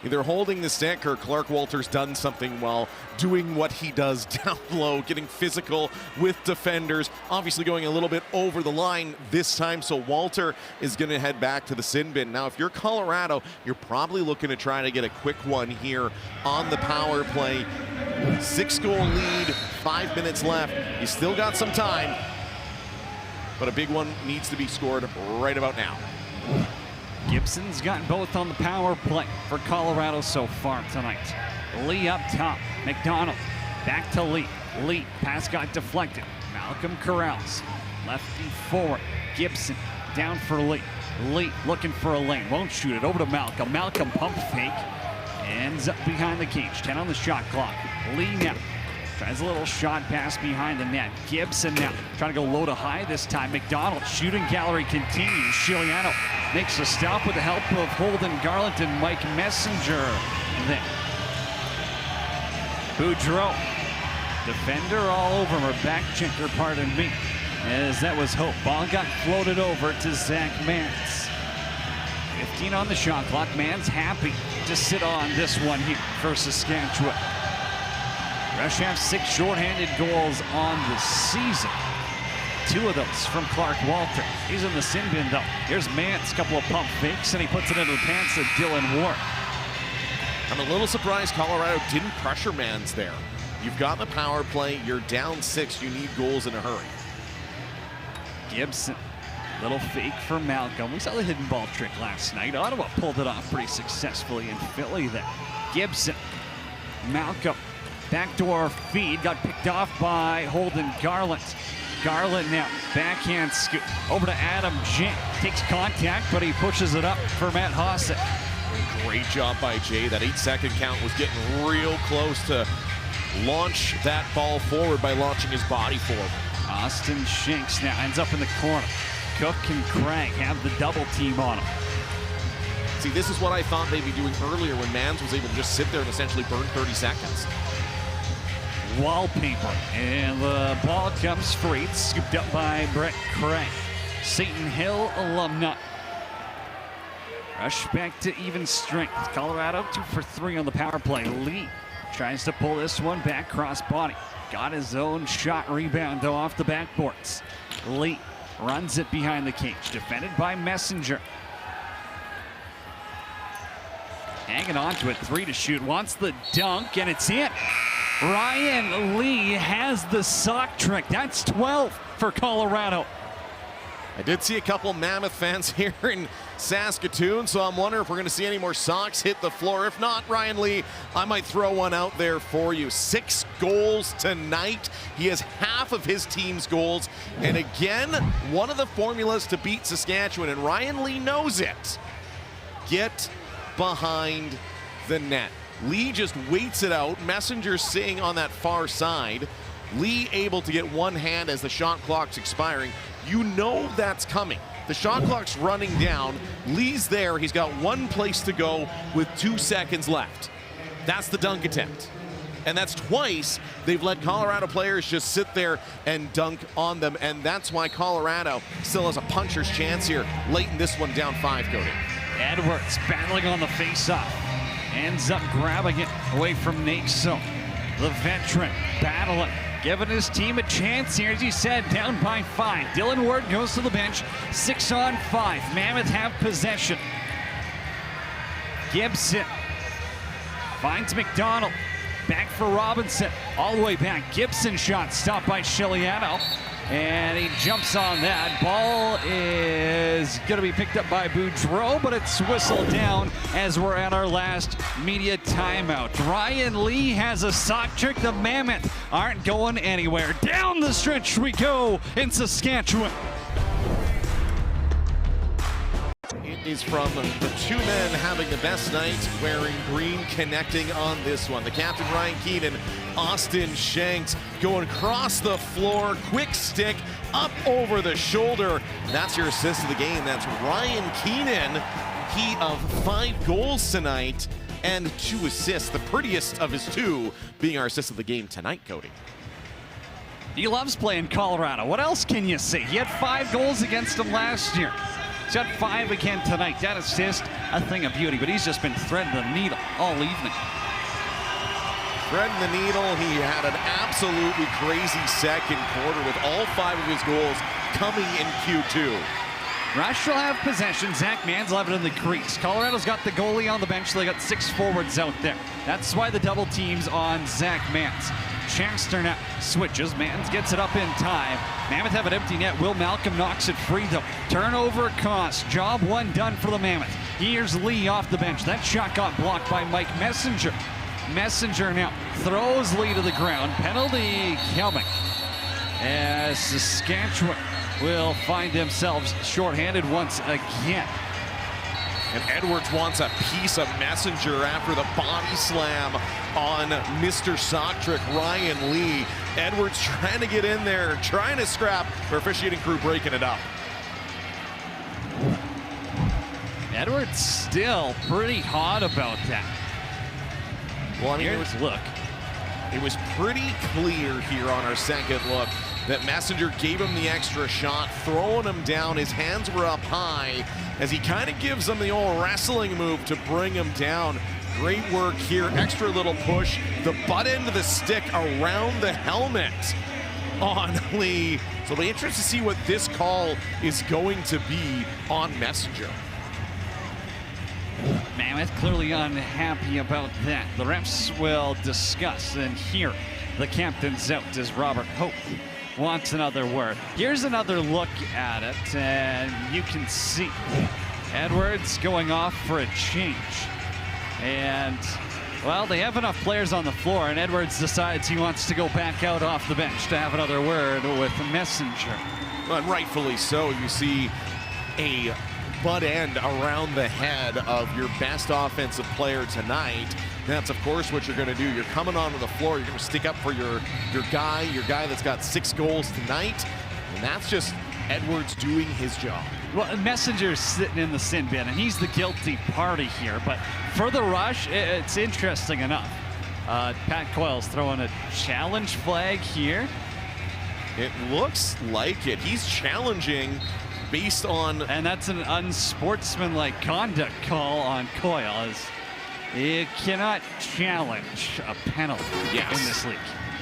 Either holding the stick or Clark Walter's done something while doing what he does down low, getting physical with defenders, obviously going a little bit over the line this time, so Walter is going to head back to the sin bin. Now, if you're Colorado, you're probably looking to try to get a quick one here on the power play. 6-goal lead, 5 minutes left. You still got some time, but a big one needs to be scored right about now. Gibson's got both on the power play for Colorado so far tonight. Lee up top. McDonald back to Lee. Lee, pass got deflected. Malcolm corrals. Lefty forward. Gibson down for Lee. Lee looking for a lane. Won't shoot it. Over to Malcolm. Malcolm pump fake. Ends up behind the cage. 10 on the shot clock. Lee now tries a little shot pass behind the net. Gibson now trying to go low to high this time. McDonald shooting gallery continues. Chiliano makes a stop with the help of Holden Garland and Mike Messenger. Then Boudreau, defender all over him, or back checker, pardon me, as that was Hope. Ball got floated over to Zach Mans. 15 on the shot clock. Mans happy to sit on this one here for Saskatchewan. Rush have 6 shorthanded goals on the season. 2 of those from Clark Walter. He's in the sin bin though. Here's Mans, couple of pump fakes, and he puts it into the pants of Dylan Ward. I'm a little surprised Colorado didn't pressure Mans there. You've got the power play, you're down 6, you need goals in a hurry. Gibson, little fake for Malcolm. We saw the hidden ball trick last night. Ottawa pulled it off pretty successfully in Philly there. Gibson, Malcolm, backdoor feed, got picked off by Holden Garland. Garland now, backhand scoop, over to Adam Jay. Takes contact, but he pushes it up for Matt Hossack. Great job by Jay. That 8-second count was getting real close to launch that ball forward by launching his body forward. Austin Shanks now ends up in the corner. Cook and Craig have the double team on him. See, this is what I thought they'd be doing earlier when Mans was able to just sit there and essentially burn 30 seconds. Wallpaper, and the ball comes free. It's scooped up by Brett Craig. Seton Hill alumni. Rush back to even strength. Colorado 2 for 3 on the power play. Lee tries to pull this one back, cross body. Got his own shot rebound though off the backboards. Lee runs it behind the cage, defended by Messenger. Hanging on to it, 3 to shoot, wants the dunk, and it's in. Ryan Lee has the sock trick. That's 12 for Colorado. I did see a couple Mammoth fans here in Saskatoon, so I'm wondering if we're going to see any more socks hit the floor. If not, Ryan Lee, I might throw one out there for you. 6 goals tonight. He has half of his team's goals. And again, one of the formulas to beat Saskatchewan, and Ryan Lee knows it. Get behind the net. Lee just waits it out. Messenger sitting on that far side. Lee able to get one hand as the shot clock's expiring. You know that's coming. The shot clock's running down. Lee's there. He's got one place to go with 2 seconds left. That's the dunk attempt. And that's twice they've let Colorado players just sit there and dunk on them. And that's why Colorado still has a puncher's chance here late in this one, down 5, Cody. Edwards battling on the face-off. Ends up grabbing it away from Nate. So the veteran battling, giving his team a chance here. As you said, down by 5. Dylan Ward goes to the bench. 6 on 5. Mammoth have possession. Gibson finds McDonald. Back for Robinson. All the way back. Gibson shot stopped by Chiliano. And he jumps on that. Ball is going to be picked up by Boudreau, but it's whistled down as we're at our last media timeout. Ryan Lee has a sock trick. The Mammoth aren't going anywhere. Down the stretch we go in Saskatchewan. It is from the 2 men having the best night, wearing green, connecting on this one. The captain, Ryan Keenan, Austin Shanks going across the floor, quick stick, up over the shoulder. That's your assist of the game. That's Ryan Keenan. He of 5 goals tonight and 2 assists, the prettiest of his 2 being our assist of the game tonight, Cody. He loves playing Colorado. What else can you say? He had 5 goals against them last year. He's got 5 again tonight. That assist, a thing of beauty, but he's just been threading the needle all evening. Threading the needle. He had an absolutely crazy second quarter with all 5 of his goals coming in Q2. Rush will have possession. Zach Mans will have it in the crease. Colorado's got the goalie on the bench, so they got 6 forwards out there. That's why the double team's on Zach Mans. Chester now switches. Mans gets it up in time. Mammoth have an empty net. Will Malcolm knocks it free though. Turnover cost. Job 1 done for the Mammoth. Here's Lee off the bench. That shot got blocked by Mike Messenger. Messenger now throws Lee to the ground. Penalty coming as Saskatchewan will find themselves shorthanded once again. And Edwards wants a piece of Messenger after the body slam on Mr. Sawtrick, Ryan Lee. Edwards trying to get in there, trying to scrap, for officiating crew breaking it up. Edwards still pretty hot about that. Well, I mean, look. It was pretty clear here on our second look that Messenger gave him the extra shot, throwing him down. His hands were up high as he kind of gives him the old wrestling move to bring him down. Great work here, extra little push. The butt end of the stick around the helmet on Lee. So it'll be interesting to see what this call is going to be on Messenger. Mammoth clearly unhappy about that. The refs will discuss, and here the captain's out as Robert Hope wants another word. Here's another look at it, and you can see Edwards going off for a change. And, well, they have enough players on the floor, and Edwards decides he wants to go back out off the bench to have another word with Messenger. Well, and rightfully so. You see a butt end around the head of your best offensive player tonight. That's, of course, what you're going to do. You're coming onto the floor. You're going to stick up for your guy that's got 6 goals tonight. And that's just Edwards doing his job. Well, Messenger's sitting in the sin bin, and he's the guilty party here. But for the rush, it's interesting enough. Pat Coyle's throwing a challenge flag here. It looks like it. He's challenging based on... And that's an unsportsmanlike conduct call on Coyle. As you cannot challenge a penalty in this league.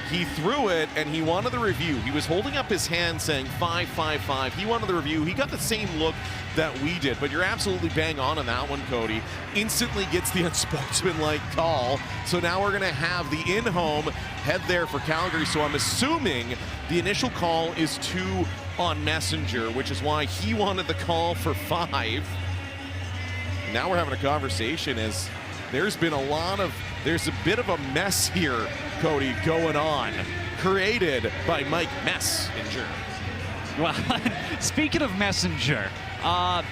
He threw it, and he wanted the review. He was holding up his hand saying 5-5-5. He wanted the review. He got the same look that we did, but you're absolutely bang on that one, Cody. Instantly gets the unsportsmanlike call. So now we're going to have the in-home head there for Calgary. So I'm assuming the initial call is 2 on Messenger, which is why he wanted the call for 5. Now we're having a conversation as there's been there's a bit of a mess here, Cody, going on, created by Mike Messenger. Well, speaking of Messenger,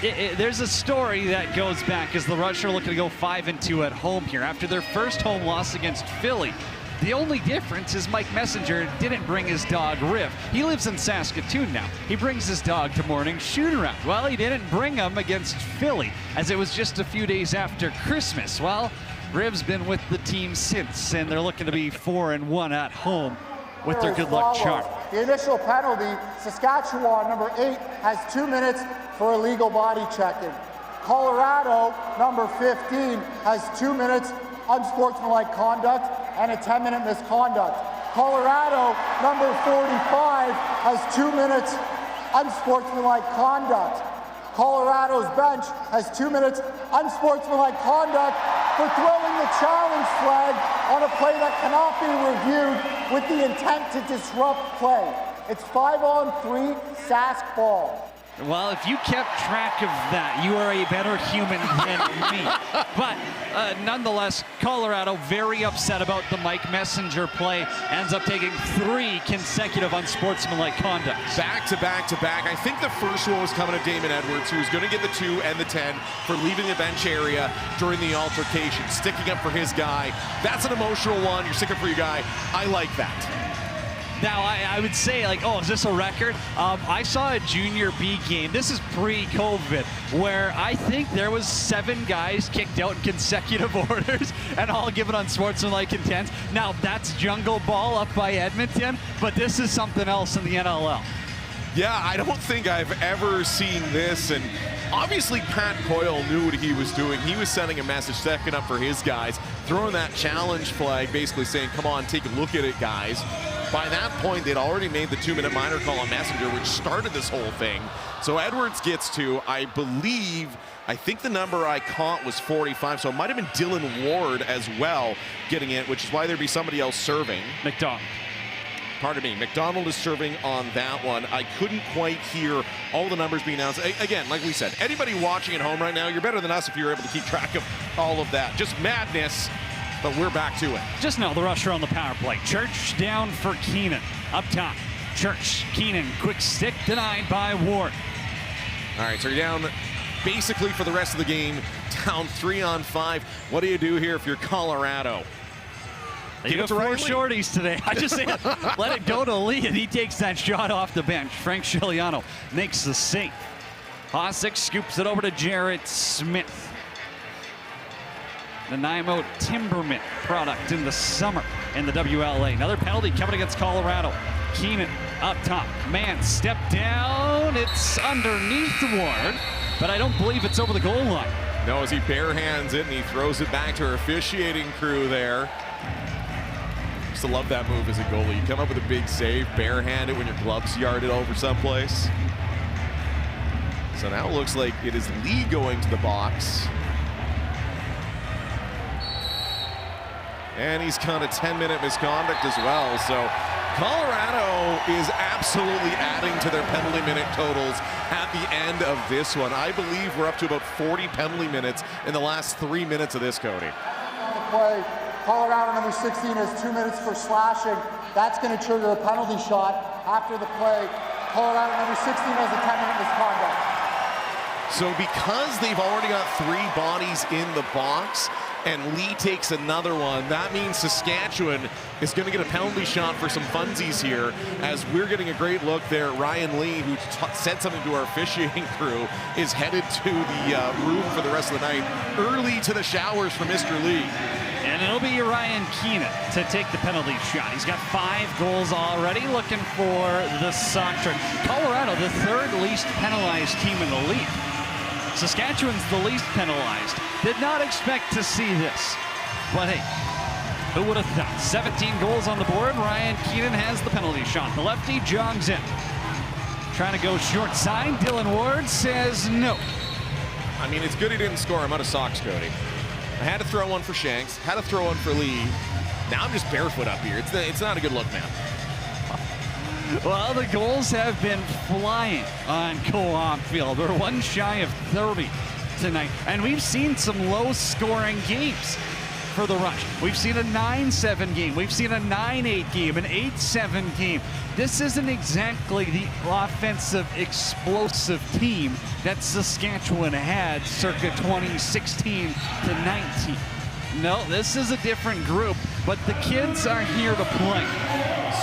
there's a story that goes back as the Rush are looking to go 5-2 at home here after their first home loss against Philly. The only difference is Mike Messenger didn't bring his dog, Riv. He lives in Saskatoon now. He brings his dog to morning shoot-around. Well, he didn't bring him against Philly, as it was just a few days after Christmas. Well, Riv's been with the team since, and they're looking to be 4-1 at home with their good luck charm. The initial penalty, Saskatchewan, number 8, has 2 minutes for illegal body checking. Colorado, number 15, has 2 minutes unsportsmanlike conduct and a 10-minute misconduct. Colorado, number 45, has 2 minutes unsportsmanlike conduct. Colorado's bench has 2 minutes unsportsmanlike conduct for throwing the challenge flag on a play that cannot be reviewed with the intent to disrupt play. It's 5-on-3 Sask ball. Well, if you kept track of that, you are a better human than me. But nonetheless, Colorado very upset about the Mike Messenger play, ends up taking 3 consecutive unsportsmanlike conducts. Back to back to back. I think the first one was coming to Damon Edwards, who was going to get the 2 and the 10 for leaving the bench area during the altercation, sticking up for his guy. That's an emotional one. You're sticking up for your guy. I like that. Now, I would say, like, oh, is this a record? I saw a junior B game. This is pre-COVID, where I think there was 7 guys kicked out in consecutive orders and all given unsportsmanlike intent. Now, that's jungle ball up by Edmonton, but this is something else in the NLL. Yeah, I don't think I've ever seen this, and obviously Pat Coyle knew what he was doing. He was sending a message, stepping up for his guys, throwing that challenge flag, basically saying, come on, take a look at it, guys. By that point, they'd already made the 2-minute minor call on Messenger, which started this whole thing. So Edwards gets to, I think the number I caught was 45, so it might have been Dylan Ward as well getting it, which is why there'd be somebody else serving. McDonald. Pardon me, McDonald is serving on that one. I couldn't quite hear all the numbers being announced. Again, like we said, anybody watching at home right now, you're better than us if you're able to keep track of all of that. Just madness but we're back to it. Just now, the rusher on the power play. Church down for Keenan. Up top, Church, Keenan, quick stick denied by Ward. All right, so you're down basically for the rest of the game, down 3-on-5. What do you do here if you're Colorado? They got 4 shorties today. I just say, let it go to Lee, and he takes that shot off the bench. Frank Chiliano makes the save. Hossack scoops it over to Jarrett Smith. The Nanaimo Timberman product in the summer in the WLA. Another penalty coming against Colorado. Keenan up top. Man, step down. It's underneath Ward, but I don't believe it's over the goal line. No, as he barehands it and he throws it back to our officiating crew there. Used to love that move as a goalie. You come up with a big save, barehand it when your glove's yarded over someplace. So now it looks like it is Lee going to the box. And he's got a 10-minute misconduct as well. So Colorado is absolutely adding to their penalty minute totals at the end of this one. I believe we're up to about 40 penalty minutes in the last 3 minutes of this, Cody. On the play, Colorado number 16 has 2 minutes for slashing. That's going to trigger a penalty shot. After the play, Colorado number 16 has a 10-minute misconduct. So because they've already got 3 bodies in the box, and Lee takes another one, that means Saskatchewan is going to get a penalty shot for some funsies here, as we're getting a great look there. Ryan Lee, who said something to our officiating crew, is headed to the room for the rest of the night. Early to the showers for Mr. Lee. And it'll be Ryan Keenan to take the penalty shot. He's got 5 goals already, looking for the sock trick. Colorado, the 3rd least penalized team in the league. Saskatchewan's the least penalized. Did not expect to see this. But hey, who would have thought? 17 goals on the board. Ryan Keenan has the penalty shot. The lefty jogs in. Trying to go short side. Dylan Ward says no. I mean, it's good he didn't score. I'm out of socks, Cody. I had to throw one for Shanks. Had to throw one for Lee. Now I'm just barefoot up here. It's not a good look, man. Well, the goals have been flying on Co-op Field. We're 1 shy of 30 tonight. And we've seen some low-scoring games for the Rush. We've seen a 9-7 game. We've seen a 9-8 game, an 8-7 game. This isn't exactly the offensive, explosive team that Saskatchewan had circa 2016 to 19. No, this is a different group, but the kids are here to play.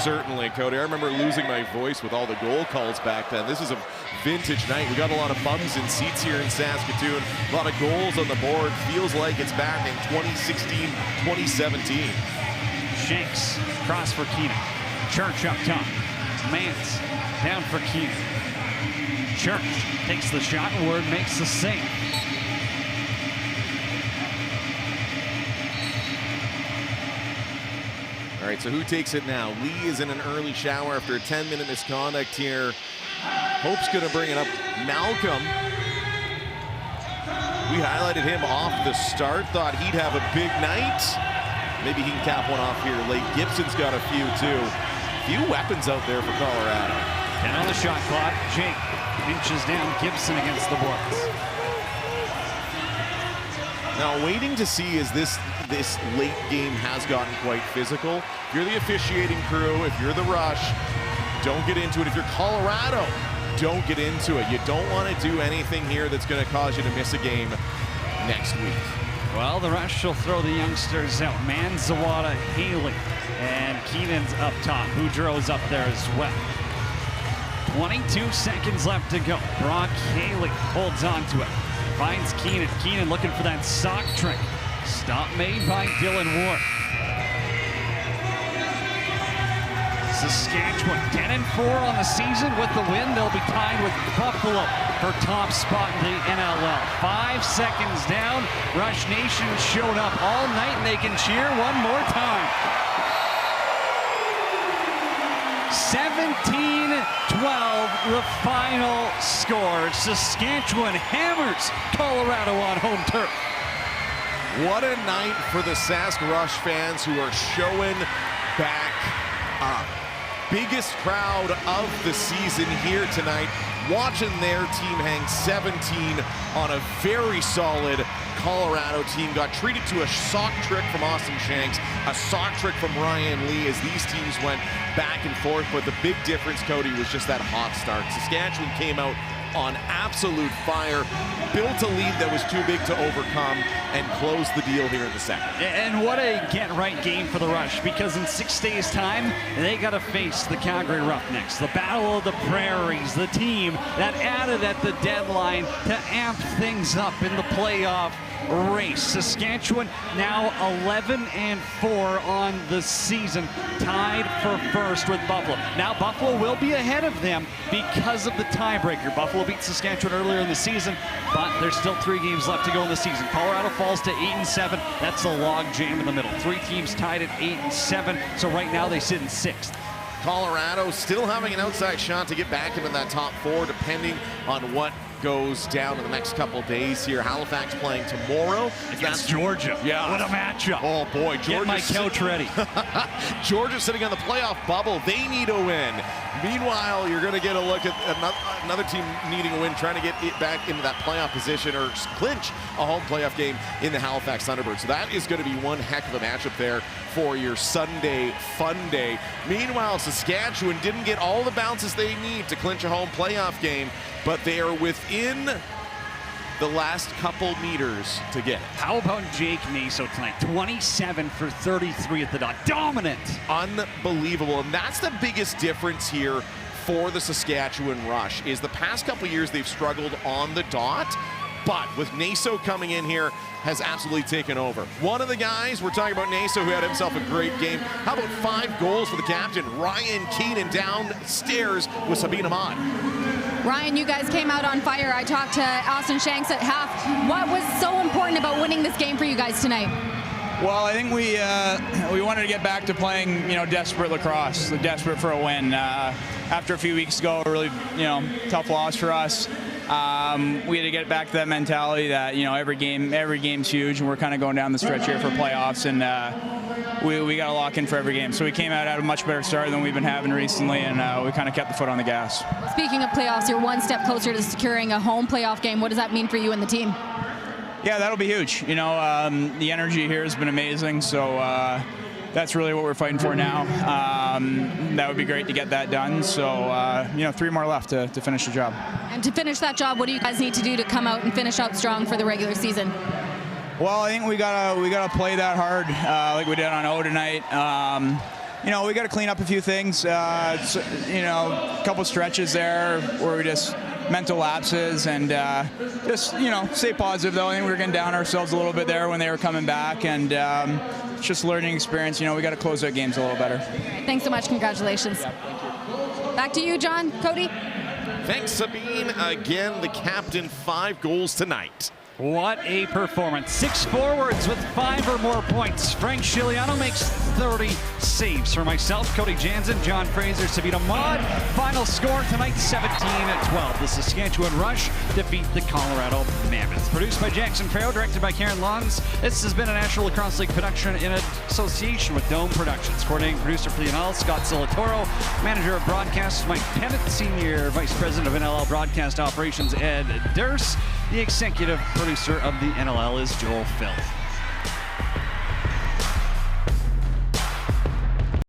Certainly, Cody. I remember losing my voice with all the goal calls back then. This is a vintage night. We got a lot of bums in seats here in Saskatoon. A lot of goals on the board. Feels like it's back in 2016, 2017. Shanks, cross for Keenan. Church up top. Mance, down for Keenan. Church takes the shot. Ward makes the save. All right, so who takes it now? Lee is in an early shower after a 10-minute misconduct here. Hope's going to bring it up. Malcolm, we highlighted him off the start, thought he'd have a big night. Maybe he can cap one off here late. Gibson's got a few, too. Few weapons out there for Colorado. And on the shot clock, Jake inches down Gibson against the boards. Now, waiting to see as this late game has gotten quite physical. If you're the officiating crew, if you're the Rush, don't get into it. If you're Colorado, don't get into it. You don't want to do anything here that's going to cause you to miss a game next week. Well, the Rush will throw the youngsters out. Manzawada, Haley, and Keenan's up top. Boudreau's up there as well. 22 seconds left to go. Brock Haley holds on to it. Finds Keenan. Keenan looking for that sock trick. Stop made by Dylan Ward. Saskatchewan 10-4 on the season. With the win, they'll be tied with Buffalo for top spot in the NLL. 5 seconds down. Rush Nation showed up all night, and they can cheer one more time. 17-12, the final score. Saskatchewan hammers Colorado on home turf. What a night for the Sask Rush fans who are showing back up. Biggest crowd of the season here tonight, watching their team hang 17 on a very solid Colorado team got treated to a sock trick from Austin Shanks, a sock trick from Ryan Lee as these teams went back and forth. But the big difference, Cody, was just that hot start. Saskatchewan came out on absolute fire, built a lead that was too big to overcome, and closed the deal here in the second. And what a get-right game for the Rush, because in 6 days' time, they got to face the Calgary Roughnecks, the Battle of the Prairies, the team that added at the deadline to amp things up in the playoff race. Saskatchewan now 11-4 on the season, tied for first with Buffalo. Now Buffalo will be ahead of them because of the tiebreaker. Buffalo beat Saskatchewan earlier in the season, but there's still 3 games left to go in the season. Colorado falls to 8-7. That's a log jam in the middle. 3 teams tied at 8-7, so right now they sit in 6th. Colorado still having an outside shot to get back into that top 4, depending on what goes down in the next couple days here. Halifax playing tomorrow against Georgia. Yeah. What a matchup. Oh boy, Get my couch ready. Georgia's sitting on the playoff bubble. They need a win. Meanwhile, you're going to get a look at another team needing a win, trying to get it back into that playoff position or clinch a home playoff game in the Halifax Thunderbirds. So that is going to be one heck of a matchup there for your Sunday fun day. Meanwhile, Saskatchewan didn't get all the bounces they need to clinch a home playoff game, but they are within the last couple meters to get it. How about Jake Naso tonight? 27 for 33 at the dot. Dominant. Unbelievable. And that's the biggest difference here for the Saskatchewan Rush, is the past couple years they've struggled on the dot, but with Naso coming in here, has absolutely taken over. One of the guys, we're talking about Naso, who had himself a great game. How about 5 goals for the captain, Ryan Keenan, downstairs with Sabine Ahmad. Ryan, you guys came out on fire. I talked to Austin Shanks at half. What was so important about winning this game for you guys tonight? Well, I think we wanted to get back to playing, desperate lacrosse, desperate for a win. After a few weeks ago, a really, tough loss for us. We had to get back to that mentality that, every game's huge, and we're kind of going down the stretch here for playoffs, and we got to lock in for every game. So we came out at a much better start than we've been having recently, and we kind of kept the foot on the gas. Speaking of playoffs, you're one step closer to securing a home playoff game. What does that mean for you and the team? Yeah, that'll be huge. The energy here has been amazing, so that's really what we're fighting for now. That would be great to get that done. So, 3 more left to finish the job. And to finish that job, what do you guys need to do to come out and finish out strong for the regular season? Well, I think we gotta play that hard, like we did on O tonight. We got to clean up a few things. A couple stretches there where we just mental lapses, and just stay positive though. I think we were getting down ourselves a little bit there when they were coming back, and it's just a learning experience. We got to close out games a little better. Thanks so much. Congratulations. Yeah, thank you. Back to you, John. Cody. Thanks, Sabine. Again, the captain, 5 goals tonight. What a performance. 6 forwards with 5 or more points. Frank Scigliano makes 30 saves. For myself, Cody Jansen, John Fraser, Sabine Ahmad. Final score tonight, 17-12. The Saskatchewan Rush defeat the Colorado Mammoth. Produced by Jackson Farrow, directed by Karen Lons. This has been a National Lacrosse League production in association with Dome Productions. Coordinating producer for the NLL, Scott Silatoro. Manager of broadcast, Mike Pennant. Senior Vice President of NLL Broadcast Operations, Ed Durst. The executive producer of the NLL is Joel Filth.